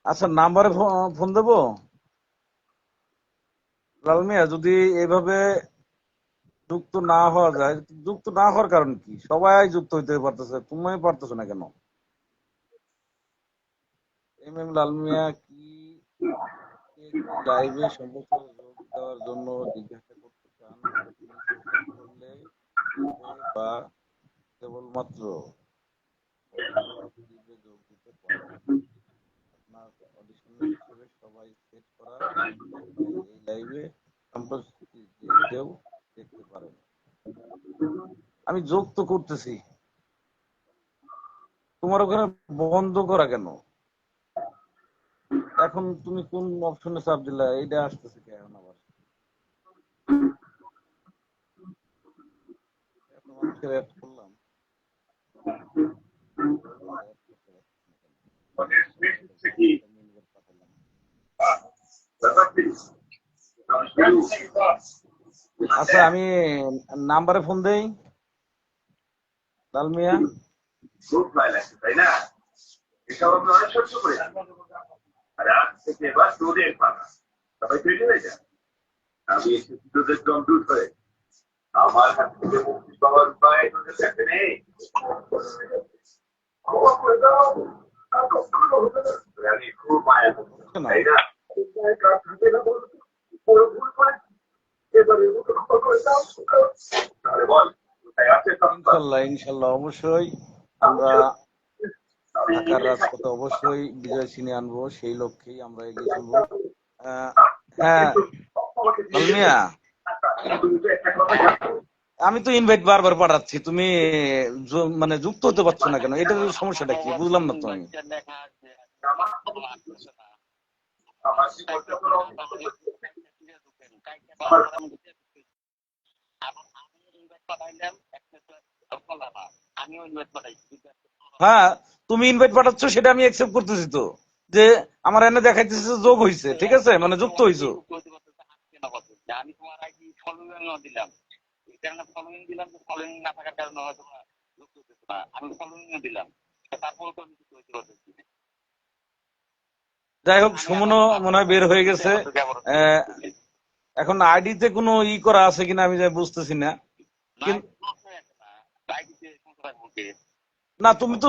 আচ্ছা, নাম্বারে ফোন দেবো লাল মিয়া, যদি এইভাবে যুক্ত না হওয়া যায়। যুক্ত না হওয়ার কারণ কি? সবাই যুক্ত হইতে পারতেছে, তুমি পারতেছো না কেন? এম লাল মিয়া কি লাইভে সম্পর্ক যোগ দেওয়ার জন্য জিজ্ঞাসা করতে চান? আপনি চেষ্টা করলে হবে, বা কেবলমাত্র লাইভে যোগ দিতে পারেন। আপনার অডিশনের হিসেবে সবাই সেট করা আছে, তাই এই লাইভে সম্পর্কে যে কেউ দেখতে পারেন। আমি যোগ তো করতেছি, তোমার ওখানে বন্ধ করা কেন? এখন তুমি কোন অপশনে চাপ দিলা? এইটা আসতেছে কি এখন আবার? এত মানুষের অ্যাড করলাম, add করতে পারতেছি না কেন? invite পাঠালাম। আচ্ছা, আমি নাম্বারে ফোন দেই লাল মিয়া। তাই না? এসব আমি অনেক সহ্য করে আর আজ থেকে এবার তোদের পালা, সবাই তৈরি হয়ে যায়। আমি এসেছি তোদের দম দূর করে, আমার হাত থেকে মুক্তি পাওয়ার উপায় তোদের কাছে নেই। ক্ষমা করে দাও, আর কখনো হবে না। আমি খুব মায়া করি, কেন? তাই না? কার থাকে না বল, বড় ভুল করে এবারে মতো ক্ষমা করে দাও। তাহলে বল, কোথায় আছে সব? ইনশাল্লাহ, ইনশাল্লাহ, অবশ্যই আমরা ঢাকার রাজপথে অবশ্যই বিজয় ছিনিয়ে আনবো, সেই লক্ষ্যেই আমরা এগিয়ে চলবো। হ্যাঁ লাল মিয়া, আমি তো ইনভাইট বারবার পাঠাচ্ছি, তুমি মানে যুক্ত হতে পারছো না কেন? এটার সমস্যাটা কি বুঝলাম না তো আমি। আমার জীবনটা কোনো হ্যাঁ, তুমি ইনভাইট পাঠাচ্ছ, সেটা আমি অ্যাকসেপ্ট করতেছি তো, যে আমার এনে দেখাইতেছে যোগ হইছে, ঠিক আছে, মানে যুক্ত হইছো। আমি তোমার আইডি ফলোইং দিলাম, এই কারণে ফলোইং দিলাম, ফলোইং না থাকার কারণে হয়তো যুক্ত হতে না, আমি ফলোইং দিলাম, তারপরে তো আমি যুক্ত হইতে পারতেছি। যাই হোক, সুমনও মনে হয় বের হয়ে গেছে। এখন আইডিতে কোনো করা আছে কিনা আমি বুঝতেছি না। না, তুমি তো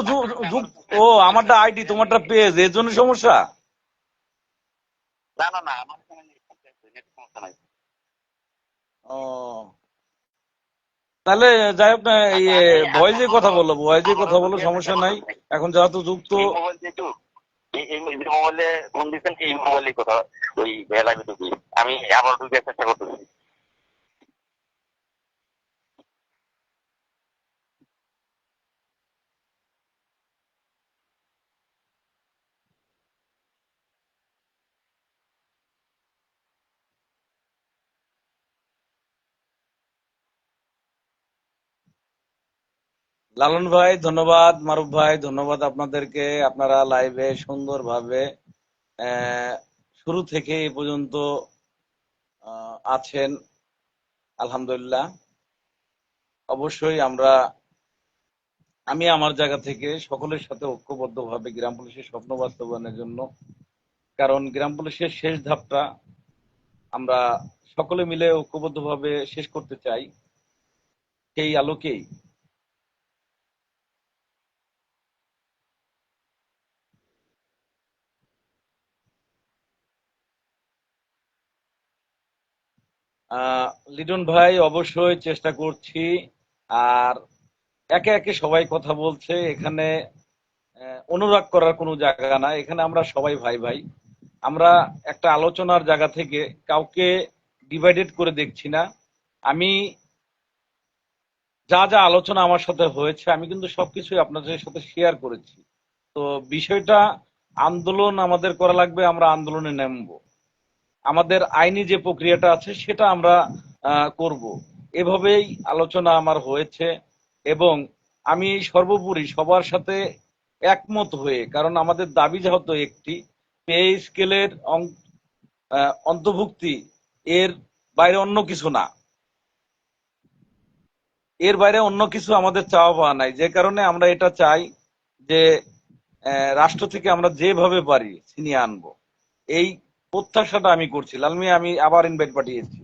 ও, আমারটা আইডি, তোমারটা পেজ, এর জন্য সমস্যা। না না না, আমার এখানে সমস্যা নাই। ও, তাহলে যাই হোক না, ভয়েসে কথা বলো, ভয়েসে কথা বলো, সমস্যা নাই। এখন যেহেতু যুক্ত, এই মোবাইলে ফোন দিচ্ছেন, এই মোবাইলে কথা ওই লাইভে ঢুকি, আমি আবার ঢুকে চেষ্টা করতেছি। লালন ভাই ধন্যবাদ, মারুফ ভাই ধন্যবাদ আপনাদেরকে, আপনারা লাইভে সুন্দরভাবে শুরু থেকে এই পর্যন্ত আছেন, আলহামদুলিল্লাহ। অবশ্যই আমি আমার জায়গা থেকে সকলের সাথে ঐক্যবদ্ধভাবে গ্রাম পুলিশের স্বপ্ন বাস্তবায়নের জন্য, কারণ গ্রাম পুলিশের শেষ ধাপটা আমরা সকলে মিলে ঐক্যবদ্ধভাবে শেষ করতে চাই, সেই আলোকেই লিটন ভাই অবশ্যই চেষ্টা করছি। আর একে একে সবাই কথা বলছে। এখানে অনুরাগ করার কোনো জায়গা না, এখানে আমরা সবাই ভাই ভাই। আমরা একটা আলোচনার জায়গা থেকে কাউকে ডিভাইডেড করে দেখছি না। আমি যা যা আলোচনা আমার সাথে হয়েছে আমি কিন্তু সবকিছুই আপনাদের সাথে শেয়ার করেছি। তো বিষয়টা আন্দোলন আমাদের করা লাগবে, আমরা আন্দোলনে নামবো। আমাদের আইনি যে প্রক্রিয়াটা আছে সেটা আমরা করব। এভাবেই আলোচনা আমার হয়েছে এবং আমি সর্বোপরি সবার সাথে একমত হয়ে, কারণ আমাদের দাবি যেহেতু একটি পে স্কেলের অন্তর্ভুক্তি, এর বাইরে অন্য কিছু না, এর বাইরে অন্য কিছু আমাদের চাওয়া পাওয়া নাই। যে কারণে আমরা এটা চাই যে রাষ্ট্র থেকে আমরা যেভাবে পারি ছিনিয়ে আনবো, এই প্রত্যাশাটা আমি করছি। লালমি, আমি আবার ইনভাইট পাঠিয়েছি।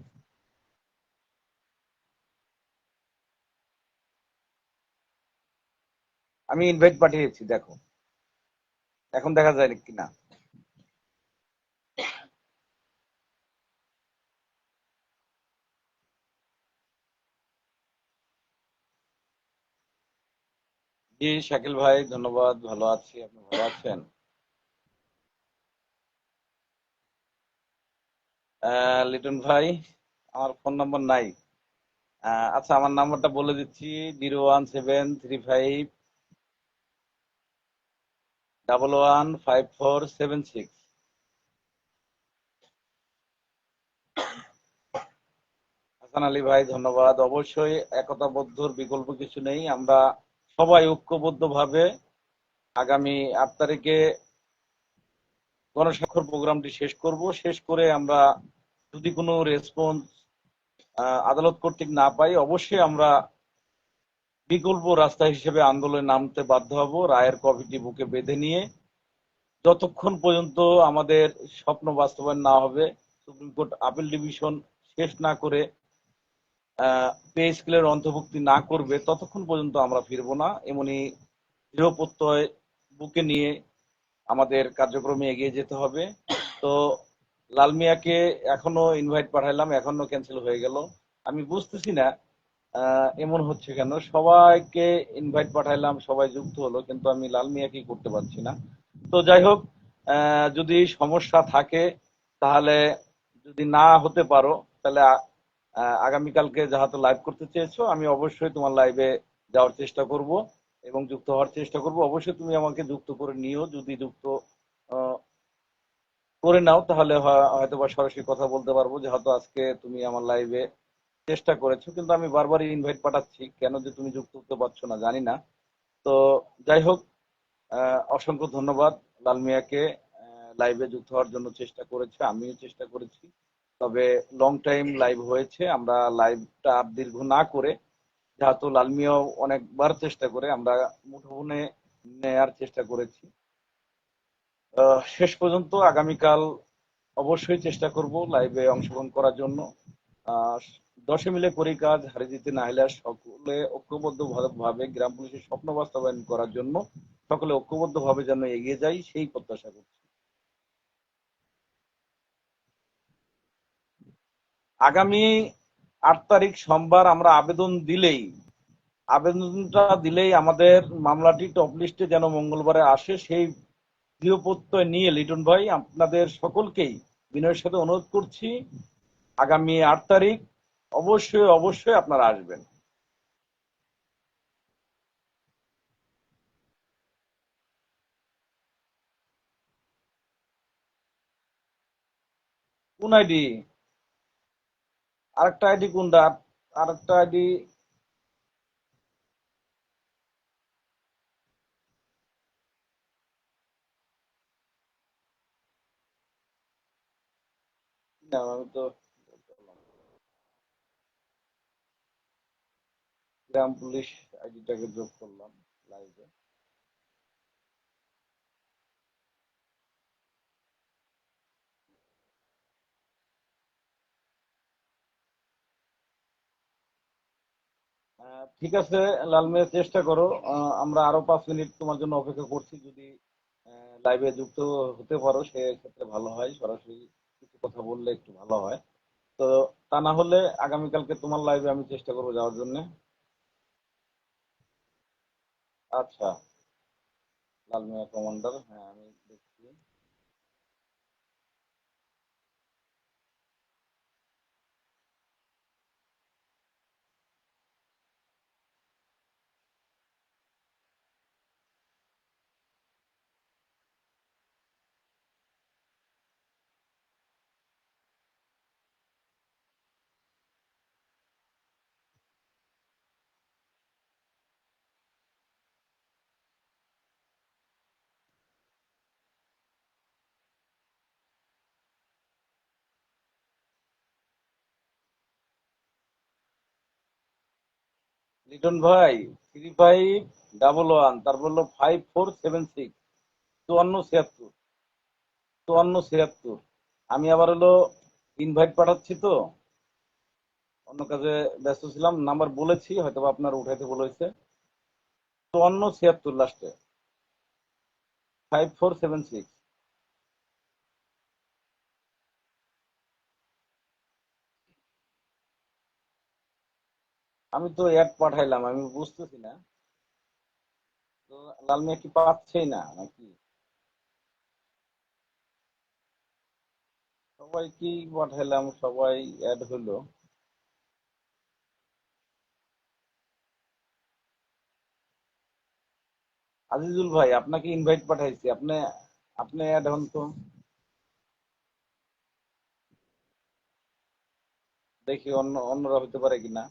আমি ইনভাইট পাঠিয়েছি, দেখো এখন দেখা যায় কিনা। জি শাকিল ভাই, ধন্যবাদ। ভালো আছি, আপনি ভালো আছেন? লিটন ভাই, আমার ফোন নাম্বার নাই। আচ্ছা, আমার নাম্বারটা বলে দিচ্ছি: 01735115476। হাসান আলী ভাই, ধন্যবাদ। অবশ্যই একতাবদ্ধর বিকল্প কিছু নেই। আমরা সবাই ঐক্যবদ্ধভাবে আগামী 8 তারিখে গণস্বাক্ষর প্রোগ্রামটি শেষ করব। শেষ করে আমরা যদি কোনো রেসপন্স আদালত কর্তৃক না পাই, অবশ্যই আমরা বিকল্প রাস্তা হিসেবে আন্দোলনে নামতে বাধ্য হব, রায়ের কপিটি বুকে বেঁধে নিয়ে। যতক্ষণ পর্যন্ত আমাদের স্বপ্ন বাস্তবায়ন না হবে, সুপ্রিম কোর্ট আপিল ডিভিশন শেষ না করে পে স্কেলের অন্তর্ভুক্তি না করবে, ততক্ষণ পর্যন্ত আমরা ফিরবো না। এমনি দৃঢ় প্রত্যয় বুকে নিয়ে আমাদের কার্যক্রমে এগিয়ে যেতে হবে। তো লাল মিয়াকে এখনো ইনভাইট পাঠাইলাম, এখনো ক্যান্সেল হয়ে গেল। আমি বুঝতেছি না এমন হচ্ছে কেন। সবাইকে ইনভাইট পাঠাইলাম, সবাই যুক্ত হলো, কিন্তু আমি লাল মিয়াকেই করতে পারছি না। তো যাই হোক, যদি সমস্যা থাকে তাহলে, যদি না হতে পারো তাহলে আগামীকালকে যেহেতু লাইভ করতে চেয়েছো, আমি অবশ্যই তোমার লাইভে যাওয়ার চেষ্টা করব এবং যুক্ত হওয়ার চেষ্টা করব। অবশ্যই তুমি আমাকে যুক্ত করে নিও। যদি যুক্ত আহ, করে নাও তাহলে হয়তো বা সরাসরি কথা বলতে পারবো, যেহেতু আজকে তুমি আমার লাইভে চেষ্টা করেছো। কিন্তু আমি বারবারই ইনভাইট পাঠাচ্ছি, কেন যে তুমি যুক্ত হতে পারছো না জানি না। তো যাই হোক, অসংখ্য ধন্যবাদ লাল মিয়াকে। লাইভে যুক্ত হওয়ার জন্য চেষ্টা করেছে, আমিও চেষ্টা করেছি। তবে লং টাইম লাইভ হয়েছে, আমরা লাইভটা আর দীর্ঘ না করে, যেহেতু লাল মিয়াও অনেকবার চেষ্টা করে, আমরা মুঠোফোনে নেয়ার চেষ্টা করেছি। শেষ পর্যন্ত আগামীকাল অবশ্যই চেষ্টা করব লাইভে অংশগ্রহণ করার জন্য। আহ, দশে মিলে করি কাজ, হারে জিতে না হলে আর। সকলে ঐক্যবদ্ধ ভাবে গ্রাম পুলিশের স্বপ্ন বাস্তবায়ন করার জন্য সকলে ঐক্যবদ্ধ ভাবে যেন এগিয়ে যাই, সেই প্রত্যাশা করছি। আগামী 8 তারিখ সোমবার আমরা আবেদনটা দিলেই আমাদের মামলাটি টপ লিস্টে যেন মঙ্গলবারে আসে, সেই দৃঢ় প্রত্যয় নিয়ে লিটন ভাই আপনাদের সকলকেই বিনয়ের সাথে অনুরোধ করছি, আগামী 8 তারিখ অবশ্যই অবশ্যই আপনারা আসবেন। কোন আইডি? আরেকটা আইডি কোনটা? আরেকটা আইডি না, আমি তো গ্রাম পুলিশ আইডিটাকে যোগ করলাম লাইভে। ঠিক আছে লাল মিয়া, চেষ্টা করো। আমরা আরো 5 মিনিট তোমার জন্য অপেক্ষা করছি। যদি লাইভে যুক্ত হতে পারো সেক্ষেত্রে ভালো হয়, সরাসরি কিছু কথা বললে একটু ভালো হয়। তো তা না হলে আগামীকালকে তোমার লাইভে আমি চেষ্টা করবো যাওয়ার জন্য। আচ্ছা, লালমিয়া কমান্ডার, হ্যাঁ আমি দেখছি। লিটন ভাই, 3511, তারপর হলো 5476, 5476, 5476। আমি আবার হলো ইনভাইট পাঠাচ্ছি তো, অন্য কাজে ব্যস্ত ছিলাম, নাম্বার বলেছি, হয়তো বা আপনার উঠাইতে বলেছে। 5476 লাস্টে, 5476। আমি তো অ্যাড পাঠাইলাম, আমি বুঝতেছি না তো। লালমিয়া কি পাচ্ছেই না নাকি? সবাই কি পাঠাইলাম, সবাই অ্যাড হলো। আজিজুল ভাই, আপনাকে ইনভাইট পাঠাইছি, আপনি আপনি অ্যাড হন তো, দেখি অন্যরা হতে পারে কিনা।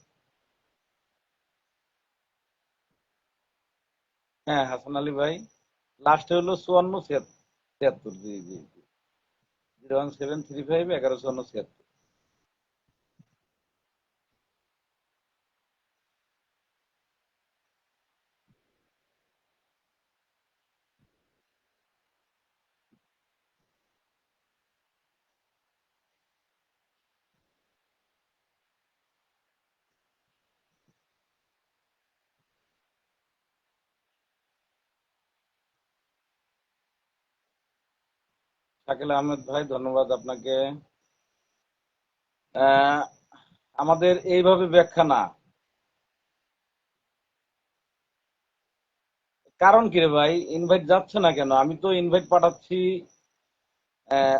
হ্যাঁ, হাসান আলী ভাই, লাস্টে হলো 5476। জি জি জি, 01735 1154। শাকিল আহমেদ ভাই, ধন্যবাদ আপনাকে। আহ, আমাদের এইভাবে ব্যাখ্যা না, কারণ কি রে ভাই, ইনভাইট যাচ্ছে না কেন? আমি তো ইনভাইট পাঠাচ্ছি, আহ,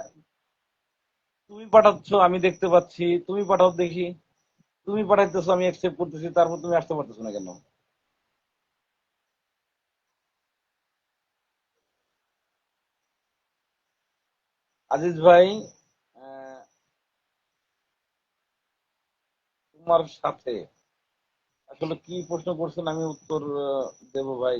তুমি পাঠাচ্ছ, আমি দেখতে পাচ্ছি, তুমি পাঠাও দেখি। তুমি পাঠাইতেছো, আমি অ্যাকসেপ্ট করতেছি, তারপর তুমি আসতে পারতেছো না কেন? আজিজ ভাই, আহ, তোমার সাথে আসলে কি প্রশ্ন করছেন, আমি উত্তর দেব ভাই।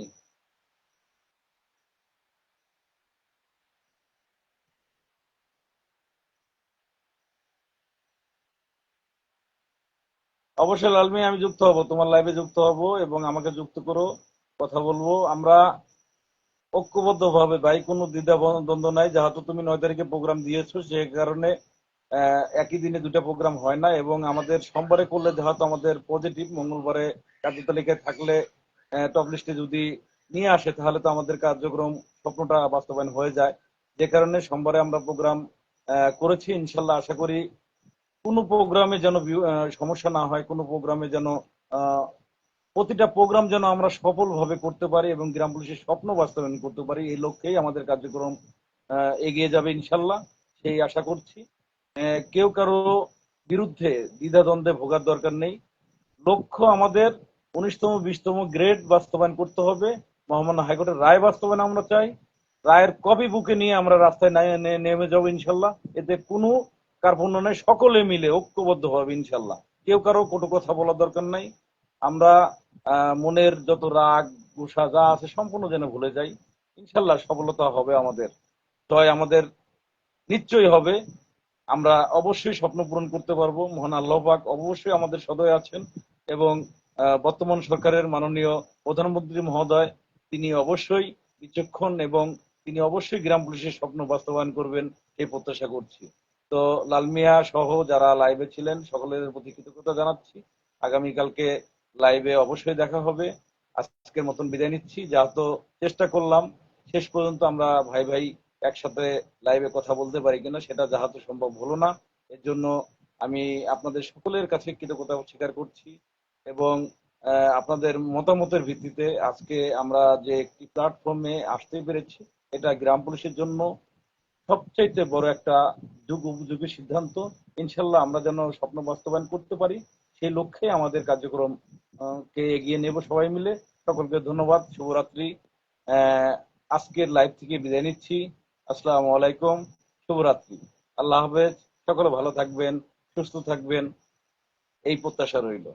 অবশ্যই লালমি, আমি যুক্ত হব, তোমার লাইভে যুক্ত হব এবং আমাকে যুক্ত করো, কথা বলবো আমরা ঐক্যবদ্ধ ভাবে ভাই, কোনো দ্বিধা দ্বন্দ্ব নাই। যেহেতু তুমি 9 তারিখে প্রোগ্রাম দিয়েছো, সে কারণে একই দিনে দুটা প্রোগ্রাম হয় না, এবং আমাদের সোমবারে করলে যেহেতু আমাদের পজিটিভ, মঙ্গলবারে কার্যতালিকায় থাকলে টপ লিস্টে যদি নিয়ে আসে, তাহলে তো আমাদের কার্যক্রম স্বপ্নটা বাস্তবায়ন হয়ে যায়। যে কারণে সোমবারে আমরা প্রোগ্রাম করেছি। ইনশাল্লাহ আশা করি কোনো প্রোগ্রামে যেন সমস্যা না হয়, কোনো প্রোগ্রামে যেন আহ, প্রতিটা প্রোগ্রাম যেন আমরা সফলভাবে করতে পারি এবং গ্রাম পুলিশের স্বপ্ন বাস্তবায়ন করতে পারি, এই লক্ষ্যেই আমাদের কার্যক্রম এগিয়ে যাবে ইনশাল্লাহ, সেই আশা করছি। কেউ কারো বিরুদ্ধে দ্বিধাদ্বন্দ্বে ভোগার দরকার নেই। লক্ষ্য আমাদের 19তম 20তম গ্রেড বাস্তবায়ন করতে হবে। মহামান্য হাইকোর্টের রায় বাস্তবায়ন আমরা চাই। রায়ের কপি বুকে নিয়ে আমরা রাস্তায় নেমে যাবো ইনশাল্লাহ। এতে কোনো কার্পণ্য নেই, সকলে মিলে ঐক্যবদ্ধ হবে ইনশাল্লাহ। কেউ কারো কটু কথা বলার দরকার নাই। আমরা মনের যত রাগ গুসা যা আছে সম্পূর্ণ যেন ভুলে যাই। ইনশাল্লাহ সফলতা হবে আমাদের, জয় আমাদের নিশ্চয়ই হবে। আমরা অবশ্যই স্বপ্ন পূরণ করতে পারবো। মহান আল্লাহ পাক অবশ্যই আমাদের সদয় আছেন, এবং বর্তমান সরকারের মাননীয় প্রধানমন্ত্রী মহোদয়, তিনি অবশ্যই বিচক্ষণ এবং তিনি অবশ্যই গ্রাম পুলিশের স্বপ্ন বাস্তবায়ন করবেন, এই প্রত্যাশা করছি। তো লালমিয়া সহ যারা লাইভে ছিলেন সকলের প্রতি কৃতজ্ঞতা জানাচ্ছি। আগামীকালকে লাইভে অবশ্যই দেখা হবে। আজকের মতন বিদায় নিচ্ছি, যেহেতু চেষ্টা করলাম শেষ পর্যন্ত আমরা ভাই ভাই একসাথে লাইভে কথা বলতে পারি কিনা, সেটা যাহাতে সম্ভব হলো না। এর জন্য আমি আপনাদের সকলের কাছে কৃতজ্ঞতা স্বীকার করছি, এবং আপনাদের মতামতের ভিত্তিতে আজকে আমরা যে একটি প্ল্যাটফর্মে আসতে পেরেছি, এটা গ্রাম পুলিশের জন্য সবচাইতে বড় একটা যুগ উপযোগী সিদ্ধান্ত। ইনশাল্লাহ আমরা যেন স্বপ্ন বাস্তবায়ন করতে পারি, সেই লক্ষ্যে আমাদের কার্যক্রম কে এগিয়ে নেব সবাই মিলে। সকলকে ধন্যবাদ, শুভরাত্রি। আজকের লাইভ থেকে বিদায় নিচ্ছি। আসসালামু আলাইকুম, শুভরাত্রি, আল্লাহ হাফেজ। সকলে ভালো থাকবেন, সুস্থ থাকবেন, এই প্রত্যাশা রইল।